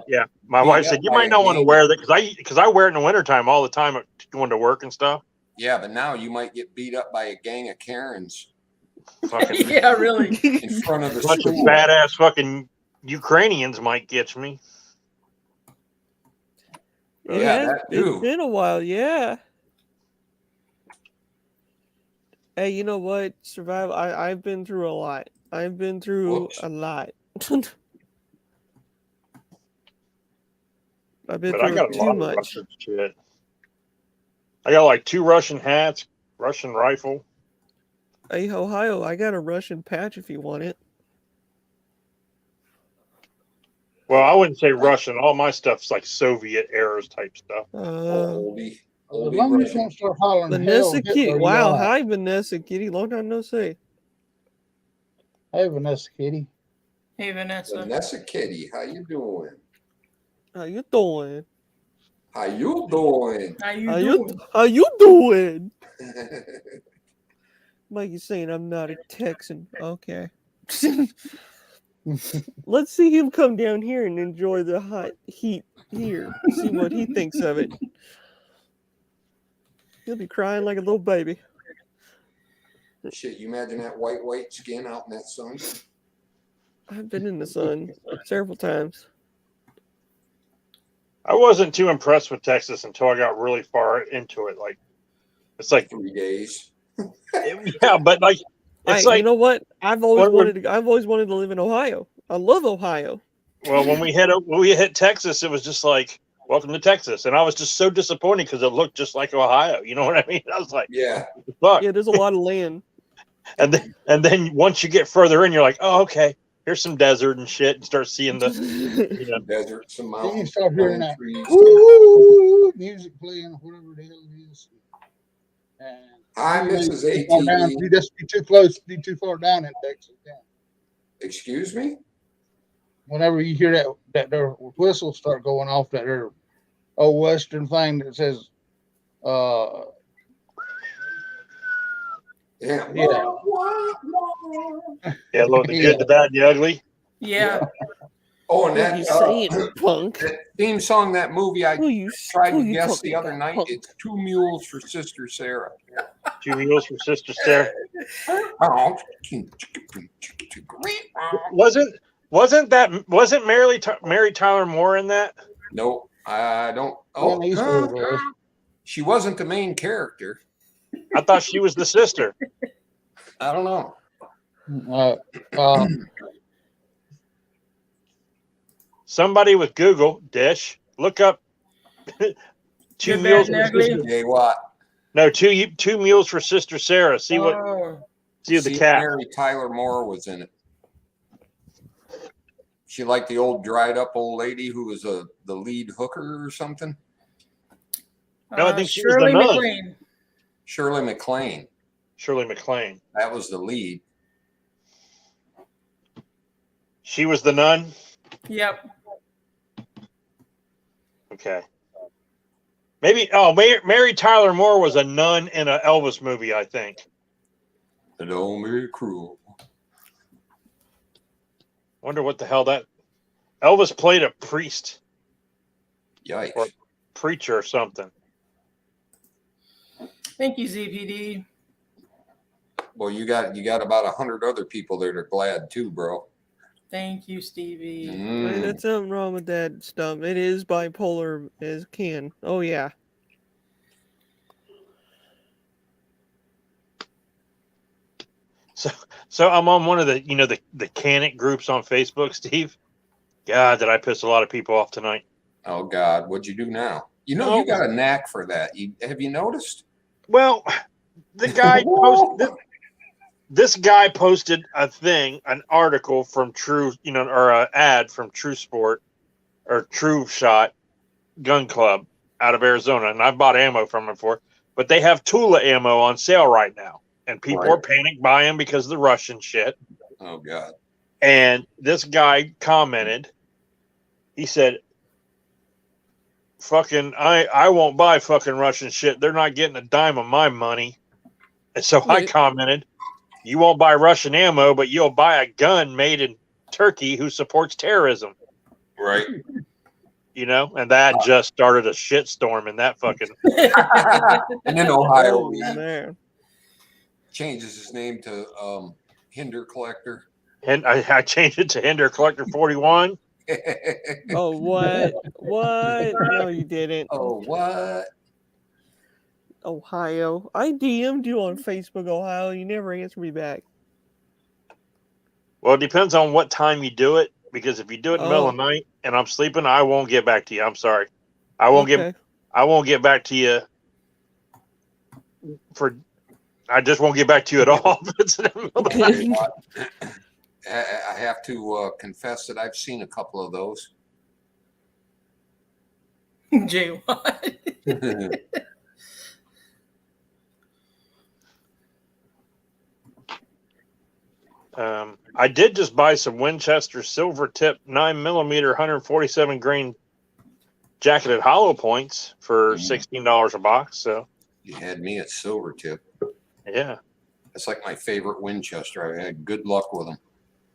Yeah, my wife said you might not want to wear that because I wear it in the wintertime all the time going to work and stuff. Yeah, but now you might get beat up by a gang of Karens. Yeah, really. In front of the bunch of school. badass fucking Ukrainians might get me. Yeah, that too. It's been a while, yeah. Hey, you know what? Survival. I've been through a lot. I've been through a lot. I've been But I got through a lot too of much. Russian shit. I got like 2 Russian hats, Russian rifle. Hey, Ohio, I got a Russian patch if you want it. Well, I wouldn't say Russian. All my stuff's like Soviet eras type stuff. Oldie. As long as you don't start hollering hell, Vanessa Hitler, Kitty. you Wow, all right. hi Vanessa Kitty. Long time no see. Hey, Vanessa Kitty. Hey, Vanessa. Vanessa Kitty, how you doing? How you doing? How you doing? How you doing? How you doing? Mikey's saying I'm not a Texan. Okay. Let's see him come down here and enjoy the hot heat here. See what he thinks of it. He'll be crying like a little baby. Shit, you imagine that white skin out in that sun? I've been in the sun several times. I wasn't too impressed with Texas until I got really far into it. Like, it's like 3 days. yeah, but like, it's like you know what? I've always wanted to live in Ohio. I love Ohio. Well, when we hit Texas, it was just like, welcome to Texas, and I was just so disappointed because it looked just like Ohio. You know what I mean? I was like, yeah, fuck. Yeah, there's a lot of land. And then once you get further in, you're like, oh, okay, here's some desert and shit, and start seeing the desert, some Then you mountains, start hearing that trees. music playing, whatever the hell it is. And Hi, Mrs. You just be too close, be too far down in Texas. Yeah. Excuse me? Whenever you hear that their whistles start going off, that their old Western thing that says, Yeah. yeah. Yeah, look, the good, the bad, the ugly. Yeah. Oh, and What that, you saying, punk? that theme song, that movie I tried who to you guess talking the other about, night, punk? it's Two Mules for Sister Sarah. 2 Mules for Sister Sarah. Wasn't Mary Tyler Moore in that? No, I don't. Clint Eastwood was. She wasn't the main character. I thought she was the sister. I don't know. Somebody with Google Dish, look up Two Good, Mules Bad, for and Ugly? Sister. Hey, what? No, two Mules for Sister Sarah. See what? Oh. See the cat. Mary Tyler Moore was in it. She liked the old dried up old lady who was the lead hooker or something. No, I think she was the Shirley nun. MacLaine. Shirley MacLaine. Shirley MacLaine. That was the lead. She was the nun. Yep. Okay. Maybe. Oh, Mary Tyler Moore was a nun in an Elvis movie, I think. And only cruel. Wonder what the hell that. Elvis played a priest. Yikes. Or preacher or something. Thank you, ZPD. Well, you got about 100 other people that are glad too, bro. Thank you, Stevie. Hey, there's something wrong with that stuff. It is bipolar as can. Oh yeah. So I'm on one of the the Canic groups on Facebook, Steve. God, did I piss a lot of people off tonight? Oh God, what'd you do now? You know, you got a knack for that. Have you noticed? Well, the guy posted this guy posted an article from True, or an ad from True Sport or True Shot Gun Club out of Arizona, and I bought ammo from him before. But they have Tula ammo on sale right now, and people are panic buying because of the Russian shit. Oh God! And this guy commented, he said, "Fucking, I won't buy fucking Russian shit. They're not getting a dime of my money." And so I commented, "You won't buy Russian ammo, but you'll buy a gun made in Turkey who supports terrorism." Right. And that just started a shitstorm in that fucking. And then Ohio changes his name to Hinder Collector. And I changed it to Hinder Collector 41. Oh, what? What? No, you didn't. Oh, what? Ohio. I DM'd you on Facebook, Ohio. You never answered me back. Well, it depends on what time you do it. Because if you do it in the middle of the night and I'm sleeping, I won't get back to you. I'm sorry. I won't get back to you I just won't get back to you at all. I have to confess that I've seen a couple of those. Jay, what? I did just buy some Winchester silver tip 9mm 147 grain jacketed hollow points for $16 a box. So you had me at silver tip. Yeah, that's like my favorite Winchester. I had good luck with them.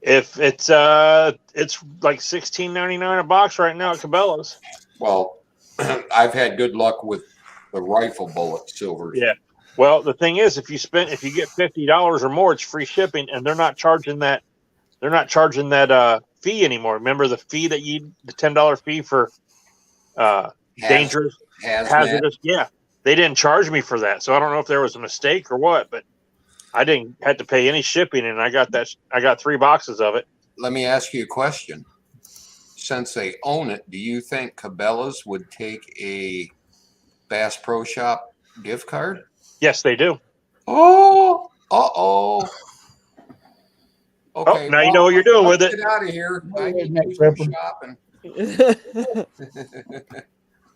If it's like $16.99 a box right now at Cabela's. Well, I've had good luck with the rifle bullet silvers. Yeah. Well, the thing is, if you get $50 or more, it's free shipping, and they're not charging that. They're not charging that fee anymore. Remember the fee that the $10 fee for dangerous, hazardous? Yeah, they didn't charge me for that, so I don't know if there was a mistake or what, but I didn't have to pay any shipping, and I got that. I got 3 boxes of it. Let me ask you a question. Since they own it, do you think Cabela's would take a Bass Pro Shop gift card? Yes, they do. Oh, uh-oh. Okay, now you know what you're doing with it. Get out of here. I need to do some shopping.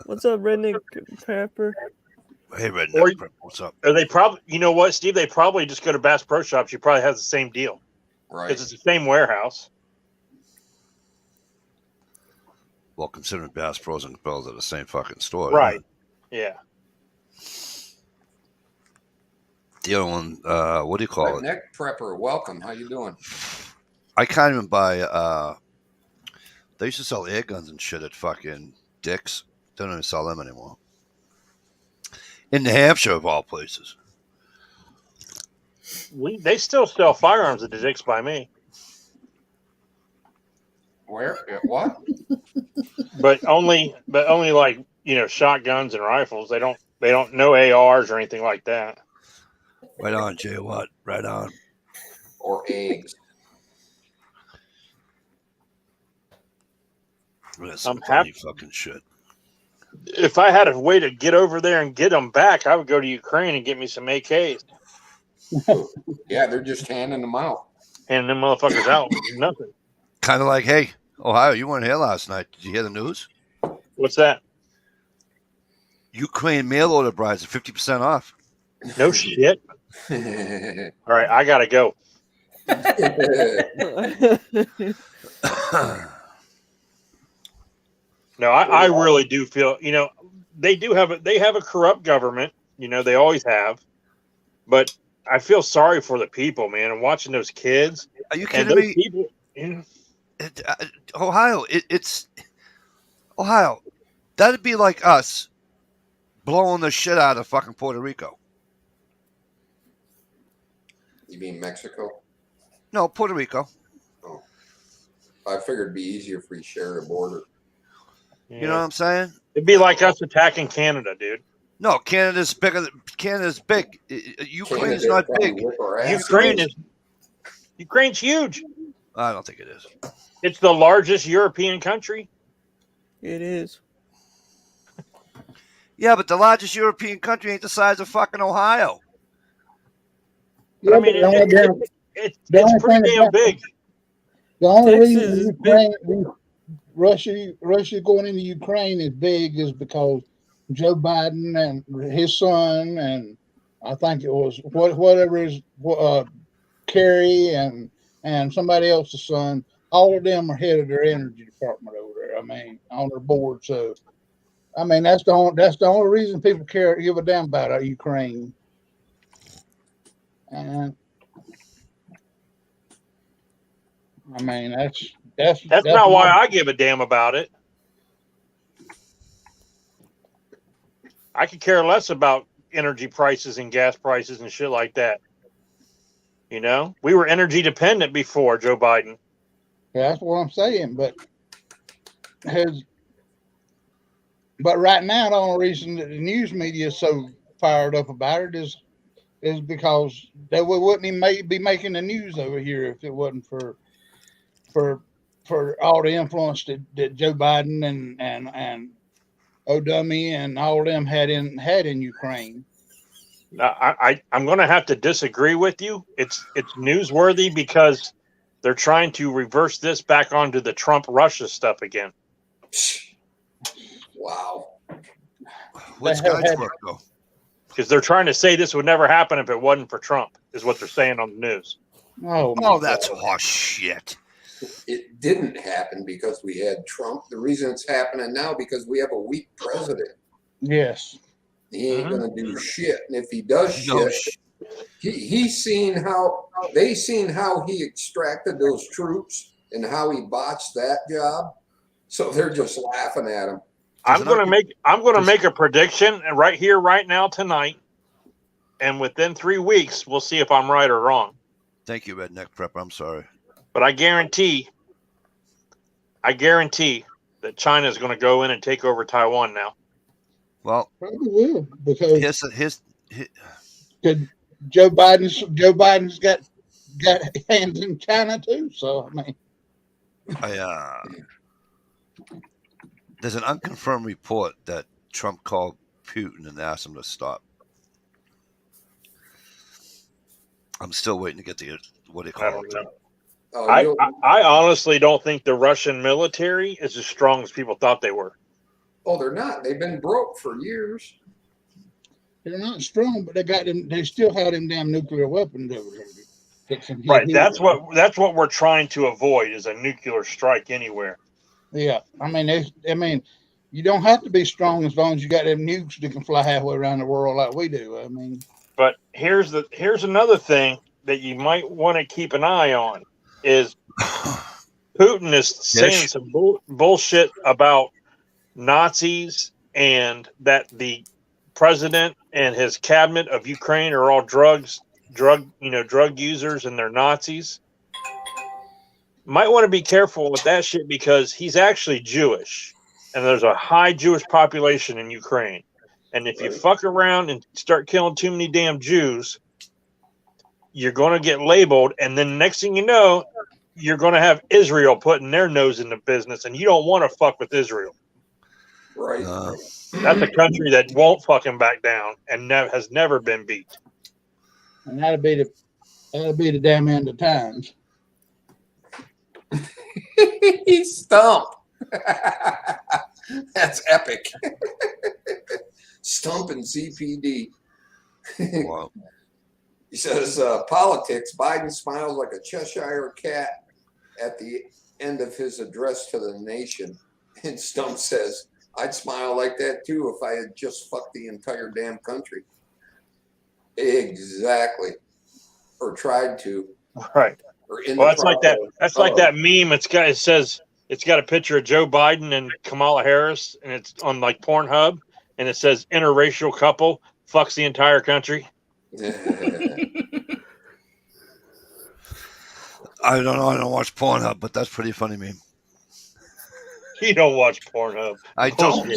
What's up, Redneck Pepper? Hey, Redneck Pepper, what's up? They probably, you know what, Steve? They probably just go to Bass Pro Shops. You probably have the same deal. Right. Because it's the same warehouse. Well, considering Bass Pros and Cabela's are the same fucking store. Right. Yeah. The other one, what do you call it? Neck Prepper, welcome. How you doing? I can't even buy. They used to sell air guns and shit at fucking Dick's. They don't even sell them anymore. In New Hampshire, of all places. They still sell firearms at the Dick's by me. Where? What? But only like, shotguns and rifles. They don't no ARs or anything like that. Right on, Jay Watt. Right on. Or eggs. That's I'm some funny happy. fucking shit. If I had a way to get over there and get them back, I would go to Ukraine and get me some AKs. Yeah, they're just handing them out. Handing them motherfuckers out. Nothing. Kind of like, hey, Ohio, you weren't here last night. Did you hear the news? What's that? Ukraine mail order brides are 50% off. No shit. All right, I gotta go. No, I really do feel, they have a corrupt government, they always have, but I feel sorry for the people, man. And watching those kids. Are you kidding me? People, Ohio, it's Ohio. That'd be like us blowing the shit out of fucking Puerto Rico. You mean Mexico? No, Puerto Rico. Oh. I figured it'd be easier if we shared a border. Yeah. You know what I'm saying? It'd be like us attacking Canada, dude. No, Canada's bigger. Canada's big. Ukraine's not big. Ukraine's huge. I don't think it is. It's the largest European country. It is. Yeah, but the largest European country ain't the size of fucking Ohio. Yeah, I mean, it's pretty damn big. The only Texas is reason Russia going into Ukraine is big is because Joe Biden and his son, and I think it was whatever is Kerry and somebody else's son. All of them are head of their energy department over there. I mean, on their board. So, I mean, that's the only reason people give a damn about Ukraine. And I mean, that's not why I give a damn about it. I could care less about energy prices and gas prices and shit like that. We were energy dependent before Joe Biden. Yeah, that's what I'm saying. But right now, the only reason that the news media is so fired up about it is because they wouldn't even be making the news over here if it wasn't for all the influence that Joe Biden and O'Dummy and all of them had in Ukraine. I'm going to have to disagree with you. It's newsworthy because they're trying to reverse this back onto the Trump-Russia stuff again. Wow. What's God's work, though? Because they're trying to say this would never happen if it wasn't for Trump, is what they're saying on the news. Oh, that's horse shit. It didn't happen because we had Trump. The reason it's happening now because we have a weak president. Yes. He ain't gonna do shit. And if he does shit, he's seen how he extracted those troops and how he botched that job. So they're just laughing at him. I'm gonna make a prediction right here, right now, tonight, and within 3 weeks, we'll see if I'm right or wrong. Thank you, Redneck Prepper. I'm sorry, but I guarantee that China is going to go in and take over Taiwan now. Well, probably will because Joe Biden's got hands in China too. So I mean, there's an unconfirmed report that Trump called Putin and asked him to stop. I'm still waiting to get what they call it. I honestly don't think the Russian military is as strong as people thought they were. Oh, they're not. They've been broke for years. They're not strong, but they still have them damn nuclear weapons over there. Right. That's what we're trying to avoid is a nuclear strike anywhere. Yeah, I mean, you don't have to be strong as long as you got them nukes that can fly halfway around the world like we do. I mean, but here's another thing that you might want to keep an eye on is Putin is saying some bullshit about Nazis and that the president and his cabinet of Ukraine are all drug users and they're Nazis. Might want to be careful with that shit because he's actually Jewish and there's a high Jewish population in Ukraine. And if you fuck around and start killing too many damn Jews, you're going to get labeled. And then next thing you know, you're going to have Israel putting their nose in the business and you don't want to fuck with Israel. Right. That's a country that won't fucking back down and has never been beat. And that'll be the damn end of times. He's stumped. That's epic. Stumping CPD. Wow. He says, politics, Biden smiles like a Cheshire cat at the end of his address to the nation. And Stump says, I'd smile like that too if I had just fucked the entire damn country. Exactly. Or tried to. Right. Well, that's like that. That's like that meme. It says it's got a picture of Joe Biden and Kamala Harris, and it's on like Pornhub, and it says interracial couple fucks the entire country. I don't know. I don't watch Pornhub, but that's pretty funny meme. You don't watch Pornhub. I don't.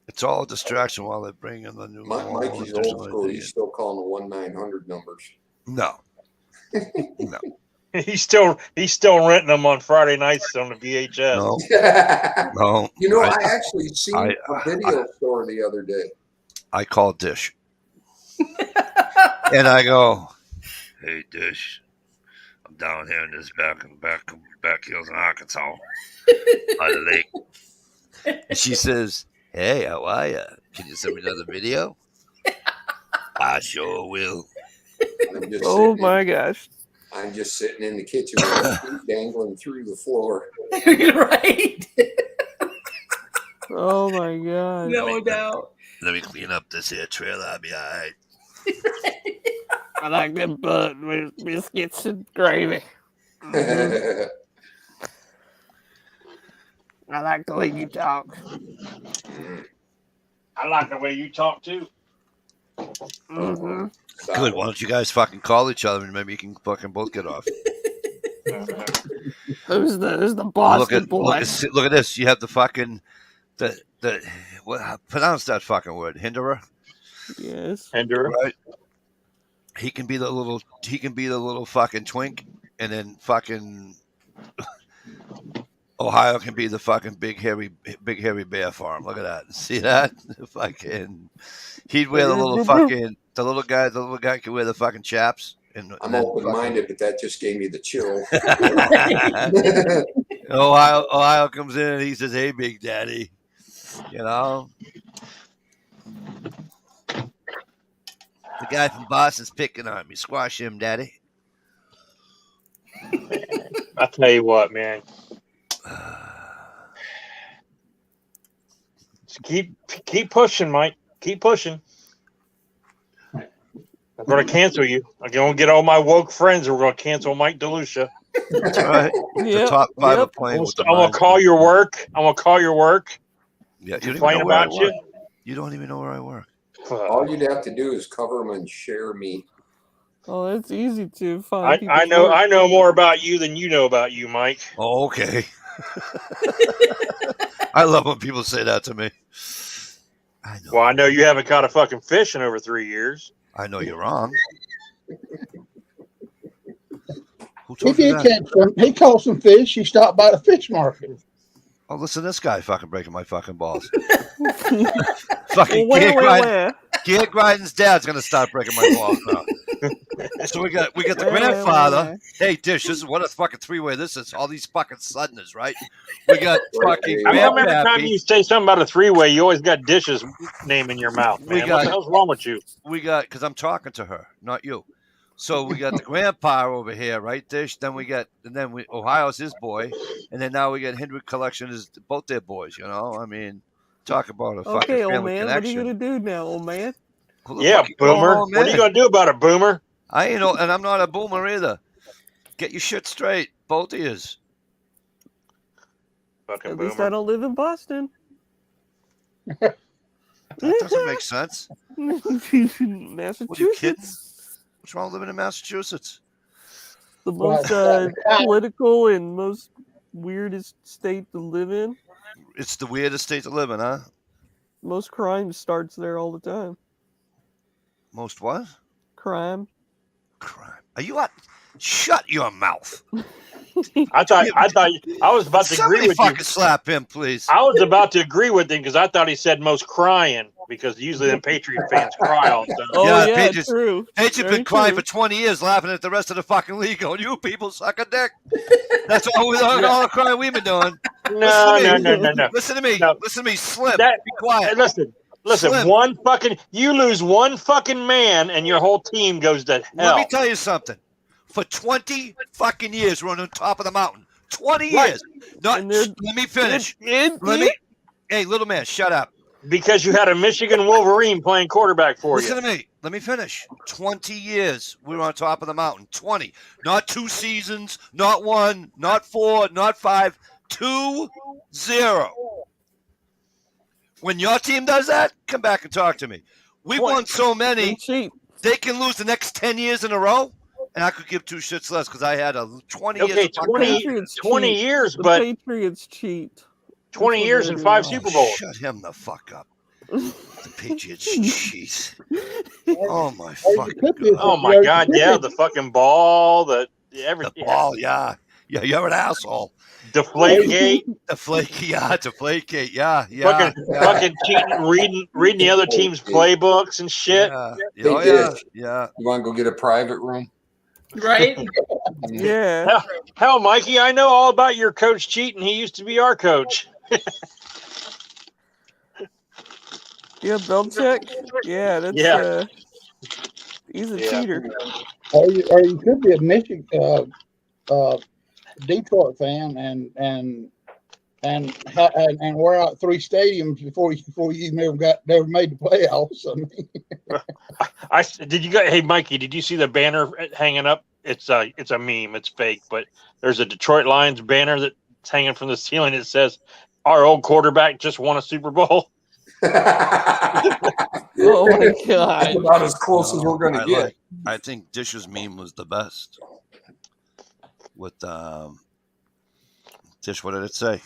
It's all a distraction while they bring in the new. Mikey's old school. He's still calling the 1-900 numbers. No. No. He's still renting them on Friday nights on the VHS. No. No. You know, I actually seen a video store the other day. I call Dish. And I go, hey, Dish, I'm down here in this back hills in Arkansas by the lake. And she says, hey, how are you? Can you send me another video? I sure will. Oh my gosh. I'm just sitting in the kitchen with my feet dangling through the floor. Right. Oh my god. No doubt. Let me clean up this here trailer. I'll be all right. I like them butt with biscuits and gravy. I like the way you talk. I like the way you talk too. Mm-hmm. Good. Why don't you guys fucking call each other and maybe you can fucking both get off? Who's the Boston boy? Look at this. You have the fucking pronounce that fucking word. Hinderer. Yes. Hinderer. Right. He can be the little fucking twink, and then fucking Ohio can be the fucking big hairy bear for him. Look at that. See that? Fucking he'd wear the little guy could wear the fucking chaps. I'm open-minded, but that just gave me the chill. Ohio comes in and he says, hey, Big Daddy. You know? The guy from Boston's picking on me. Squash him, Daddy. I tell you what, man. Keep pushing, Mike. Keep pushing. I'm going to cancel you. I'm going to get all my woke friends. We're going to cancel Mike DeLucia. That's right. The top five are playing. I'm going to call your work. I'm going to call your work. Yeah, complain about you. You don't even know where I work. All you'd have to do is cover them and share me. Oh, it's easy to find. I know more about you than you know about you, Mike. Oh, okay. I love when people say that to me. I know. Well, I know you haven't caught a fucking fish in over 3 years. I know you're wrong. He did catch some. He caught some fish. He stopped by the fish market. Oh, listen to this guy fucking breaking my fucking balls. Fucking where? Garrett Gryden's dad's gonna start breaking my balls now. So we got the grandfather. Hey, Dish, this is what a fucking three-way this is. All these fucking Southerners, right? We got fucking. I mean, every time you say something about a three-way, you always got Dish's name in your mouth, man. What the hell's wrong with you? We got, because I'm talking to her, not you. So we got the grandpa over here, right, Dish? Then Ohio's his boy, and then now we got Hendrick Collection is both their boys. You know, I mean, talk about a fucking Okay, old family man, what are connection. you gonna do now, old man? Yeah, boomer. What are you gonna do about it, boomer? I ain't know, and I'm not a boomer either. Get your shit straight, both of yous. Fucking At boomer. least I don't live in Boston. That doesn't make sense. Massachusetts. What are you kidding? What's wrong with living in Massachusetts? The most political and most weirdest state to live in. It's the weirdest state to live in, huh? Most crime starts there all the time. Most what? Crime. Are you at? Shut your mouth. I thought I was about to agree with you. Fucking slap him, please. I was about to agree with him because I thought he said most crying because usually the Patriot fans cry all the time. Oh, yeah, Patriots, true. Patriots Very been crying true. for 20 years, laughing at the rest of the fucking league. Going, you people suck a dick. That's all the crying we've been doing. No. Listen to me. No. Listen to me. Slim. That- Be quiet. Listen. Slim. You lose one fucking man and your whole team goes to hell. Let me tell you something. For 20 fucking years, we're on the top of the mountain. 20 years. Let me finish. Hey, little man, shut up. Because you had a Michigan Wolverine playing quarterback for Listen you. to me. Let me finish. 20 years we were on top of the mountain. 20. Not 2 seasons, not 1, not 4, not 5. 2-0. When your team does that, come back and talk to me. We won so many, they can lose the next 10 years in a row, and I could give 2 shits less because I had a 20 years. Okay, 20 years, but the Patriots cheat. 20 years and 5 Super Bowls. Shut him the fuck up. The Patriots cheat. Oh my fucking God. Oh my God! Yeah, the fucking ball, everything. The ball, yeah, you're an asshole. Deflategate. Deflategate, yeah. Fucking cheating, reading the other team's playbooks and shit. Yeah. You want to go get a private room? Right? Yeah. Hell, Mikey, I know all about your coach cheating. He used to be our coach. Yeah, Belichick. Yeah, that's he's a cheater. Or you could be a Michigan, Detroit fan and wear out 3 stadiums before you never made the playoffs. I mean, Did you guys? Hey, Mikey, did you see the banner hanging up? It's a meme. It's fake, but there's a Detroit Lions banner that's hanging from the ceiling. It says, "Our old quarterback just won a Super Bowl." Oh my God! That's about as close as we're going to get. I think Dish's meme was the best. With Dish, what did it say?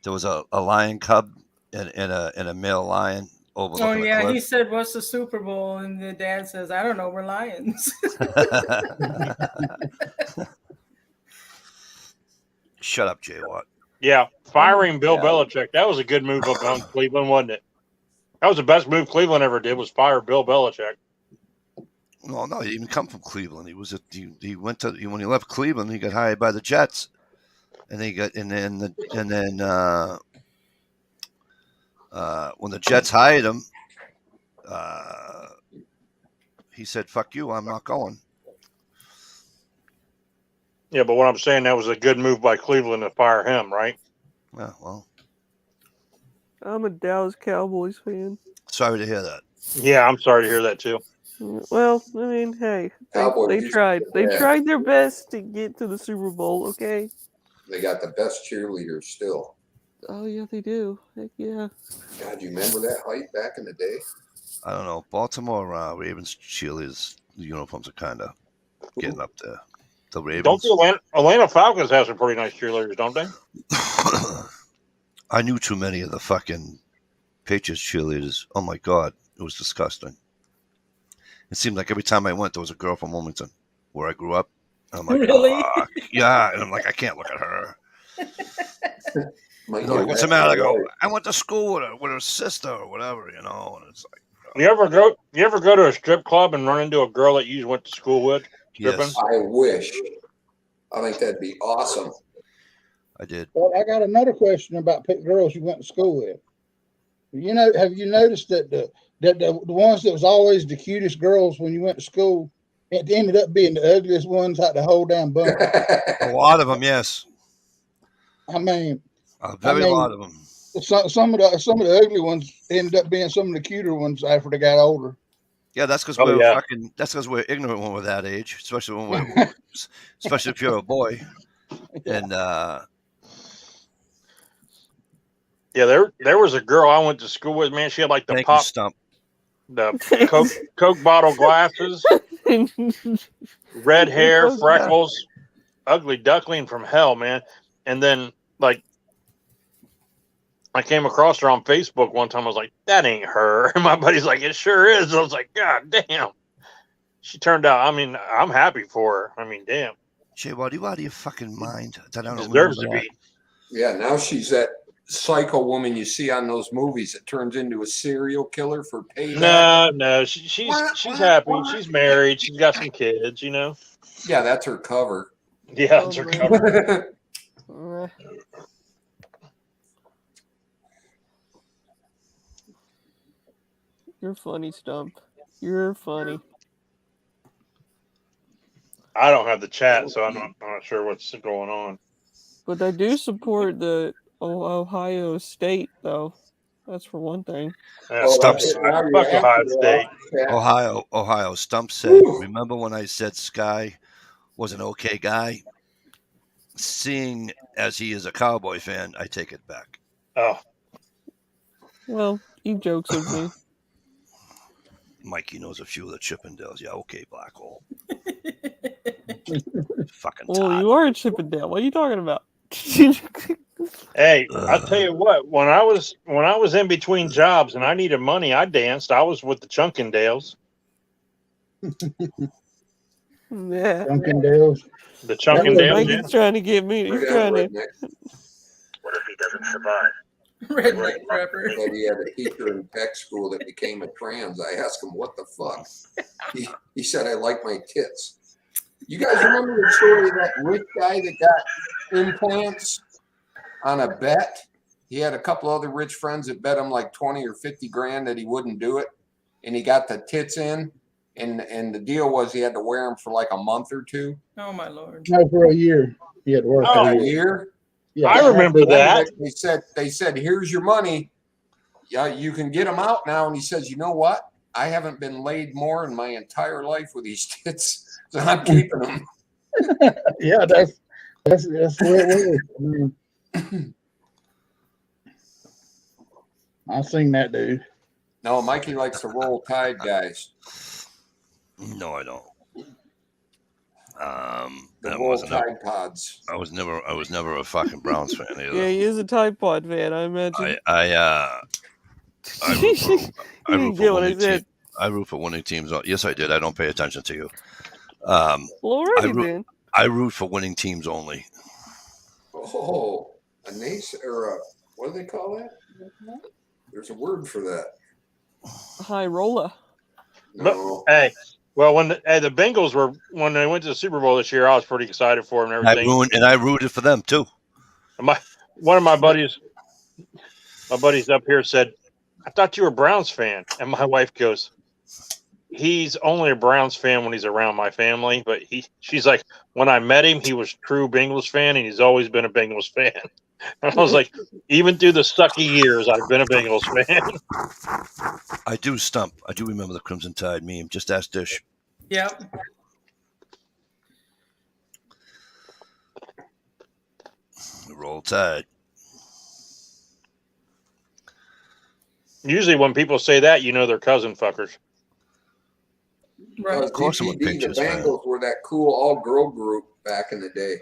There was a lion cub and a male lion overlooking Oh yeah, the cliff. he said, "What's the Super Bowl?" And the dad says, "I don't know. We're Lions." Shut up, Jay Watt. Yeah, firing Bill Belichick. That was a good move up on Cleveland, wasn't it? That was the best move Cleveland ever did. Was fire Bill Belichick. No, he didn't even come from Cleveland. He was he went to when he left Cleveland, he got hired by the Jets, and then when the Jets hired him, he said, "Fuck you, I'm not going." Yeah, but what I'm saying, that was a good move by Cleveland to fire him, right? Yeah, well, I'm a Dallas Cowboys fan. sorry to hear that. Yeah, I'm sorry to hear that too. Well, I mean, hey, they tried. They tried their best to get to the Super Bowl. Okay. They got the best cheerleaders still. Oh yeah, they do. Heck yeah. God, you remember that hype back in the day? I don't know. Baltimore Ravens cheerleaders uniforms are kind of getting up there. The Ravens. Don't the Atlanta Falcons have some pretty nice cheerleaders, don't they? I knew too many of the fucking Patriots cheerleaders. Oh my God, it was disgusting. It seemed like every time I went, there was a girl from Wilmington, where I grew up. And I'm like, Really? Yeah, and I'm like, I can't look at her. Like, what's the matter? I go, I went to school with her sister or whatever, And it's like, You ever go to a strip club and run into a girl that you went to school with? Stripping? Yes. I wish. I think that'd be awesome. I did. Well, I got another question about girls you went to school with. Have you noticed that the ones that was always the cutest girls when you went to school It ended up being the ugliest ones out the whole damn bunker. A lot of them, yes. I mean, A very lot of them. Some of the ugly ones ended up being some of the cuter ones after they got older. Yeah, that's because that's because we're ignorant when we're that age, especially especially if you're a boy. And yeah, there was a girl I went to school with. Man, she had like the pop stump, the Coke bottle glasses, red hair, freckles, ugly duckling from hell, man. And then like I came across her on Facebook one time. I was like, that ain't her. And my buddy's like, it sure is. I was like, God damn. She turned out, I mean, I'm happy for her. I mean, damn. Jay, what are you out of your fucking mind? That I don't deserves to be. Yeah, now she's that psycho woman you see on those movies that turns into a serial killer for payback. No, she's happy. She's married. She's got some kids, you know. Yeah, that's her cover. Yeah, that's her cover. You're funny, Stump. You're funny. I don't have the chat, so I'm not sure what's going on. But I do support the Ohio State, though. That's for one thing. Stump Fuck Ohio State. Ohio. Stump said, remember when I said Sky was an okay guy? Seeing as he is a Cowboy fan, I take it back. Oh. Well, he jokes with me. Mikey knows a few of the Chippendales. Yeah, okay, Black Hole. Fucking well, Todd. You are a Chippendale. What are you talking about? Hey, I'll tell you what. When I was in between jobs and I needed money, I danced. I was with the Chunkendales. Yeah. Chunkendales. The Chunkendales. Mikey's trying to get me. He's trying to. What if he doesn't survive? Redneck rapper. He had a teacher in tech school that became a trans. I asked him, what the fuck? He said, I like my tits. You guys remember the story of that rich guy that got implants on a bet? He had a couple other rich friends that bet him like 20 or 50 grand that he wouldn't do it. And he got the tits in. And the deal was he had to wear them for like a month or two. Oh, my Lord. No, for a year. He had to work a year. Yeah, I remember that. They said, here's your money. Yeah, you can get them out now. And he says, you know what? I haven't been laid more in my entire life with these tits, so I'm keeping them. Yeah, that's the way it was. I mean, I've seen that dude. No, Mikey likes to roll Tide guys. No, I don't. The roll Tide Pods. I was never a fucking Browns fan either. Yeah, he is a Tide Pod fan, I imagine. I root for winning teams. Yes, I did. I don't pay attention to you. I root for winning teams only. Oh, a nace or a, what do they call that? There's a word for that. High roller. No. Hey, well, when the Bengals when they went to the Super Bowl this year, I was pretty excited for them and everything. I rooted for them too. One of my buddies up here said, I thought you were a Browns fan. And my wife goes, he's only a Browns fan when he's around my family. But she's like, when I met him, he was a true Bengals fan, and he's always been a Bengals fan. And I was like, even through the sucky years, I've been a Bengals fan. I do, Stump. I do remember the Crimson Tide meme. Just ask Dish. Yep. Roll Tide. Usually when people say that, you know they're cousin fuckers. Right. Of course, the Bengals were that cool all-girl group back in the day.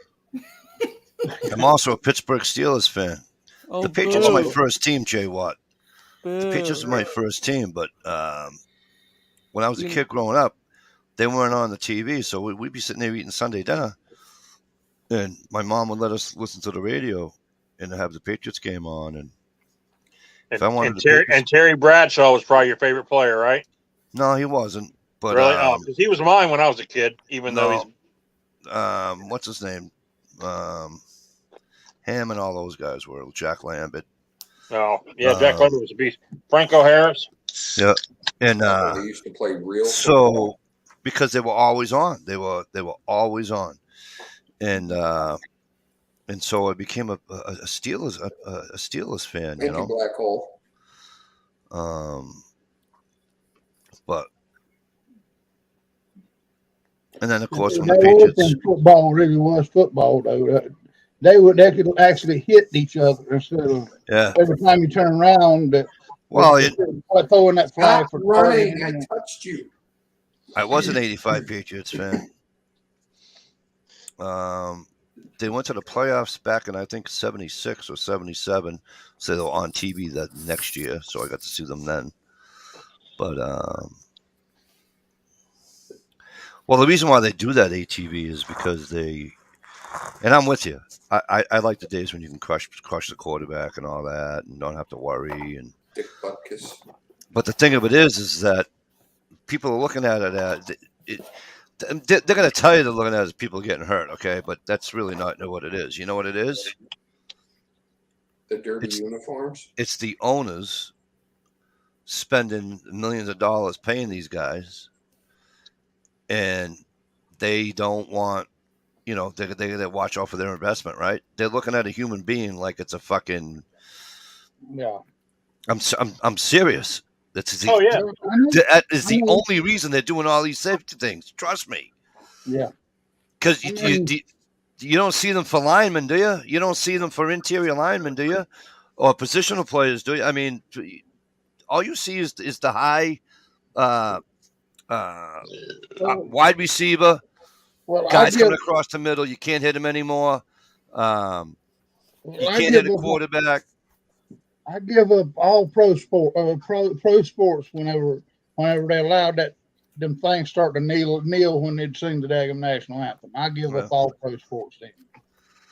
I'm also a Pittsburgh Steelers fan. Oh, the Patriots are my first team, Jay Watt. The Patriots are my first team, but when I was a kid growing up, they weren't on the TV, so we'd be sitting there eating Sunday dinner, and my mom would let us listen to the radio and have the Patriots game on. And if I wanted Terry Bradshaw was probably your favorite player, right? No, he wasn't. But really? Because he was mine when I was a kid, even though he's what's his name? Ham and all those guys were Jack Lambert. Oh, yeah, Jack Lambert was a beast. Franco Harris. Yeah. And they used to play real so because they were always on. They were always on, and so I became a Steelers fan. Thank you, Black Hole. But and then of course when That the was Patriots, when football really was football, though. They could actually hit each other instead of every time you turn around. Well, throwing that flag Stop for running. I touched you. I was an '85 Patriots fan. They went to the playoffs back in I think '76 or '77, so they were on TV that next year. So I got to see them then. But well, the reason why they do that ATV is because and I'm with you. I like the days when you can crush the quarterback and all that, and don't have to worry. And Dick Butkus. but the thing of it is that people are looking at it as they're going to tell you they're looking at it as people getting hurt, okay? But that's really not what it is. You know what it is? The dirty uniforms. It's the owners spending millions of dollars paying these guys, and they don't want, they watch out for their investment, right? They're looking at a human being like it's a fucking. Yeah. I'm serious. That is the only reason they're doing all these safety things. Trust me. Yeah. Because you don't see them for linemen, do you? You don't see them for interior linemen, do you? Or positional players, do you? I mean, all you see is the high wide receiver. Guys coming across the middle. You can't hit him anymore. You can't hit a quarterback. I give up all pro sports whenever they allowed them things start to kneel when they'd sing the daggum national anthem. I give up all pro sports then.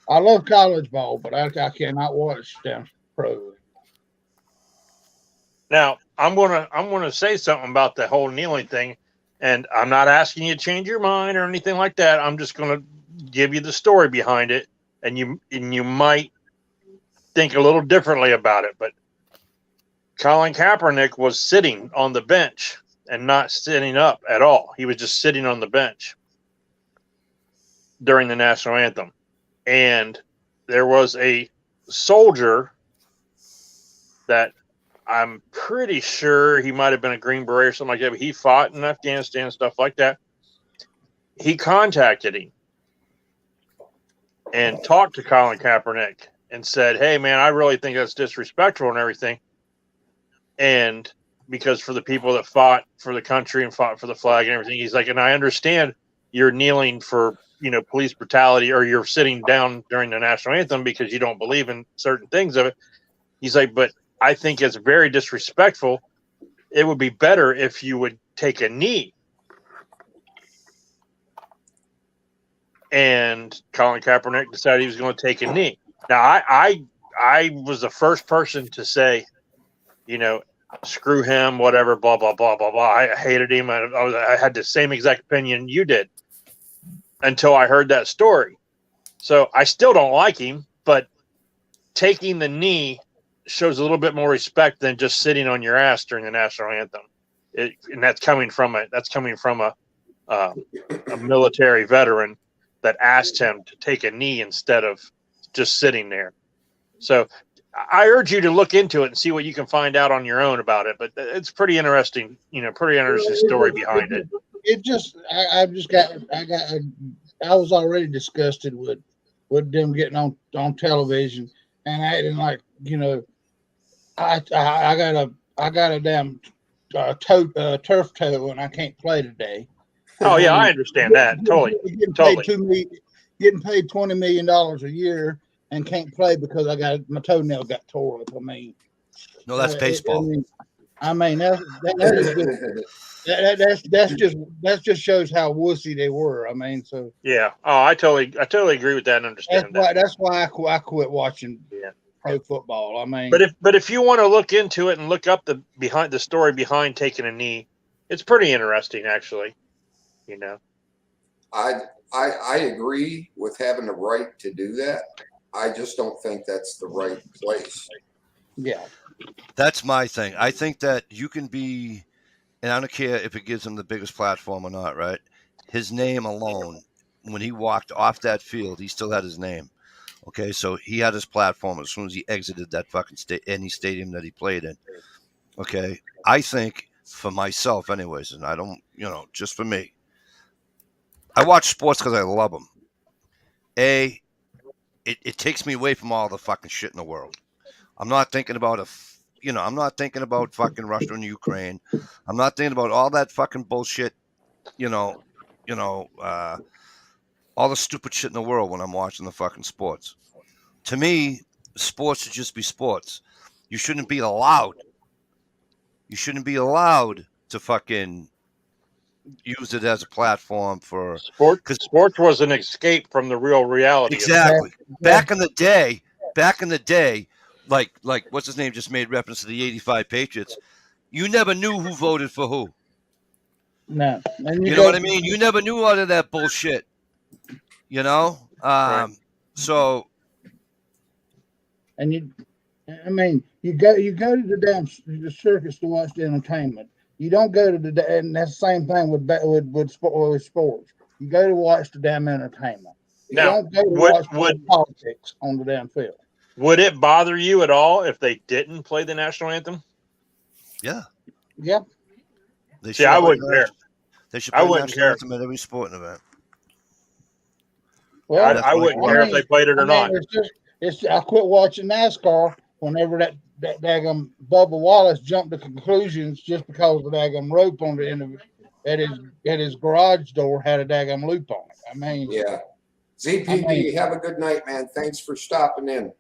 I love college ball, but I cannot watch them pro. Now I'm gonna say something about the whole kneeling thing, and I'm not asking you to change your mind or anything like that. I'm just gonna give you the story behind it, and you might think a little differently about it, but Colin Kaepernick was sitting on the bench and not sitting up at all. He was just sitting on the bench during the national anthem. And there was a soldier that I'm pretty sure he might have been a Green Beret or something like that, but he fought in Afghanistan, stuff like that. He contacted him and talked to Colin Kaepernick and said, "Hey, man, I really think that's disrespectful and everything." And because for the people that fought for the country and fought for the flag and everything, he's like, and I understand you're kneeling for, police brutality, or you're sitting down during the national anthem because you don't believe in certain things of it. He's like, but I think it's very disrespectful. It would be better if you would take a knee. And Colin Kaepernick decided he was going to take a knee. Now, I was the first person to say, screw him, whatever, blah, blah, blah, blah, blah. I hated him. I had the same exact opinion you did until I heard that story. So I still don't like him, but taking the knee shows a little bit more respect than just sitting on your ass during the national anthem. And that's coming from a military veteran that asked him to take a knee instead of just sitting there. So I urge you to look into it and see what you can find out on your own about it. But it's pretty interesting, pretty interesting story behind it. I was already disgusted with them getting on television and acting like, I got a damn turf toe and I can't play today. Oh yeah, I understand that totally. Getting paid $20 million a year and can't play because my toenail got tore up. I mean, no, that's baseball. That just shows how wussy they were. I mean, so yeah. Oh, I totally agree with that and understand that. That's why I quit watching pro football. I mean, but if you want to look into it and look up the story behind taking a knee, it's pretty interesting, actually. I agree with having the right to do that. I just don't think that's the right place. Yeah. That's my thing. I think that you can be and I don't care if it gives him the biggest platform or not, right? His name alone, when he walked off that field, he still had his name. Okay, so he had his platform as soon as he exited that fucking any stadium that he played in. Okay, I think for myself, anyways, and I don't, just for me, I watch sports because I love them. It takes me away from all the fucking shit in the world. I'm not thinking about I'm not thinking about fucking Russia and Ukraine. I'm not thinking about all that fucking bullshit, all the stupid shit in the world when I'm watching the fucking sports. To me, sports should just be sports. You shouldn't be allowed. You shouldn't be allowed to fucking use it as a platform for sport. Because sports was an escape from the real reality. Exactly. Back in the day, like what's his name just made reference to the '85 Patriots. You never knew who voted for who. No, and you know what I mean. You never knew all of that bullshit. Right. So. And you go to the circus to watch the entertainment. You don't go to and that's the same thing with sports. You go to watch the damn entertainment. You don't go to watch politics on the damn field. Would it bother you at all if they didn't play the national anthem? Yeah. Yeah. I wouldn't care. They should play the national anthem at every sporting event. Well, I wouldn't care if they played it or not. I quit watching NASCAR whenever that daggum Bubba Wallace jumped to conclusions just because the daggum rope on the end of it at his garage door had a daggum loop on it. Yeah. ZPD, have a good night, man. Thanks for stopping in.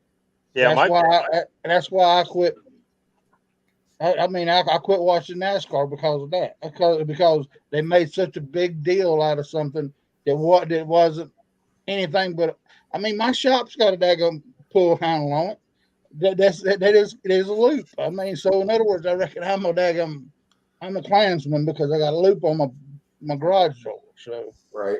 Yeah, that's why I quit. I quit watching NASCAR because of that. Because they made such a big deal out of something that wasn't anything but. My shop's got a daggum pull handle on it. That is a loop. So in other words, I reckon I'm a Klansman because I got a loop on my garage door. So right.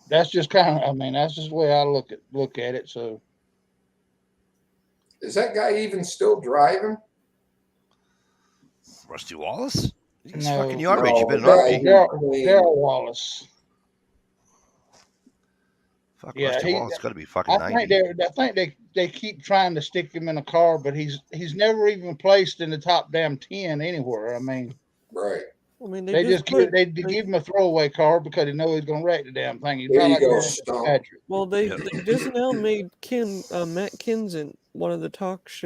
That's just kind of. That's just the way I look at it. So is that guy even still driving? Rusty Wallace? He's no, fucking your age. You've been Darrell Wallace. Fuck, yeah, Rusty Wallace got to be fucking 90. I think they keep trying to stick him in a car, but he's never even placed in the top damn 10 anywhere. Right. They give him a throwaway car because they know he's going to wreck the damn thing. There you go, well, they just now made Matt Kenseth one of the talkers.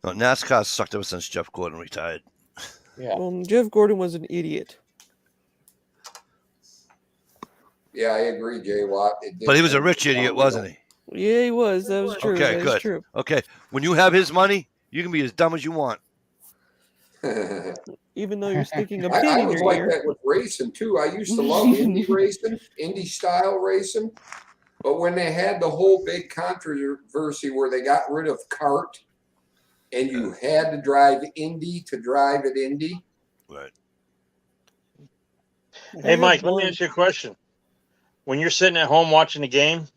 No, NASCAR sucked ever since Jeff Gordon retired. Yeah. Well, Jeff Gordon was an idiot. Yeah, I agree, Jay Watt. But he was a rich idiot, wasn't he? Yeah, he was. That was true. Okay, good. True. Okay, when you have his money, you can be as dumb as you want. Even though you're sticking a pin in your ear. I was like that with racing too. I used to love Indy style racing. But when they had the whole big controversy where they got rid of kart and you had to drive Indy to drive at Indy. Right. Hey, Mike, let me ask you a question. When you're sitting at home watching the game,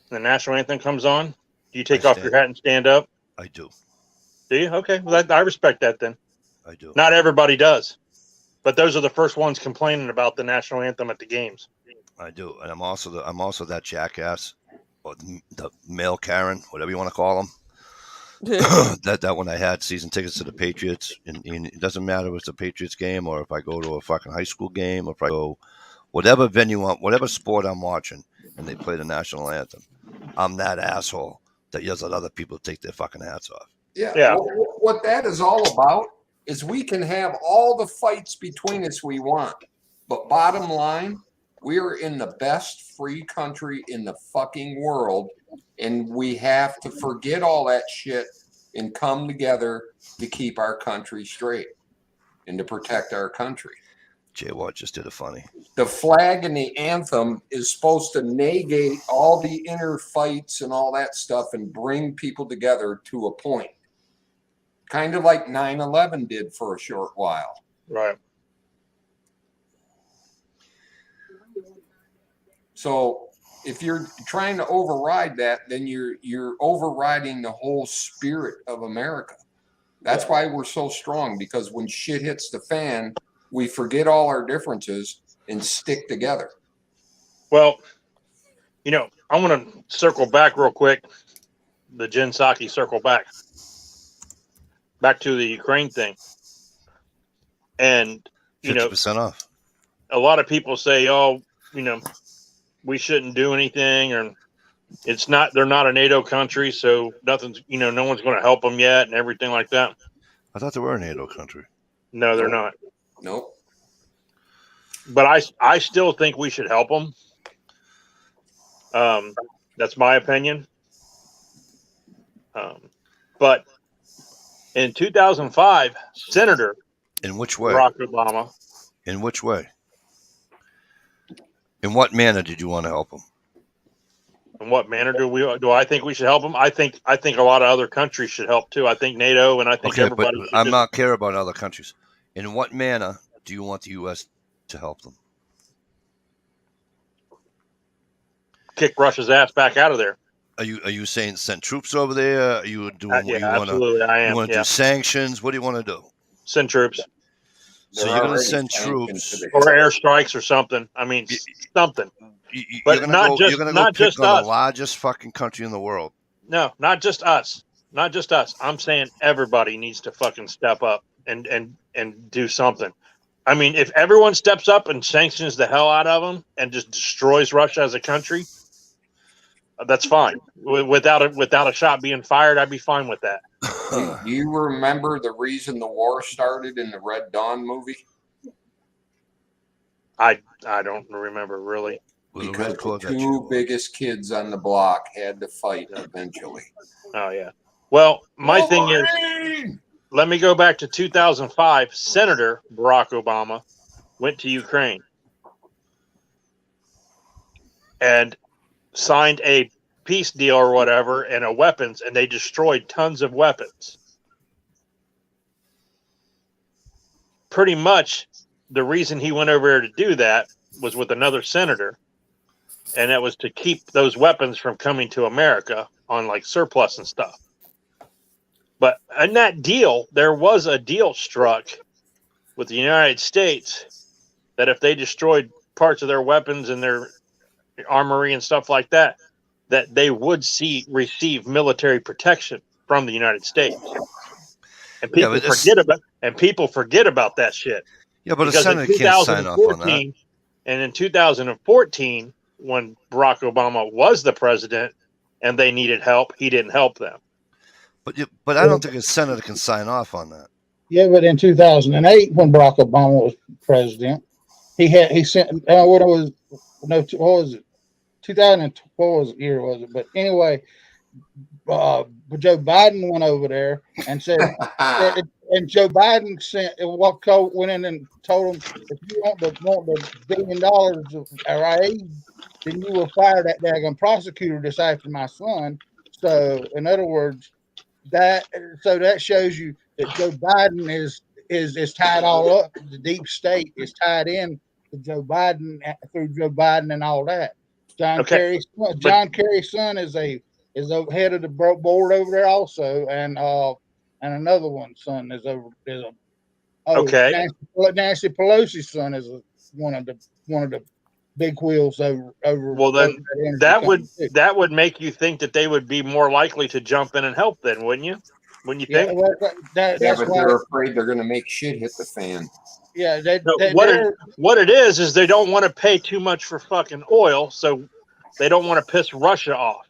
the national anthem comes on, do you take off your hat and stand up? I do. Do you? Okay. Well, I respect that then. I do. Not everybody does. But those are the first ones complaining about the national anthem at the games. I do. And I'm also that jackass, or the male Karen, whatever you want to call them. that when I had season tickets to the Patriots, and it doesn't matter if it's a Patriots game or if I go to a fucking high school game or if I go whatever venue, whatever sport I'm watching, and they play the national anthem, I'm that asshole that yells at other people to take their fucking hats off. Yeah. What that is all about is we can have all the fights between us we want, but bottom line, we're in the best free country in the fucking world, and we have to forget all that shit and come together to keep our country straight and to protect our country. Jay Watt just did a funny. The flag and the anthem is supposed to negate all the inner fights and all that stuff and bring people together to a point. Kind of like 9/11 did for a short while. Right. So if you're trying to override that, then you're overriding the whole spirit of America. That's why we're so strong, because when shit hits the fan, we forget all our differences and stick together. Well, I want to circle back real quick. The Jen Psaki circle back to the Ukraine thing. And, 50% off. A lot of people say, oh, we shouldn't do anything, or they're not a NATO country, so nothing's, no one's going to help them yet and everything like that. I thought they were a NATO country. No, they're not. Nope. But I still think we should help them. That's my opinion. But in 2005, Senator in which way? Barack Obama. In which way? In what manner did you want to help them? In what manner do I think we should help them? I think a lot of other countries should help too. I think NATO and I think everybody. But I'm not care about other countries. In what manner do you want the U.S. to help them? Kick Russia's ass back out of there. Are you saying send troops over there? Are you doing what you want to? Absolutely, I am. You want to do sanctions? What do you want to do? Send troops. So you're going to send troops or airstrikes or something. I mean, something. But not just us. The largest fucking country in the world. No, not just us. Not just us. I'm saying everybody needs to fucking step up and do something. I mean, if everyone steps up and sanctions the hell out of them and just destroys Russia as a country, that's fine. Without a shot being fired, I'd be fine with that. Do you remember the reason the war started in the Red Dawn movie? I don't remember really. Because the two biggest kids on the block had to fight eventually. Oh yeah. Well, my thing is, let me go back to 2005. Senator Barack Obama went to Ukraine and signed a peace deal or whatever and a weapons, and they destroyed tons of weapons. Pretty much the reason he went over there to do that was with another senator, and that was to keep those weapons from coming to America on like surplus and stuff. But in that deal, there was a deal struck with the United States that if they destroyed parts of their weapons and their armory and stuff like that, that they would receive military protection from the United States. And people forget about that shit. Yeah, but the Senate can't sign off on that. And in 2014, when Barack Obama was the president and they needed help, he didn't help them. But I don't think a senator can sign off on that. Yeah, but in 2008, when Barack Obama was president, he sent what was it? 2012 year was it? But anyway, Joe Biden went over there and said, and Joe Biden went in and told him, if you want the $1 billion of our aid, then you will fire that daggone prosecutor that's after my son. So, in other words, that shows you that Joe Biden is tied all up. The deep state is tied in to Joe Biden through Joe Biden and all that. John Kerry's son is a head of the board over there also, and another one's son is Nancy Pelosi's son is one of the big wheels over. Well, then that would make you think that they would be more likely to jump in and help. Then, wouldn't you? Wouldn't you think? Well, that's but they're afraid they're going to make shit hit the fan. Yeah, what it is they don't want to pay too much for fucking oil, so they don't want to piss Russia off.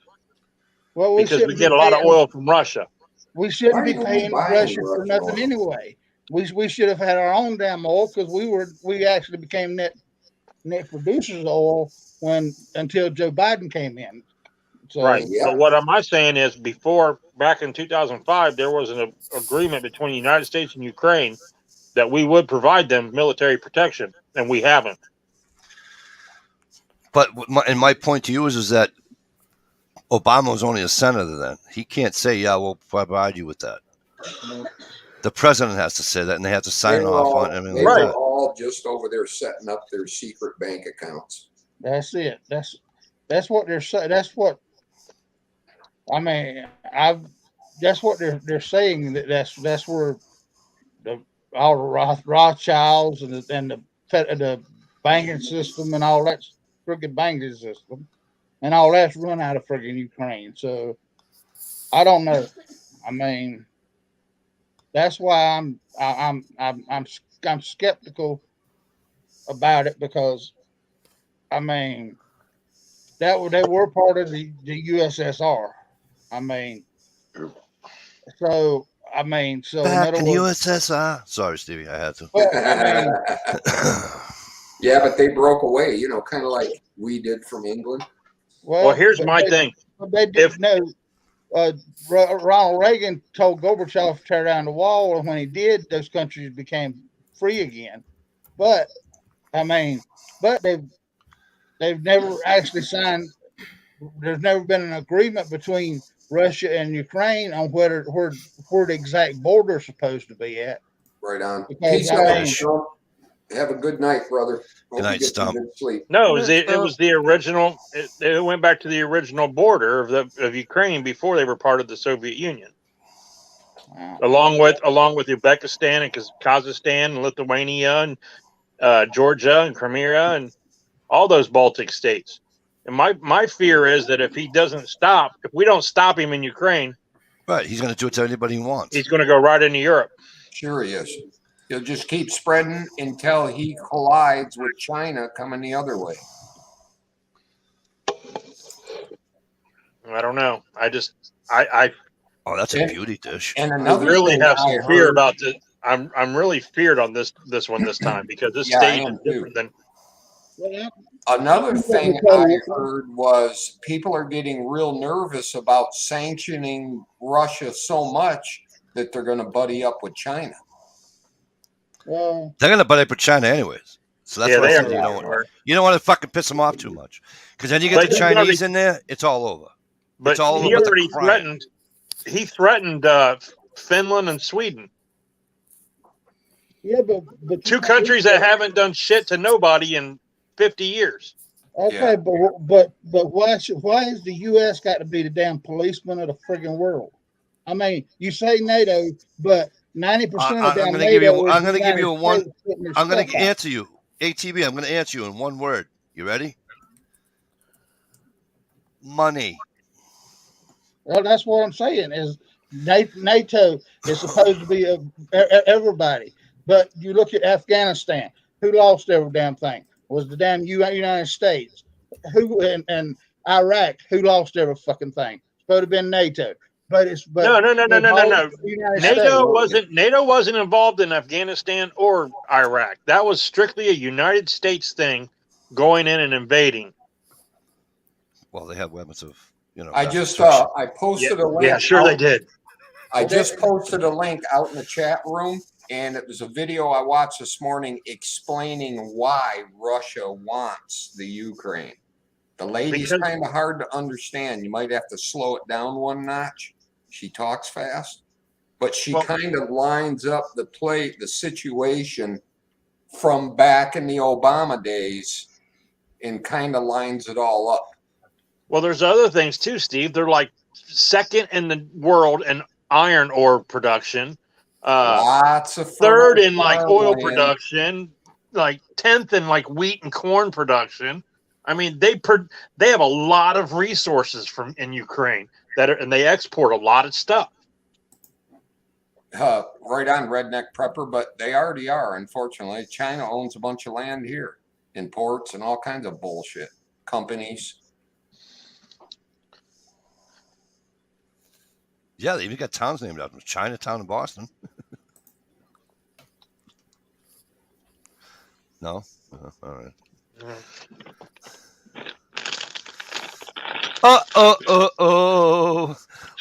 Well, because we get a lot of oil from Russia. We shouldn't be paying Russia for nothing anyway. We should have had our own damn oil because we actually became net producers of oil until Joe Biden came in. So, right. Yeah. So what am I saying is back in 2005, there was an agreement between the United States and Ukraine that we would provide them military protection, and we haven't. But my point to you is that Obama was only a senator then. He can't say, yeah, we'll provide you with that. The president has to say that, and they have to sign off on it. They're all just over there setting up their secret bank accounts. That's it. That's what they're saying. That's what I mean. That's what they're saying. That's where all the Rothschilds and the banking system and all that friggin' banking system and all that's run out of friggin' Ukraine. So I don't know. I mean, that's why I'm skeptical about it because I mean they were part of the USSR. I mean, so so in Back other in the words, USSR. Sorry, Stevie, I had to. well, I mean, Yeah, but they broke away, kind of like we did from England. Well, here's my thing. They didn't know. Ronald Reagan told Gorbachev to tear down the wall, and when he did, those countries became free again. But I mean, they've never actually signed. There's never been an agreement between Russia and Ukraine on where the exact border is supposed to be at. Right on. Because, Peace I out, mean- Sean. Have a good night, brother. Hope Good night, you get some Stump. good sleep. No, it was the original. It went back to the original border of Ukraine before they were part of the Soviet Union, along with Uzbekistan and Kazakhstan and Lithuania and Georgia and Crimea and all those Baltic states. And my fear is that if we don't stop him in Ukraine, Right, he's going to do it to anybody he wants. he's going to go right into Europe. Sure he is. He'll just keep spreading until he collides with China coming the other way. I don't know. I Oh, that's a beauty dish. And I another really thing have I some fear heard- about this. I'm really feared on this one this time because this Yeah, I stage am is different than. Another thing I heard was people are getting real nervous about sanctioning Russia so much that they're going to buddy up with China. Well, They're going to butt up with China anyways. So that's Yeah, what they I are. said. You don't want to fucking piss them off too much. Because then you get But the he's already- Chinese in there, it's all over. But It's all he over the already crying. threatened. He threatened Finland and Sweden, yeah, but two countries that haven't done shit to nobody in 50 years. Okay, but why has the U.S. got to be the damn policeman of the friggin' world? I mean, you say NATO, but 90% of damn NATO is I'm going to give you United one. States putting their I'm going stuff to out. answer you. ATB, I'm going to answer you in one word. You ready? Money. Well, that's what I'm saying is NATO is supposed to be everybody. But you look at Afghanistan, who lost every damn thing? Was the damn United States. Who and Iraq, who lost every fucking thing? Supposed to have been NATO. But No. NATO NATO wasn't involved in Afghanistan or Iraq. That was strictly a United States thing, going in and invading. Well, they have weapons of, I just destruction. I posted a link. Yeah, sure they did. I just posted a link out in the chat room, and it was a video I watched this morning explaining why Russia wants the Ukraine. The lady's Because- kind of hard to understand. You might have to slow it down one notch. She talks fast, but she Well- kind of lines up the situation from back in the Obama days and kind of lines it all up. Well, there's other things too, Steve. They're like second in the world in iron ore production, Lots of third fertile in like oil farmland. production, like 10th in like wheat and corn production. I mean, they have a lot of resources in Ukraine and they export a lot of stuff. Right on, redneck prepper, but they already are. Unfortunately, China owns a bunch of land here in ports and all kinds of bullshit companies. Yeah, they even got towns named after them. Chinatown in Boston. No? All right. Oh,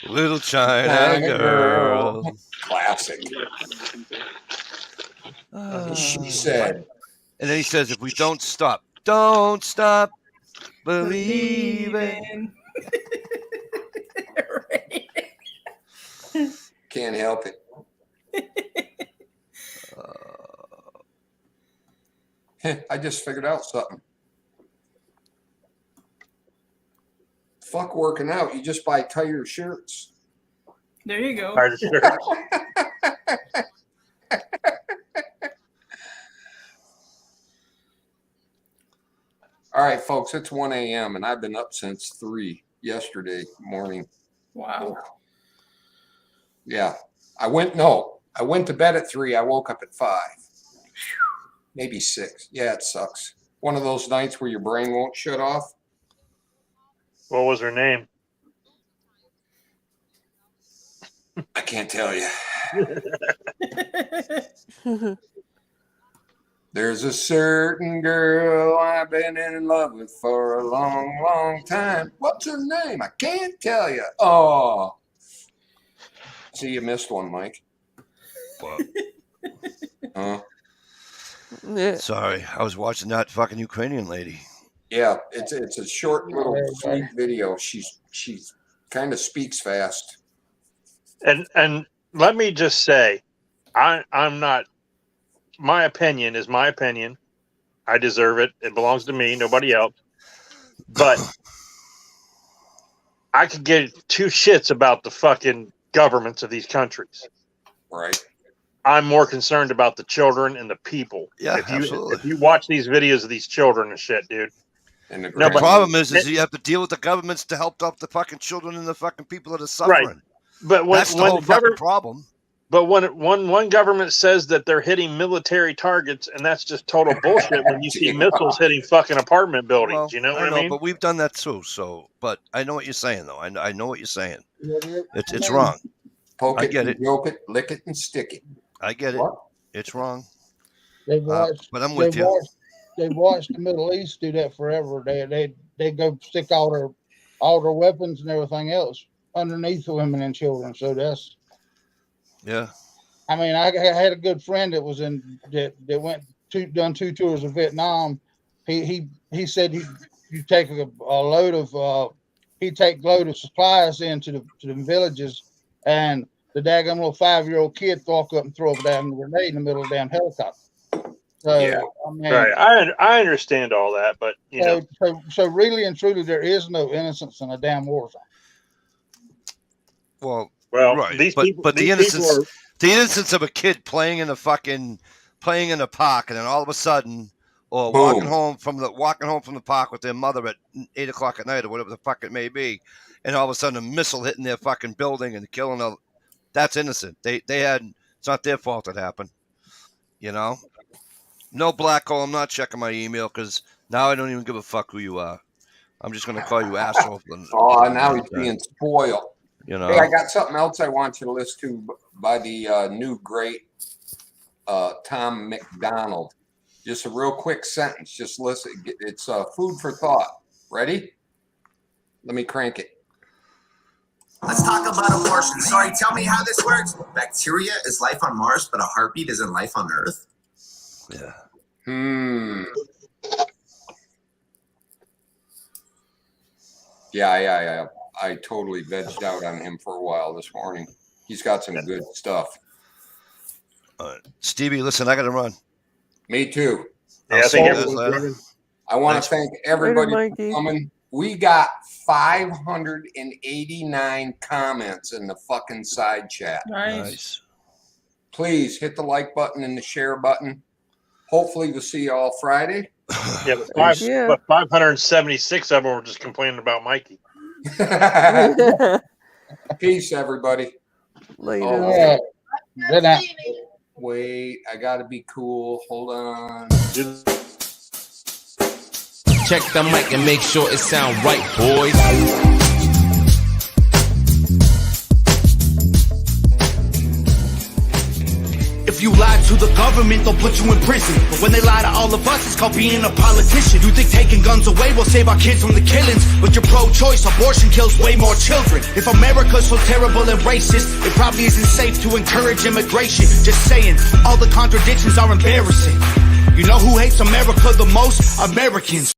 little China girl. Classic. She said, And then he says, if we don't stop believing. can't help it. I just figured out something. Fuck working out. You just buy tighter shirts. There you go. Tighter shirts. All right, folks, it's 1 a.m. and I've been up since 3 yesterday morning. Wow. Yeah. I went to bed at 3. I woke up at 5. Maybe 6. Yeah, it sucks. One of those nights where your brain won't shut off. What was her name? I can't tell you. There's a certain girl I've been in love with for a long, long time. What's her name? I can't tell you. Oh. See, you missed one, Mike. What? Huh? Yeah. Sorry, I was watching that fucking Ukrainian lady. Yeah, it's a short little sweet video. She kind of speaks fast. And let me just say, I'm not. My opinion is my opinion. I deserve it. It belongs to me, nobody else. But I could give two shits about the fucking governments of these countries. Right. I'm more concerned about the children and the people. Yeah, absolutely. If you watch these videos of these children and shit, dude. And the The problem is you have to deal with the governments to help up the fucking children and the fucking people that are suffering. Right. But that's the whole fucking problem. But when one government says that they're hitting military targets, and that's just total bullshit when you see missiles hitting fucking apartment buildings. Well, You know what I mean? But we've done that too. So, but I know what you're saying, though. I know what you're saying. Yeah, It's wrong. Poke I it, get and it. joke it, lick it, and stick it. I get it. What? It's wrong. They've watched, but I'm with you. They've watched the Middle East do that forever. They go stick all their weapons and everything else underneath the women and children. So that's, Yeah. I mean, I had a good friend that was that done 2 tours of Vietnam. He said you take a load of he'd take load of supplies into the villages, and the daggum little 5-year-old kid walk up and throw a damn grenade in the middle of the damn helicopter. So, Yeah. I mean, Right. I understand all that, but you know. So really and truly, there is no innocence in a damn war zone. Well, right. These people, but the innocence of a kid playing in a park, and then all of a sudden, or Boom. walking home from the park with their mother at 8 o'clock at night or whatever the fuck it may be, and all of a sudden a missile hitting their fucking building and killing them. That's innocent. They had, it's not their fault it happened. You know, no black hole. I'm not checking my email because now I don't even give a fuck who you are. I'm just going to call you asshole. Oh, now he's being spoiled. You know. Hey, I got something else I want you to listen to by the new great Tom McDonald. Just a real quick sentence. Just listen. It's food for thought. Ready? Let me crank it. Let's talk about abortion. Sorry, tell me how this works. Bacteria is life on Mars, but a heartbeat isn't life on Earth. Yeah. Yeah. I totally vegged out on him for a while this morning. He's got some good stuff. Stevie, listen, I got to run. Me too. Yeah, I think everyone's I want to thank everybody Later, for Mikey. coming. We got 589 comments in the fucking side chat. Nice. Please hit the like button and the share button. Hopefully we'll see you all Friday. Yeah, but 576 of them were just complaining about Mikey. Peace, everybody. Later. Oh, Good night. wait, I gotta be cool. Hold on. Check the mic and make sure it sound right, boys. If you lie to the government, they'll put you in prison. But when they lie to all of us, it's called being a politician. You think taking guns away will save our kids from the killings, but you're pro-choice, abortion kills way more children. If America's so terrible and racist, it probably isn't safe to encourage immigration. Just saying, all the contradictions are embarrassing. You know who hates America the most? Americans.